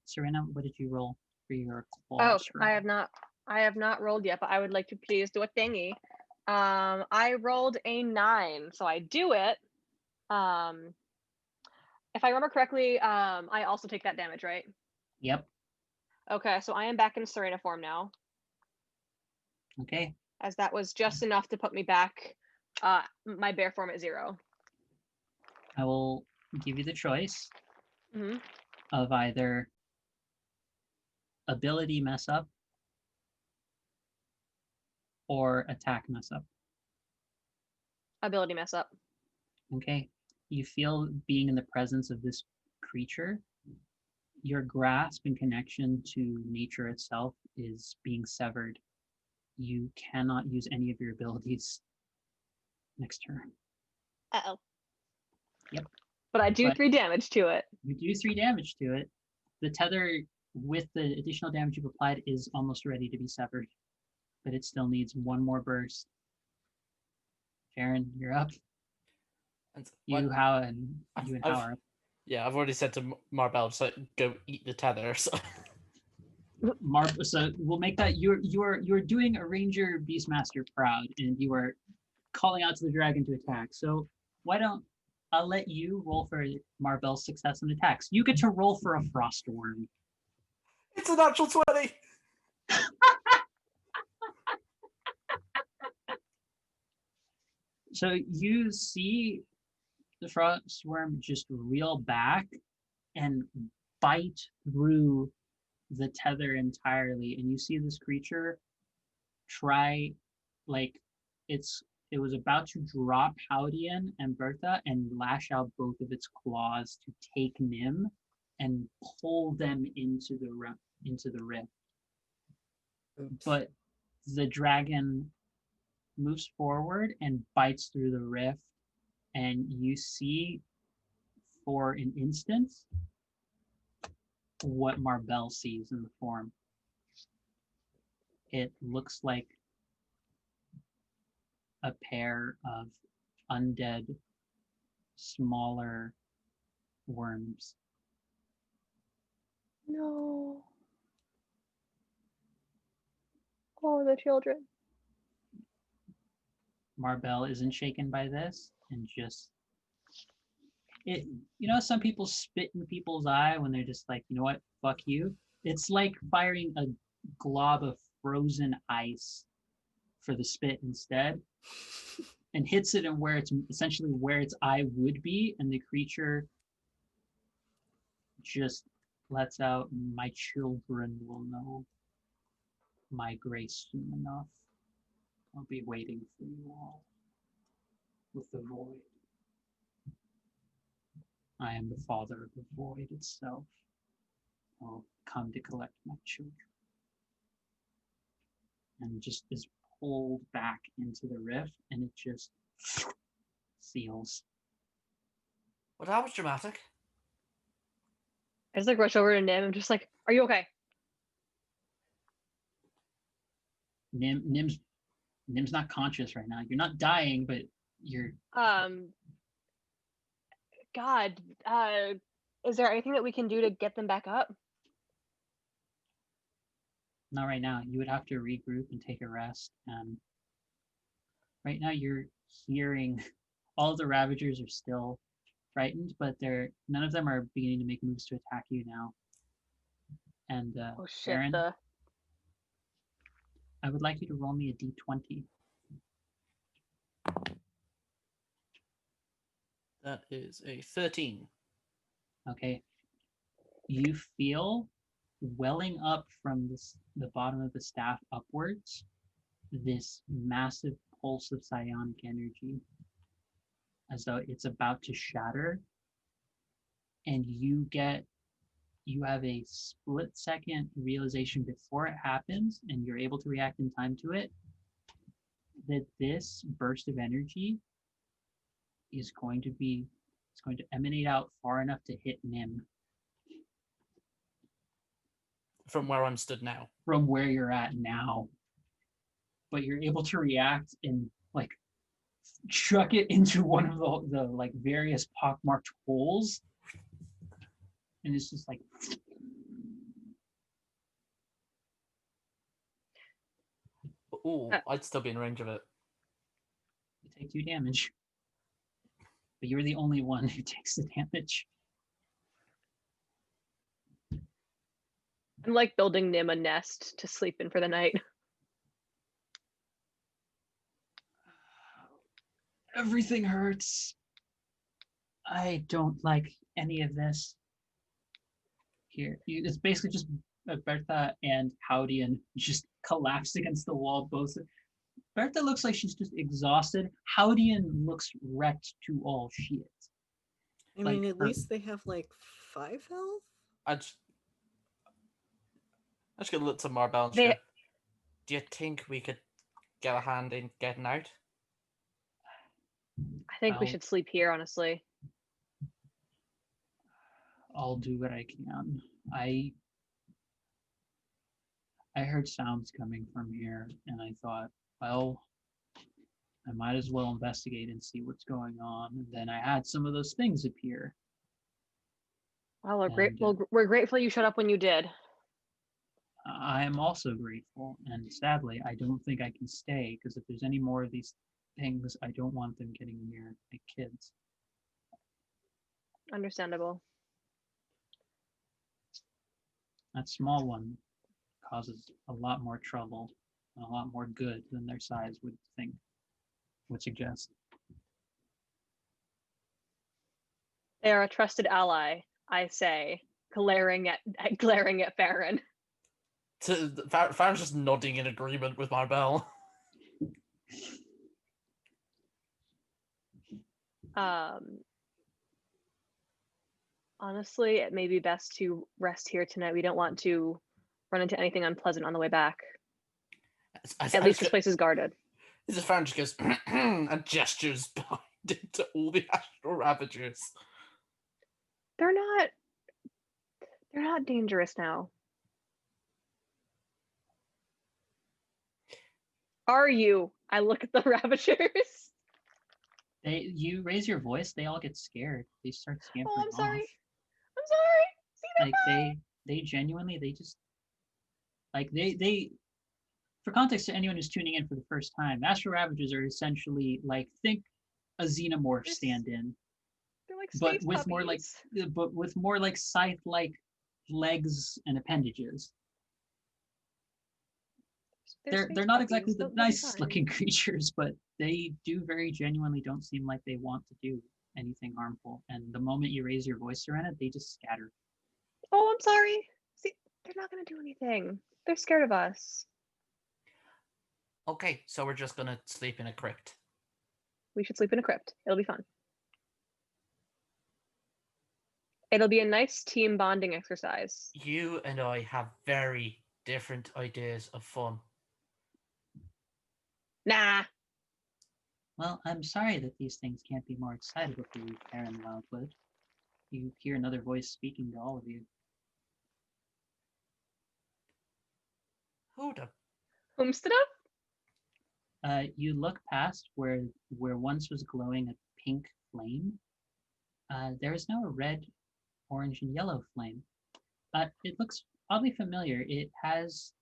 Serena, what did you roll for your claw? I have not rolled yet, but I would like to please do a thingy. I rolled a 9, so I do it. If I remember correctly, I also take that damage, right? Yep. Okay, so I am back in Serena form now, Okay. as that was just enough to put me back my bear form at 0. I will give you the choice Mm-hmm. of either ability mess up or attack mess up. Ability mess up. Okay. You feel being in the presence of this creature, your grasp and connection to nature itself is being severed. You cannot use any of your abilities next turn. Uh-oh. Yep. But I do 3 damage to it. You do 3 damage to it. The tether, with the additional damage you've applied, is almost ready to be severed, but it still needs one more burst. Sharon, you're up. And You and Hal are up. Yeah, I've already said to Marbell, so go eat the tether. So So we'll make that you're doing a Ranger Beastmaster proud, and you are calling out to the dragon to attack. So why don't I'll let you roll for Marbell's success in attacks. You get to roll for a Frostworm. it's a natural 20. So you see the Frostworm just reel back and bite through the tether entirely, and you see this creature try, like, it was about to drop Howdian and Bertha and lash out both of its claws to take Nim and pull them into the rift. Oops. But the dragon moves forward and bites through the rift, and you see for an instant what Marbell sees in the form. It looks like a pair of undead, smaller worms. No. Oh, the children. Marbell isn't shaken by this and just it. Some people spit in people's eye when they're just like, you know what, fuck you. It's like firing a glob of frozen ice for the spit instead, and hits it in where it's essentially where its eye would be, and the creature just lets out, "My children will know my grace soon enough. I'll be waiting for you all with the void. I am the father of the void itself. I'll come to collect my children." And just is pulled back into the rift, and it just seals. Well, that was dramatic. I just like rush over to Nim. I'm just like, "Are you okay?" Nim's not conscious right now. You're not dying, but you're God, is there anything that we can do to get them back up? not right now. You would have to regroup and take a rest. And right now you're hearing all of the Ravagers are still frightened, but none of them are beginning to make moves to attack you now. And Oh shit! Baron, I would like you to roll me a d20. That is a 13. Okay. You feel welling up from the bottom of the staff upwards this massive pulse of psionic energy, as though it's about to shatter, and you have a split second realization before it happens, and you're able to react in time to it, that this burst of energy is going to emanate out far enough to hit Nim. From where I'm stood now. From where you're at now. But you're able to react and like chuck it into one of the like various pockmarked holes. And it's just like Ooh, I'd still be in range of it. you take 2 damage. But you're the only one who takes the damage. I'm like building Nim a nest to sleep in for the night. Everything hurts. I don't like any of this. Here, it's basically just Bertha and Howdian just collapsed against the wall. Both. Bertha looks like she's just exhausted. Howdian looks wrecked to all shit. I mean, at least they have like 5 health. I just gonna look to Marbell and They- go, do you think we could get a hand in getting out? I think we should sleep here, honestly. I'll do what I can. I heard sounds coming from here, and I thought, well, I might as well investigate and see what's going on. And then I had some of those things appear. Well, And, we're grateful you showed up when you did. I am also grateful, and sadly, I don't think I can stay because if there's any more of these things, I don't want them getting near my kids. Understandable. That small one causes a lot more trouble and a lot more good than their size would suggest. They are a trusted ally, I say, glaring at Farron. Farron's just nodding in agreement with Marbell. Honestly, it may be best to rest here tonight. We don't want to run into anything unpleasant on the way back. At least this place is guarded. This is Farron just goes and gestures behind it to all the astral ravagers. They're not dangerous now. Are you? I look at the ravagers. You raise your voice, they all get scared. They start scampering Oh, I'm sorry. off. I'm sorry. See, Like they genuinely, they just like they for context to anyone who's tuning in for the first time, Astral Ravagers are essentially like think a xenomorph stand-in. They're like but space with more like scythe-like legs and appendages. They're not exactly the nicest looking creatures, but they do very genuinely don't seem like they want to do anything harmful. And the moment you raise your voice around it, they just scatter. Oh, I'm sorry. See, they're not gonna do anything. They're scared of us. Okay, so we're just gonna sleep in a crypt. We should sleep in a crypt. It'll be fun. It'll be a nice team bonding exercise. You and I have very different ideas of fun. Nah. Well, I'm sorry that these things can't be more excitable for you, Farron Wildwood. You hear another voice speaking to all of you. Who the? Homestead? You look past where once was glowing a pink flame. There is now a red, orange, and yellow flame. It looks oddly familiar. It has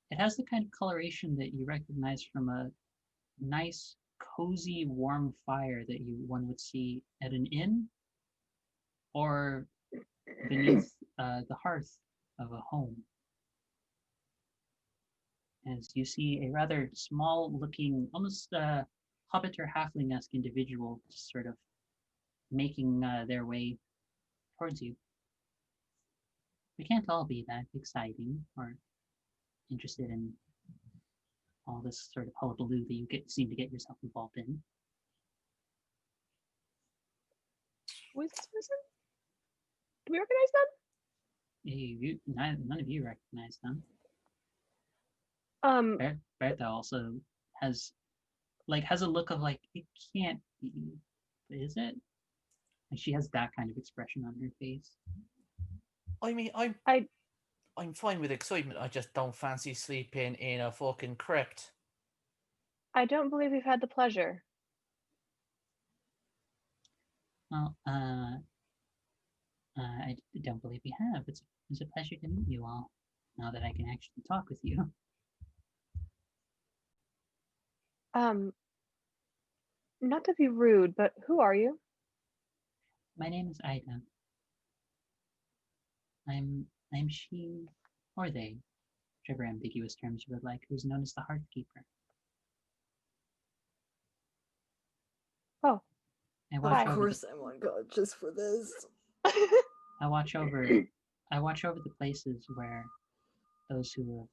the kind of coloration that you recognize from a nice, cozy, warm fire that one would see at an inn or beneath the hearth of a home. As you see a rather small-looking, almost hobbit or halfling-esque individual just sort of making their way towards you. We can't all be that exciting or interested in all this sort of hullabaloo that you seem to get yourself involved in. Who is this person? Do we recognize them? None of you recognize them. Bertha also has a look of like, it can't be, is it? And she has that kind of expression on her face. I mean, I'm fine with excitement. I just don't fancy sleeping in a fucking crypt. I don't believe we've had the pleasure. Well, I don't believe we have. It's a pleasure to meet you all, now that I can actually talk with you. Not to be rude, but who are you? My name is Ida. I'm she or they, whichever ambiguous terms you would like, who's known as the Hearthkeeper. Oh. Of course I'm on God just for this. I watch over the places where those who have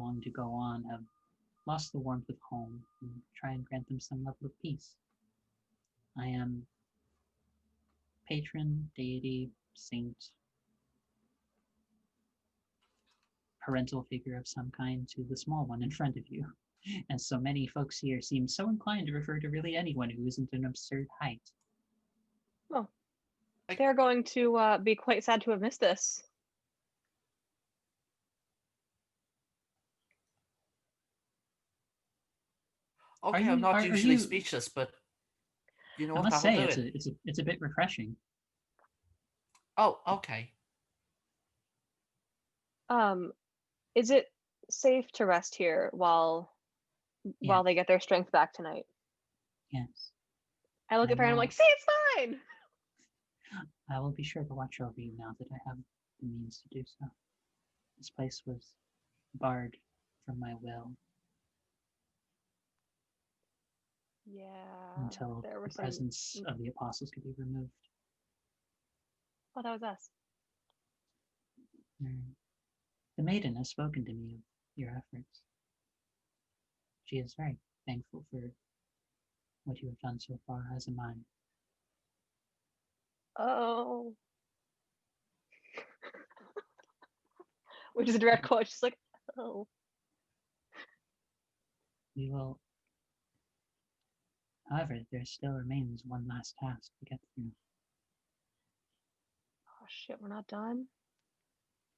longed to go on have lost the warmth of home and try and grant them some level of peace. I am patron, deity, saint, parental figure of some kind to the small one in front of you. And so many folks here seem so inclined to refer to really anyone who isn't an absurd height. Oh. They're going to be quite sad to have missed this. Okay, I'm not usually speechless, but you know what? I must say, it's a bit refreshing. Oh, okay. Is it safe to rest here while Yes, they get their strength back tonight? yes. I look I at Farron, I'm will. like, say it's fine. I will be sure to watch over you now that I have the means to do so. This place was barred from my will Yeah, until there were the some. presence of the apostles could be removed. Oh, that was us. The maiden has spoken to me of your efforts. She is very thankful for what you have done so far, as am I. Oh, which is a direct quote. She's like, oh. We will. However, there still remains one last task to get through. Oh shit, we're not done.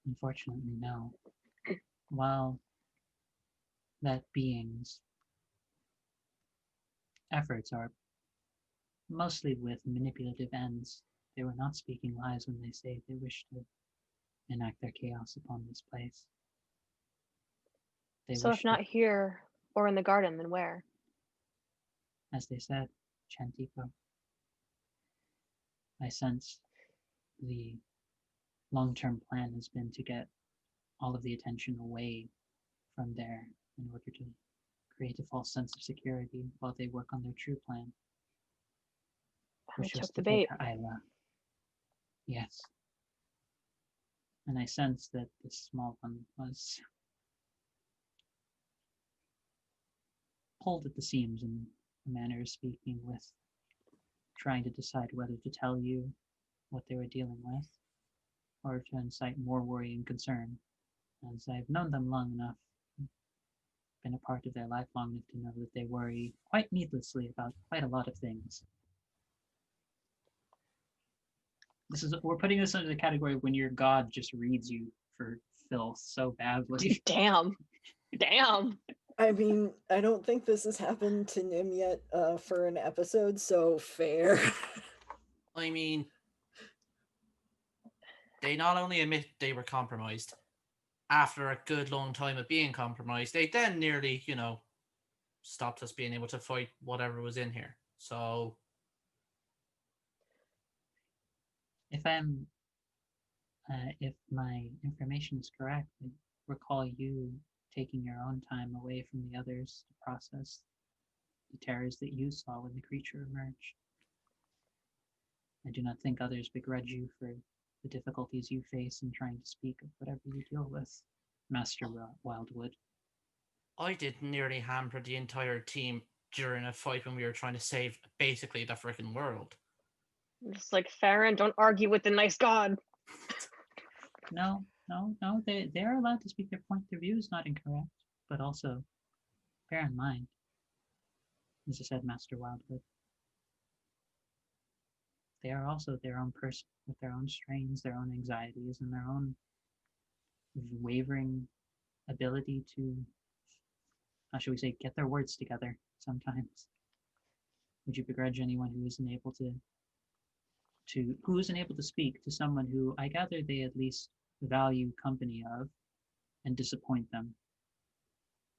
Unfortunately, no. While that being's efforts are mostly with manipulative ends, they were not speaking lies when they say they wish to enact their chaos upon this place. They So wish if to, not here or in the garden, then where? as they said, Chantico. I sense the long-term plan has been to get all of the attention away from there in order to create a false sense of security while they work on their true plan, And they which was took to the take bait. Isla. Yes. And I sense that this small one was pulled at the seams in a manner of speaking, with trying to decide whether to tell you what they were dealing with or to incite more worry and concern, as I've known them long enough, been a part of their life long enough to know that they worry quite needlessly about quite a lot of things. We're putting this under the category when your god just reads you for filth so badly. Damn. Damn. I mean, I don't think this has happened to Nim yet for an episode, so fair. I mean, they not only admit they were compromised, after a good long time of being compromised, they then nearly, stopped us being able to fight whatever was in here. So, If my information is correct, I recall you taking your own time away from the others to process the terrors that you saw when the creature emerged. I do not think others begrudge you for the difficulties you face in trying to speak of whatever you deal with, Master Wildwood. I did nearly hamper the entire team during a fight when we were trying to save basically the freaking world. Just like, Farron, don't argue with the nice god. No, they are allowed to speak their point. Their view is not incorrect, but also bear in mind, as I said, Master Wildwood, they are also their own person with their own strains, their own anxieties, and their own wavering ability to, how should we say, get their words together sometimes. Would you begrudge anyone who isn't able to speak to someone who I gather they at least value company of and disappoint them?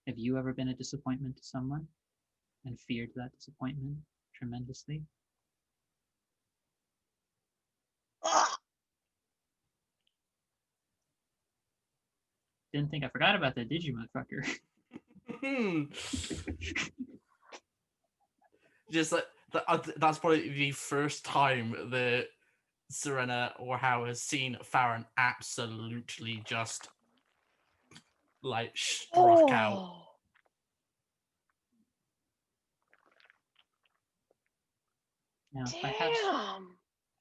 Have you ever been a disappointment to someone and feared that disappointment tremendously? Didn't think I forgot about that, did you, motherfucker? Just like that's probably the first time that Serena or How has seen Farron absolutely just like struck out. Oh. Now, if Damn.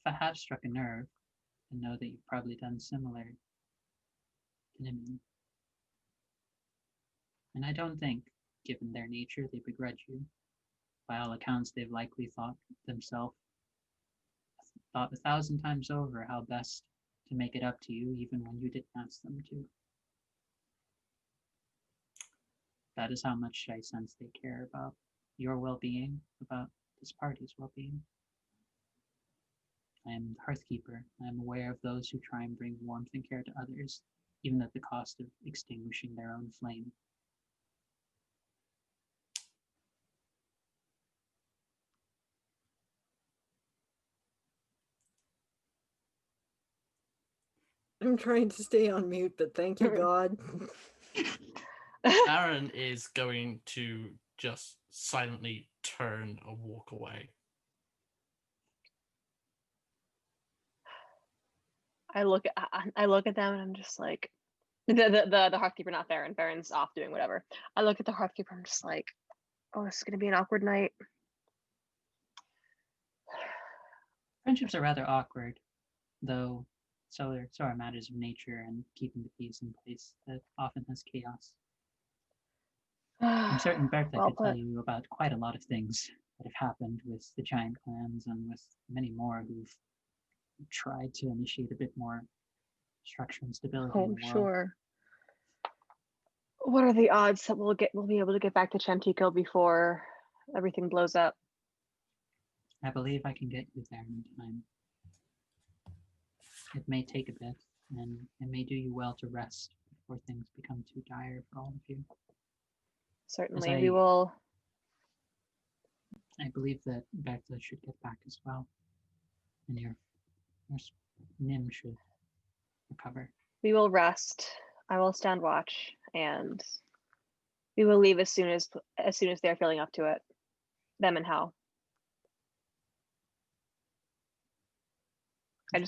I have struck a nerve, I know that you've probably done similar to Nimue. And I don't think, given their nature, they begrudge you. By all accounts, they've likely thought 1,000 times over how best to make it up to you, even when you didn't ask them to. That is how much I sense they care about your well-being, about this party's well-being. I am the Hearthkeeper. I am aware of those who try and bring warmth and care to others, even at the cost of extinguishing their own flame. I'm trying to stay on mute, but thank you, God. Aaron is going to just silently turn and walk away. I look at them and I'm just like, the Hearthkeeper, not Farron. Farron's off doing whatever. I look at the Hearthkeeper and I'm just like, oh, this is gonna be an awkward night. Friendships are rather awkward, though so are matters of nature and keeping the peace in place that often has chaos. I'm certain Bertha Well could tell you about quite a lot of things that have happened with the giant clans and with many more who've tried to initiate a bit more structure and stability in Oh, the world. sure. What are the odds that we'll be able to get back to Chantico before everything blows up? I believe I can get you there in time. It may take a bit, and it may do you well to rest before things become too dire for all of you. Certainly, we will. I believe that Bertha should get back as well, and your Nim should recover. We will rest. I will stand watch, and we will leave as soon as they're feeling up to it. Them and Hal. I'm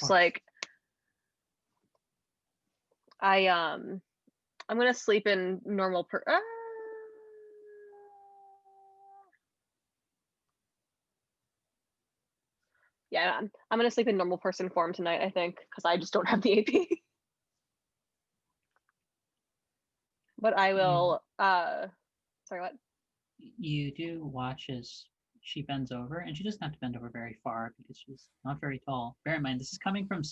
gonna sleep in normal yeah, I'm gonna sleep in normal person form tonight, I think, because I just don't have the AP. But I will sorry, what? You do watch as she bends over, and she doesn't have to bend over very far because she's not very tall. Bear in mind, this is coming from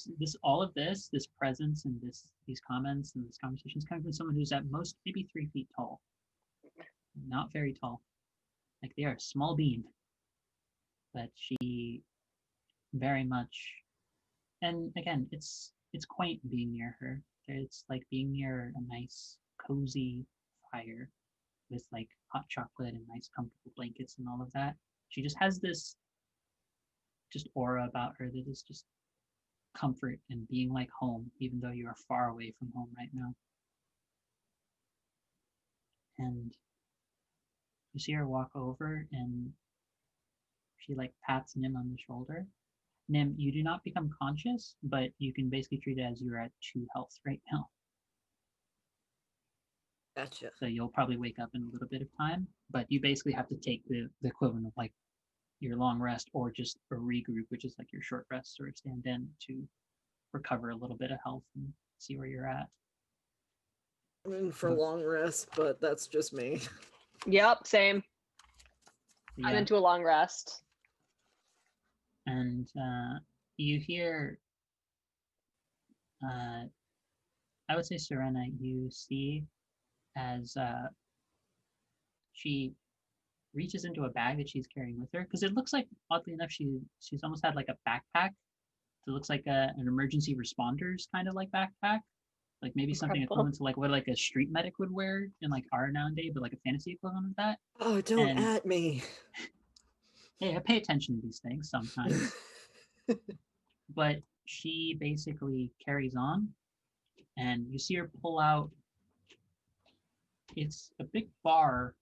all of this presence and these comments and this conversation is coming from someone who's at most maybe 3 feet tall. Not very tall. Like, they are a small being. But she very much, and again, it's quaint being near her. It's like being near a nice, cozy fire with like hot chocolate and nice, comfortable blankets and all of that. She just has this just aura about her that is just comfort and being like home, even though you are far away from home right now. And you see her walk over, and she like pats Nim on the shoulder. Nim, you do not become conscious, but you can basically treat it as you're at 2 health right now. Gotcha. So you'll probably wake up in a little bit of time, but you basically have to take the equivalent of like your long rest or just a regroup, which is like your short rest, sort of stand in to recover a little bit of health and see where you're at. I'm in for long rest, but that's just me. Yep, same. Yeah. I'm into a long rest. And you hear, I would say, Serena, you see as she reaches into a bag that she's carrying with her, because it looks like, oddly enough, she's almost had like a backpack. So it looks like an emergency responders kind of like backpack, like maybe something equivalent to like what like a street medic would wear in like our nowadays, but like a fantasy equivalent of that. Oh, don't at me. Hey, I pay attention to these things sometimes. But she basically carries on, and you see her pull out, it's a big bar.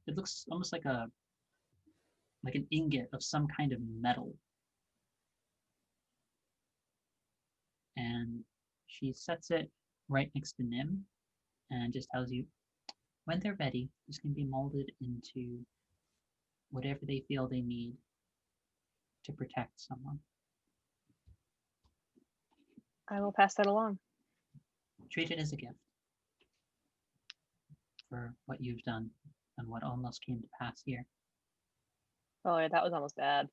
It looks almost like an ingot of some kind of metal. And she sets it right next to Nim and just tells you, when they're ready, this can be molded into whatever they feel they need to protect someone. I will pass that along. Treat it as a gift for what you've done and what almost came to pass here. Oh, yeah, that was almost bad.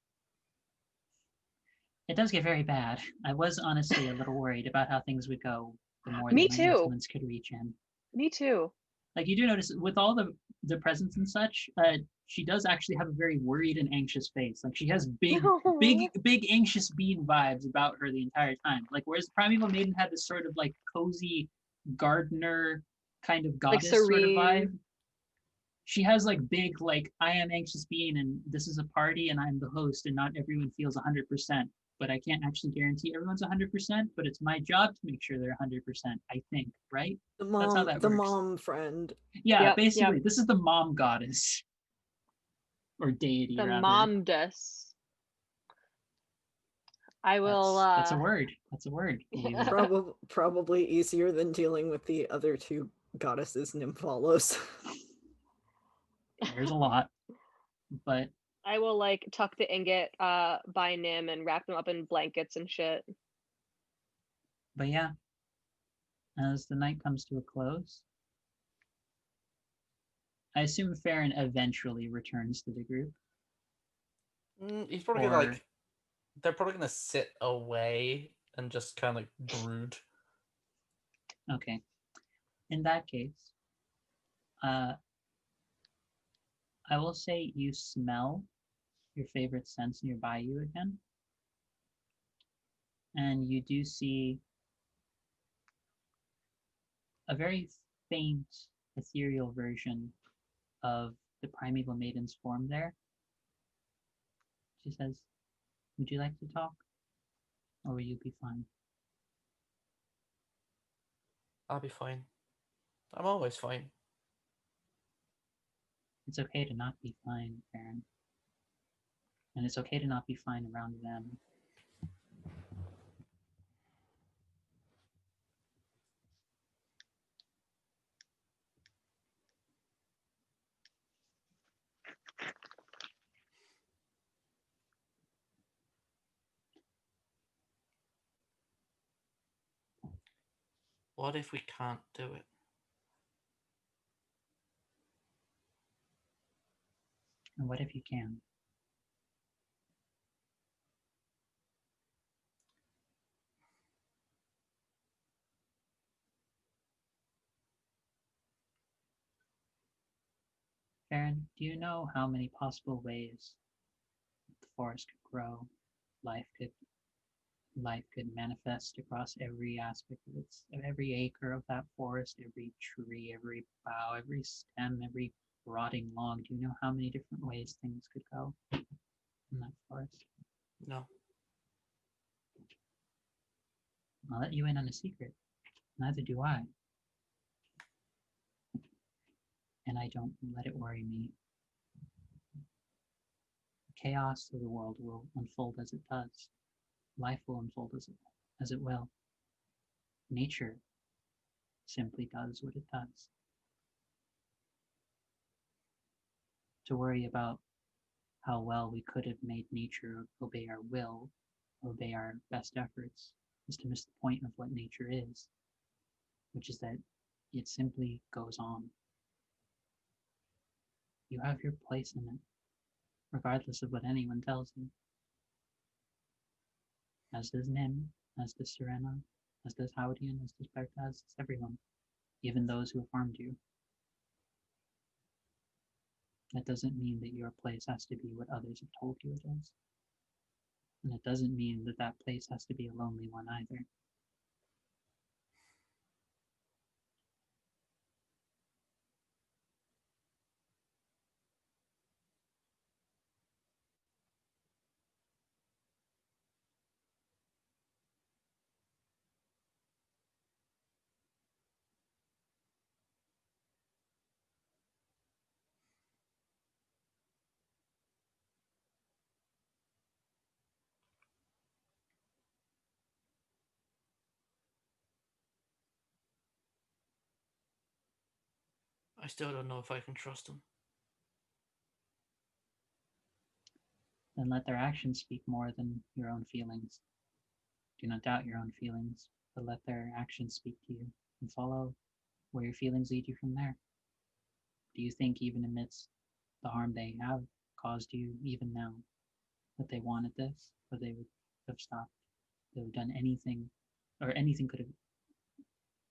It does get very bad. I was honestly a little worried about how things would go the more Me the too. influence could reach in. Me too. Like, you do notice with all the the presents and such, she does actually have a very worried and anxious face. Like she has big anxious bean vibes about her the entire time. Like whereas Primeval Maiden had this sort of like cozy gardener kind of Like goddess sort of vibe. serene. She has like big like I am anxious being and this is a party and I'm the host and not everyone feels 100%, but I can't actually guarantee everyone's 100%, but it's my job to make sure they're 100%, I think, right? That's how that The works. mom friend. Yeah, Yep, basically yep. this is the mom goddess or deity The rather. momdus. I will That's a word. That's a word. Probably easier than dealing with the other two goddesses Nymphalos. There's a lot, but I will like tuck the ingot by Nim and wrap them up in blankets and shit. yeah, as the night comes to a close, I assume Farron eventually returns to the group. He's probably gonna like. They're probably gonna sit away and just kind of like brood. Okay. In that case, I will say you smell your favorite sense nearby you again, and you do see a very faint, ethereal version of the Primeval Maiden's form there. She says, "Would you like to talk? Or will you be fine?" I'll be fine. I'm always fine. It's okay to not be fine, Farron. And it's okay to not be fine around them. What if we can't do it? And what if you can? Farron, do you know how many possible ways the forest could grow, life could manifest across every aspect of its, every acre of that forest, every tree, every bough, every stem, every rotting log? Do you know how many different ways things could go in that forest? No. I'll let you in on a secret. Neither do I. And I don't let it worry me. The chaos of the world will unfold as it does. Life will unfold as it will. Nature simply does what it does. To worry about how well we could have made nature obey our will, obey our best efforts, is to miss the point of what nature is, which is that it simply goes on. You have your place in it, regardless of what anyone tells you. As does Nim, as does Serena, as does Howdian, as does Berta, as does everyone, even those who have harmed you. That doesn't mean that your place has to be what others have told you it is. And it doesn't mean that that place has to be a lonely one either. I still don't know if I can trust him. Then let their actions speak more than your own feelings. Do not doubt your own feelings, but let their actions speak to you and follow where your feelings lead you from there. Do you think, even amidst the harm they have caused you, even now, that they wanted this, or they would have stopped? They would have done anything, or anything could have,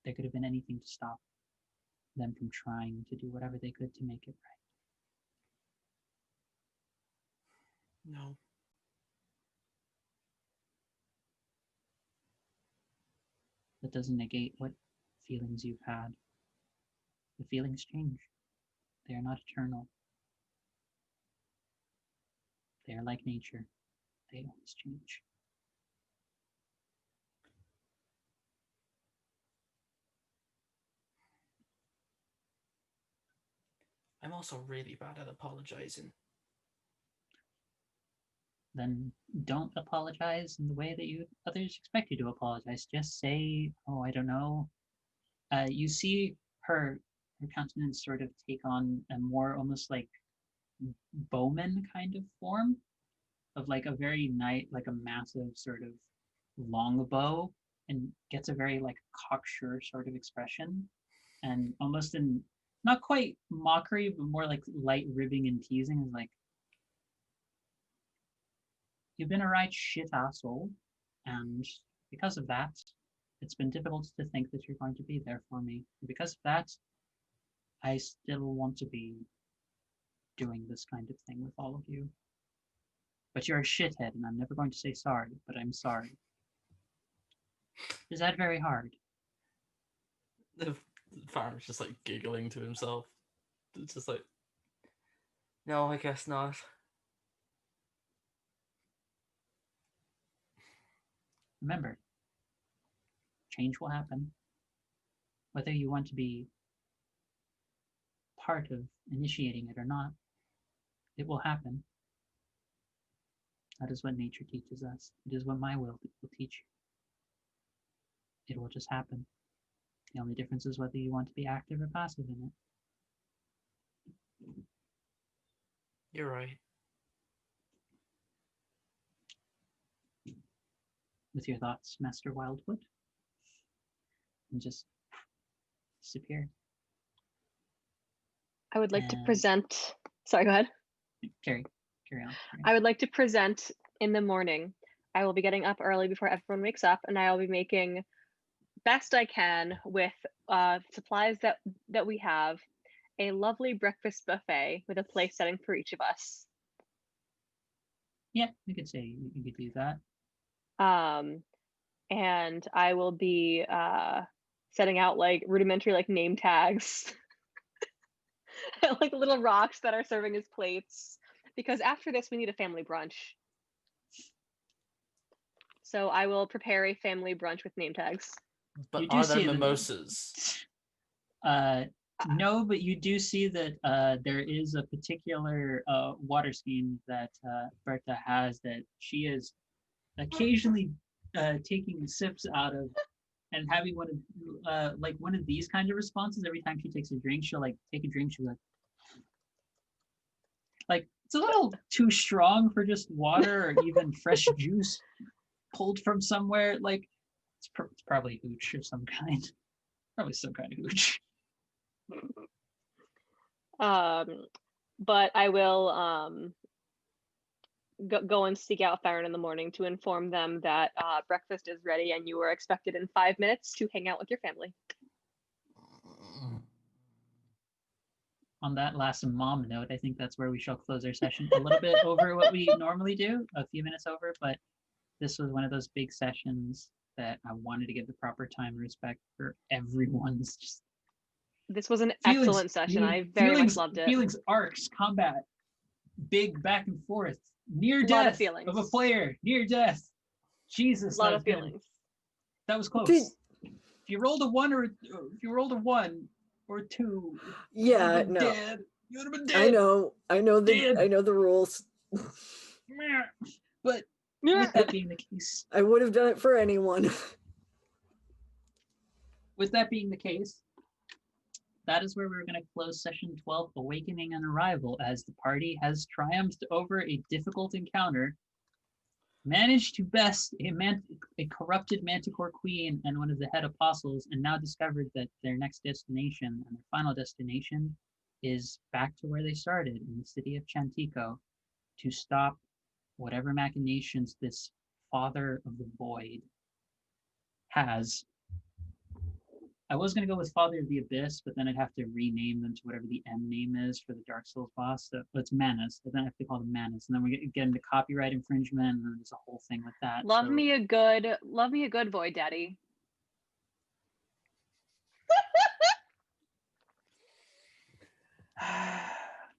there could have been anything to stop them from trying to do whatever they could to make it right. No. That doesn't negate what feelings you've had. The feelings change. They are not eternal. They are like nature. They always change. I'm also really bad at apologizing. Then don't apologize in the way that others expect you to apologize. Just say, "Oh, I don't know." You see her countenance sort of take on a more almost like bowman kind of form of like a very like a massive sort of long bow, and gets a very like cocksure sort of expression, and almost in not quite mockery, but more like light ribbing and teasing, is like, "You've been a right shit asshole, and because of that, it's been difficult to think that you're going to be there for me. And because of that, I still want to be doing this kind of thing with all of you. But you're a shithead, and I'm never going to say sorry, but I'm sorry." Is that very hard? The farmer's just like giggling to himself. It's just like, no, I guess not. Remember, change will happen. Whether you want to be part of initiating it or not, it will happen. That is what nature teaches us. It is what my will teach you. It will just happen. The only difference is whether you want to be active or passive in it. You're right. With your thoughts, Master Wildwood, and just disappear. I would like to And- present. Sorry, go ahead. Carry on. I would like to present in the morning. I will be getting up early before everyone wakes up, and I will be making best I can with supplies that we have, a lovely breakfast buffet with a place setting for each of us. Yeah, you could say you could do that. And I will be setting out like rudimentary like name tags, like little rocks that are serving as plates. Because after this, we need a family brunch. So I will prepare a family brunch with name tags. But You do are there see that- mimosas? No, but you do see that there is a particular water scheme that Berta has that she is occasionally taking sips out of, and having one of like one of these kinds of responses every time she takes a drink. She'll like take a drink. She'll like it's a little too strong for just water or even fresh juice pulled from somewhere. Like it's probably hooch of some kind. Probably some kind of hooch. But I will go and seek out Farron in the morning to inform them that breakfast is ready and you are expected in 5 minutes to hang out with your family. On that last mom note, I think that's where we shall close our session. A little bit over what we normally do, a few minutes over, but this was one of those big sessions that I wanted to give the proper time and respect for everyone's. Just This was an feelings, excellent session. I very much loved it. Feelings, arcs, combat, big back and forth, near Lot of death feelings. of a player, near death. Jesus, A lot that of was good. feelings. That was close. If you rolled a 1 or if you rolled a 1 or 2, Yeah, you'd been no. dead. You would have been dead. I know Dead. the rules. But with that being the case, I would have done it for anyone. with that being the case, that is where we're going to close session 12, Awakening and Arrival, as the party has triumphed over a difficult encounter, managed to best a corrupted Manticore Queen and one of the head apostles, and now discovered that their next destination and their final destination is back to where they started, in the city of Chantico, to stop whatever machinations this Father of the Void has I was going to go with Father of the Abyss, but then I'd have to rename them to whatever the M name is for the Dark Souls boss. So it's Manus, but then I have to call them Manus, and then we get into copyright infringement, and then there's a whole thing with that. Love me a good Void Daddy.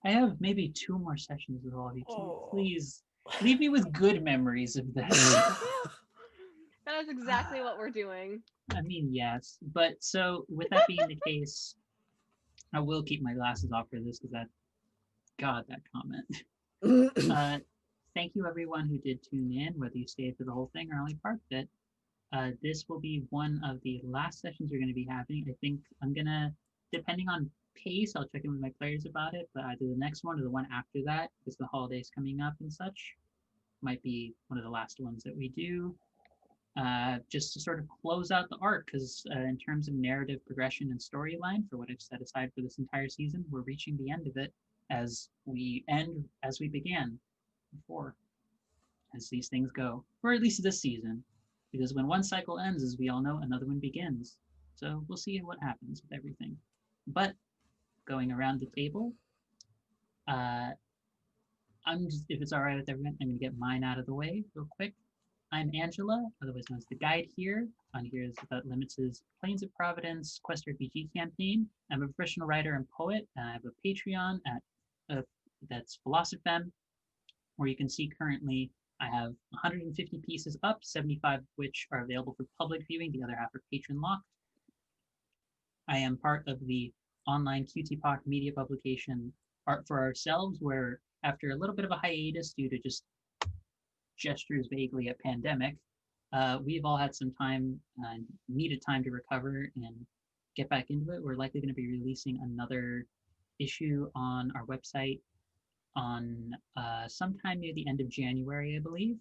I have maybe 2 more sessions with all of you. Please leave me with good memories of this. That is exactly what we're doing. I mean, yes. But so with that being the case, I will keep my glasses off for this because that comment. Thank you everyone who did tune in, whether you stayed for the whole thing or only part of it. This will be one of the last sessions we're going to be having. I think I'm going to, depending on pace, I'll check in with my players about it, but either the next one or the one after that, because the holidays coming up and such, might be one of the last ones that we do. Just to sort of close out the arc, because in terms of narrative progression and storyline, for what I've set aside for this entire season, we're reaching the end of it as we began before, as these things go, or at least this season, because when one cycle ends, as we all know, another one begins. So we'll see what happens with everything. But going around the table, if it's all right with everyone, I'm going to get mine out of the way real quick. I'm Angela, otherwise known as the guide here. On here is that limits his Plains of Providence Quest RPG campaign. I'm a professional writer and poet, and I have a Patreon that's Philosophem, where you can see currently I have 150 pieces up, 75 of which are available for public viewing, the other half are patron locked. I am part of the online QTPOC media publication Art for Ourselves, where after a little bit of a hiatus due to just gestures vaguely at pandemic, we've all had some time, needed time to recover and get back into it. We're likely going to be releasing another issue on our website on sometime near the end of January, I believe.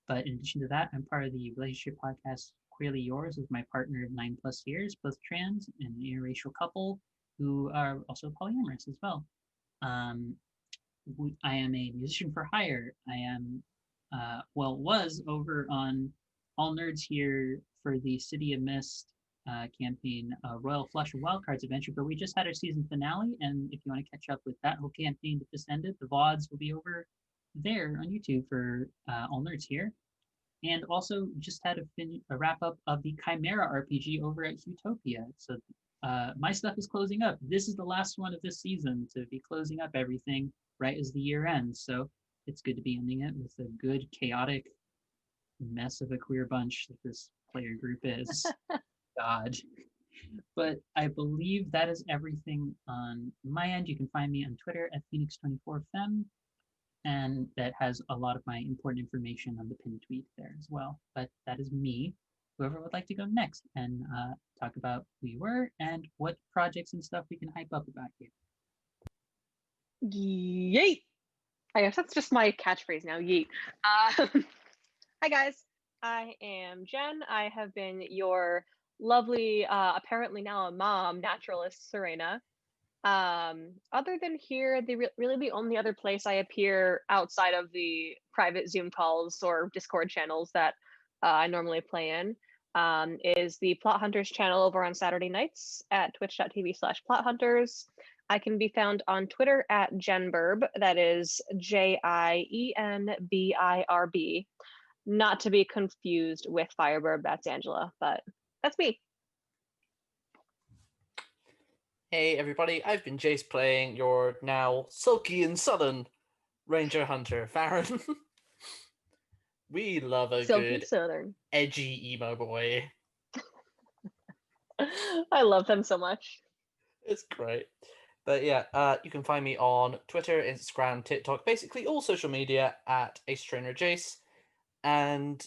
But in addition to that, I'm part of the relationship podcast Queerly Yours with my partner of 9+ years, both trans and an interracial couple who are also polyamorous as well. I am a musician for hire. I am, was over on All Nerds here for the City of Mist campaign, Royal Flush of Wildcards adventure, but we just had our season finale, and if you want to catch up with that whole campaign that just ended, the VODs will be over there on YouTube for All Nerds here. And also just had a wrap up of the Chimera RPG over at Utopia. So my stuff is closing up. This is the last one of this season to be closing up everything right as the year ends. So it's good to be ending it with a good chaotic mess of a queer bunch that this player group is. God. But I believe that is everything on my end. You can find me on Twitter at Phoenix24Fem, and that has a lot of my important information on the pinned tweet there as well. But that is me. Whoever would like to go next and talk about who you were and what projects and stuff we can hype up about you. Yeet! I guess that's just my catchphrase now, yeet. Hi guys, I am Jen. I have been your lovely, apparently now a mom, naturalist Serena. Other than here, really the only other place I appear outside of the private Zoom calls or Discord channels that I normally play in is the Plot Hunters channel over on Saturday nights at twitch.tv/plothunters. I can be found on Twitter at Jenburb, that is JIENBIRB, not to be confused with Fireburb, that's Angela, but that's me. Hey everybody, I've been Jace playing your now sulky and sullen Ranger Hunter, Farron. We love a Silky good Southern. edgy emo boy. I love them so much. It's great. But yeah, you can find me on Twitter, Instagram, TikTok, basically all social media at AceTrainerJace. And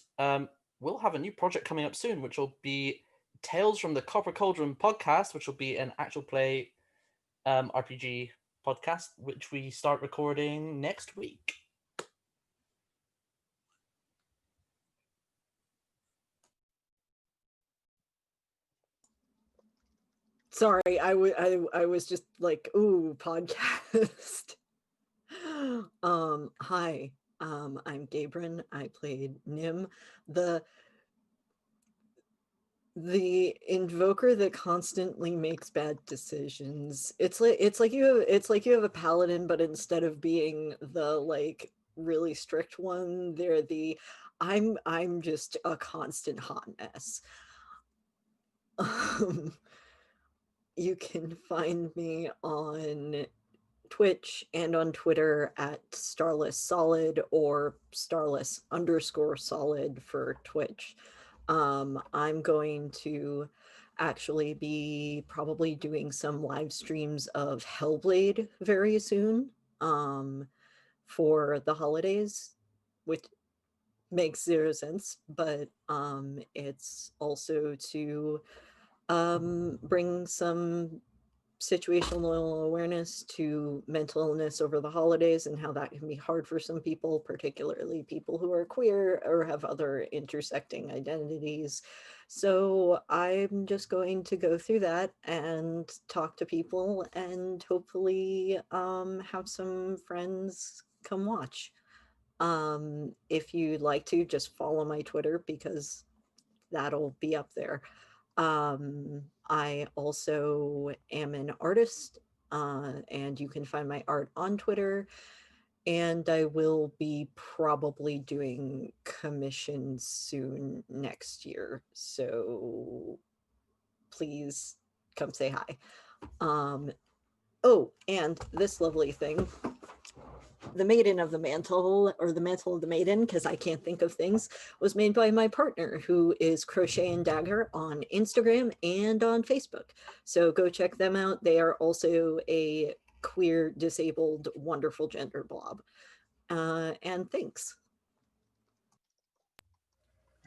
we'll have a new project coming up soon, which will be Tales from the Copper Cauldron podcast, which will be an actual play RPG podcast, which we start recording next week. Sorry, I was just like, ooh, podcast. Hi, I'm Gabrin. I played Nim. The invoker that constantly makes bad decisions. It's like you have a paladin, but instead of being the like really strict one, they're the I'm just a constant hot mess. Um, you can find me on Twitch and on Twitter at Starless Solid or Starless_Solid for Twitch. I'm going to actually be probably doing some live streams of Hellblade very soon for the holidays, which makes zero sense, but it's also to bring some situational awareness to mental illness over the holidays and how that can be hard for some people, particularly people who are queer or have other intersecting identities. So I'm just going to go through that and talk to people and hopefully have some friends come watch. If you'd like to, just follow my Twitter because that'll be up there. I also am an artist, and you can find my art on Twitter. And I will be probably doing commissions soon next year. So please come say hi. Oh, and this lovely thing, the Maiden of the Mantle, or the Mantle of the Maiden, because I can't think of things, was made by my partner, who is Crochet and Dagger on Instagram and on Facebook. So go check them out. They are also a queer, disabled, wonderful gender blob. And thanks.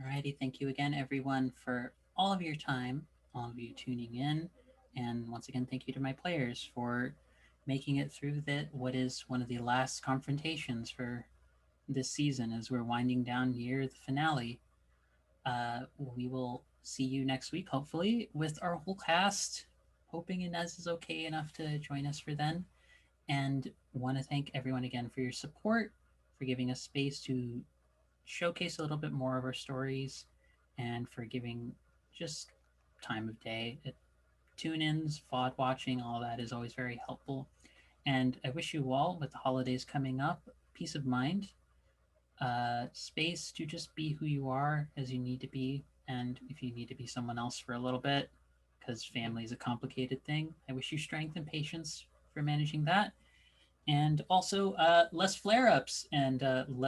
Alrighty, thank you again, everyone, for all of your time, all of you tuning in, and once again, thank you to my players for making it through what is one of the last confrontations for this season as we're winding down near the finale. We will see you next week, hopefully, with our whole cast. Hoping Inez is okay enough to join us for then. And want to thank everyone again for your support, for giving us space to showcase a little bit more of our stories, and for giving just time of day. Tune-ins, VOD watching, all that is always very helpful. And I wish you all, with the holidays coming up, peace of mind, space to just be who you are as you need to be. And if you need to be someone else for a little bit, because family is a complicated thing, I wish you strength and patience for managing that. And also less flare-ups and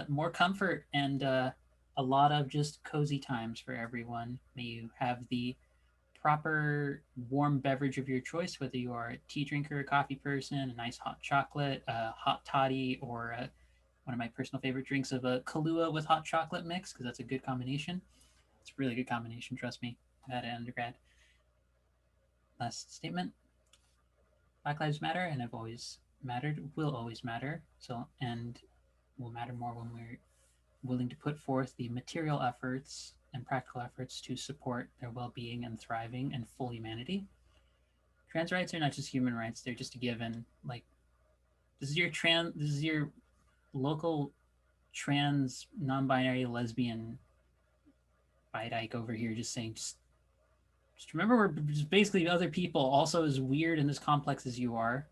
more comfort and a lot of just cozy times for everyone. May you have the proper warm beverage of your choice, whether you are a tea drinker, a coffee person, a nice hot chocolate, a hot toddy, or one of my personal favorite drinks of a Kahlua with hot chocolate mix, because that's a good combination. It's a really good combination, trust me. I had it undergrad. Last statement. Black Lives Matter, and have always mattered, will always matter. So, and will matter more when we're willing to put forth the material efforts and practical efforts to support their well-being and thriving and full humanity. Trans rights are not just human rights; they're just a given. Like this is your local trans non-binary lesbian bi-dyke over here just saying just remember we're just basically other people also as weird and as complex as you are,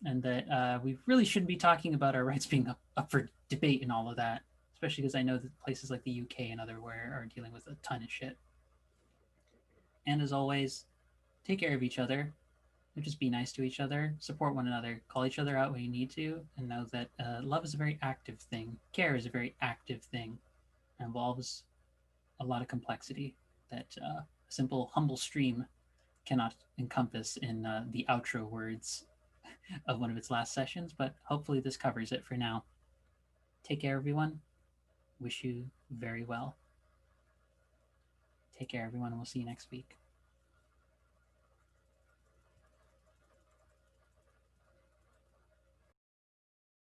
and that we really shouldn't be talking about our rights being up for debate and all of that, especially because I know that places like the UK and otherwhere are dealing with a ton of shit. And as always, take care of each other. Just be nice to each other, support one another, call each other out when you need to, and know that love is a very active thing. Care is a very active thing. It involves a lot of complexity that a simple, humble stream cannot encompass in the outro words of one of its last sessions, but hopefully this covers it for now. Take care, everyone. Wish you very well. Take care, everyone. We'll see you next week.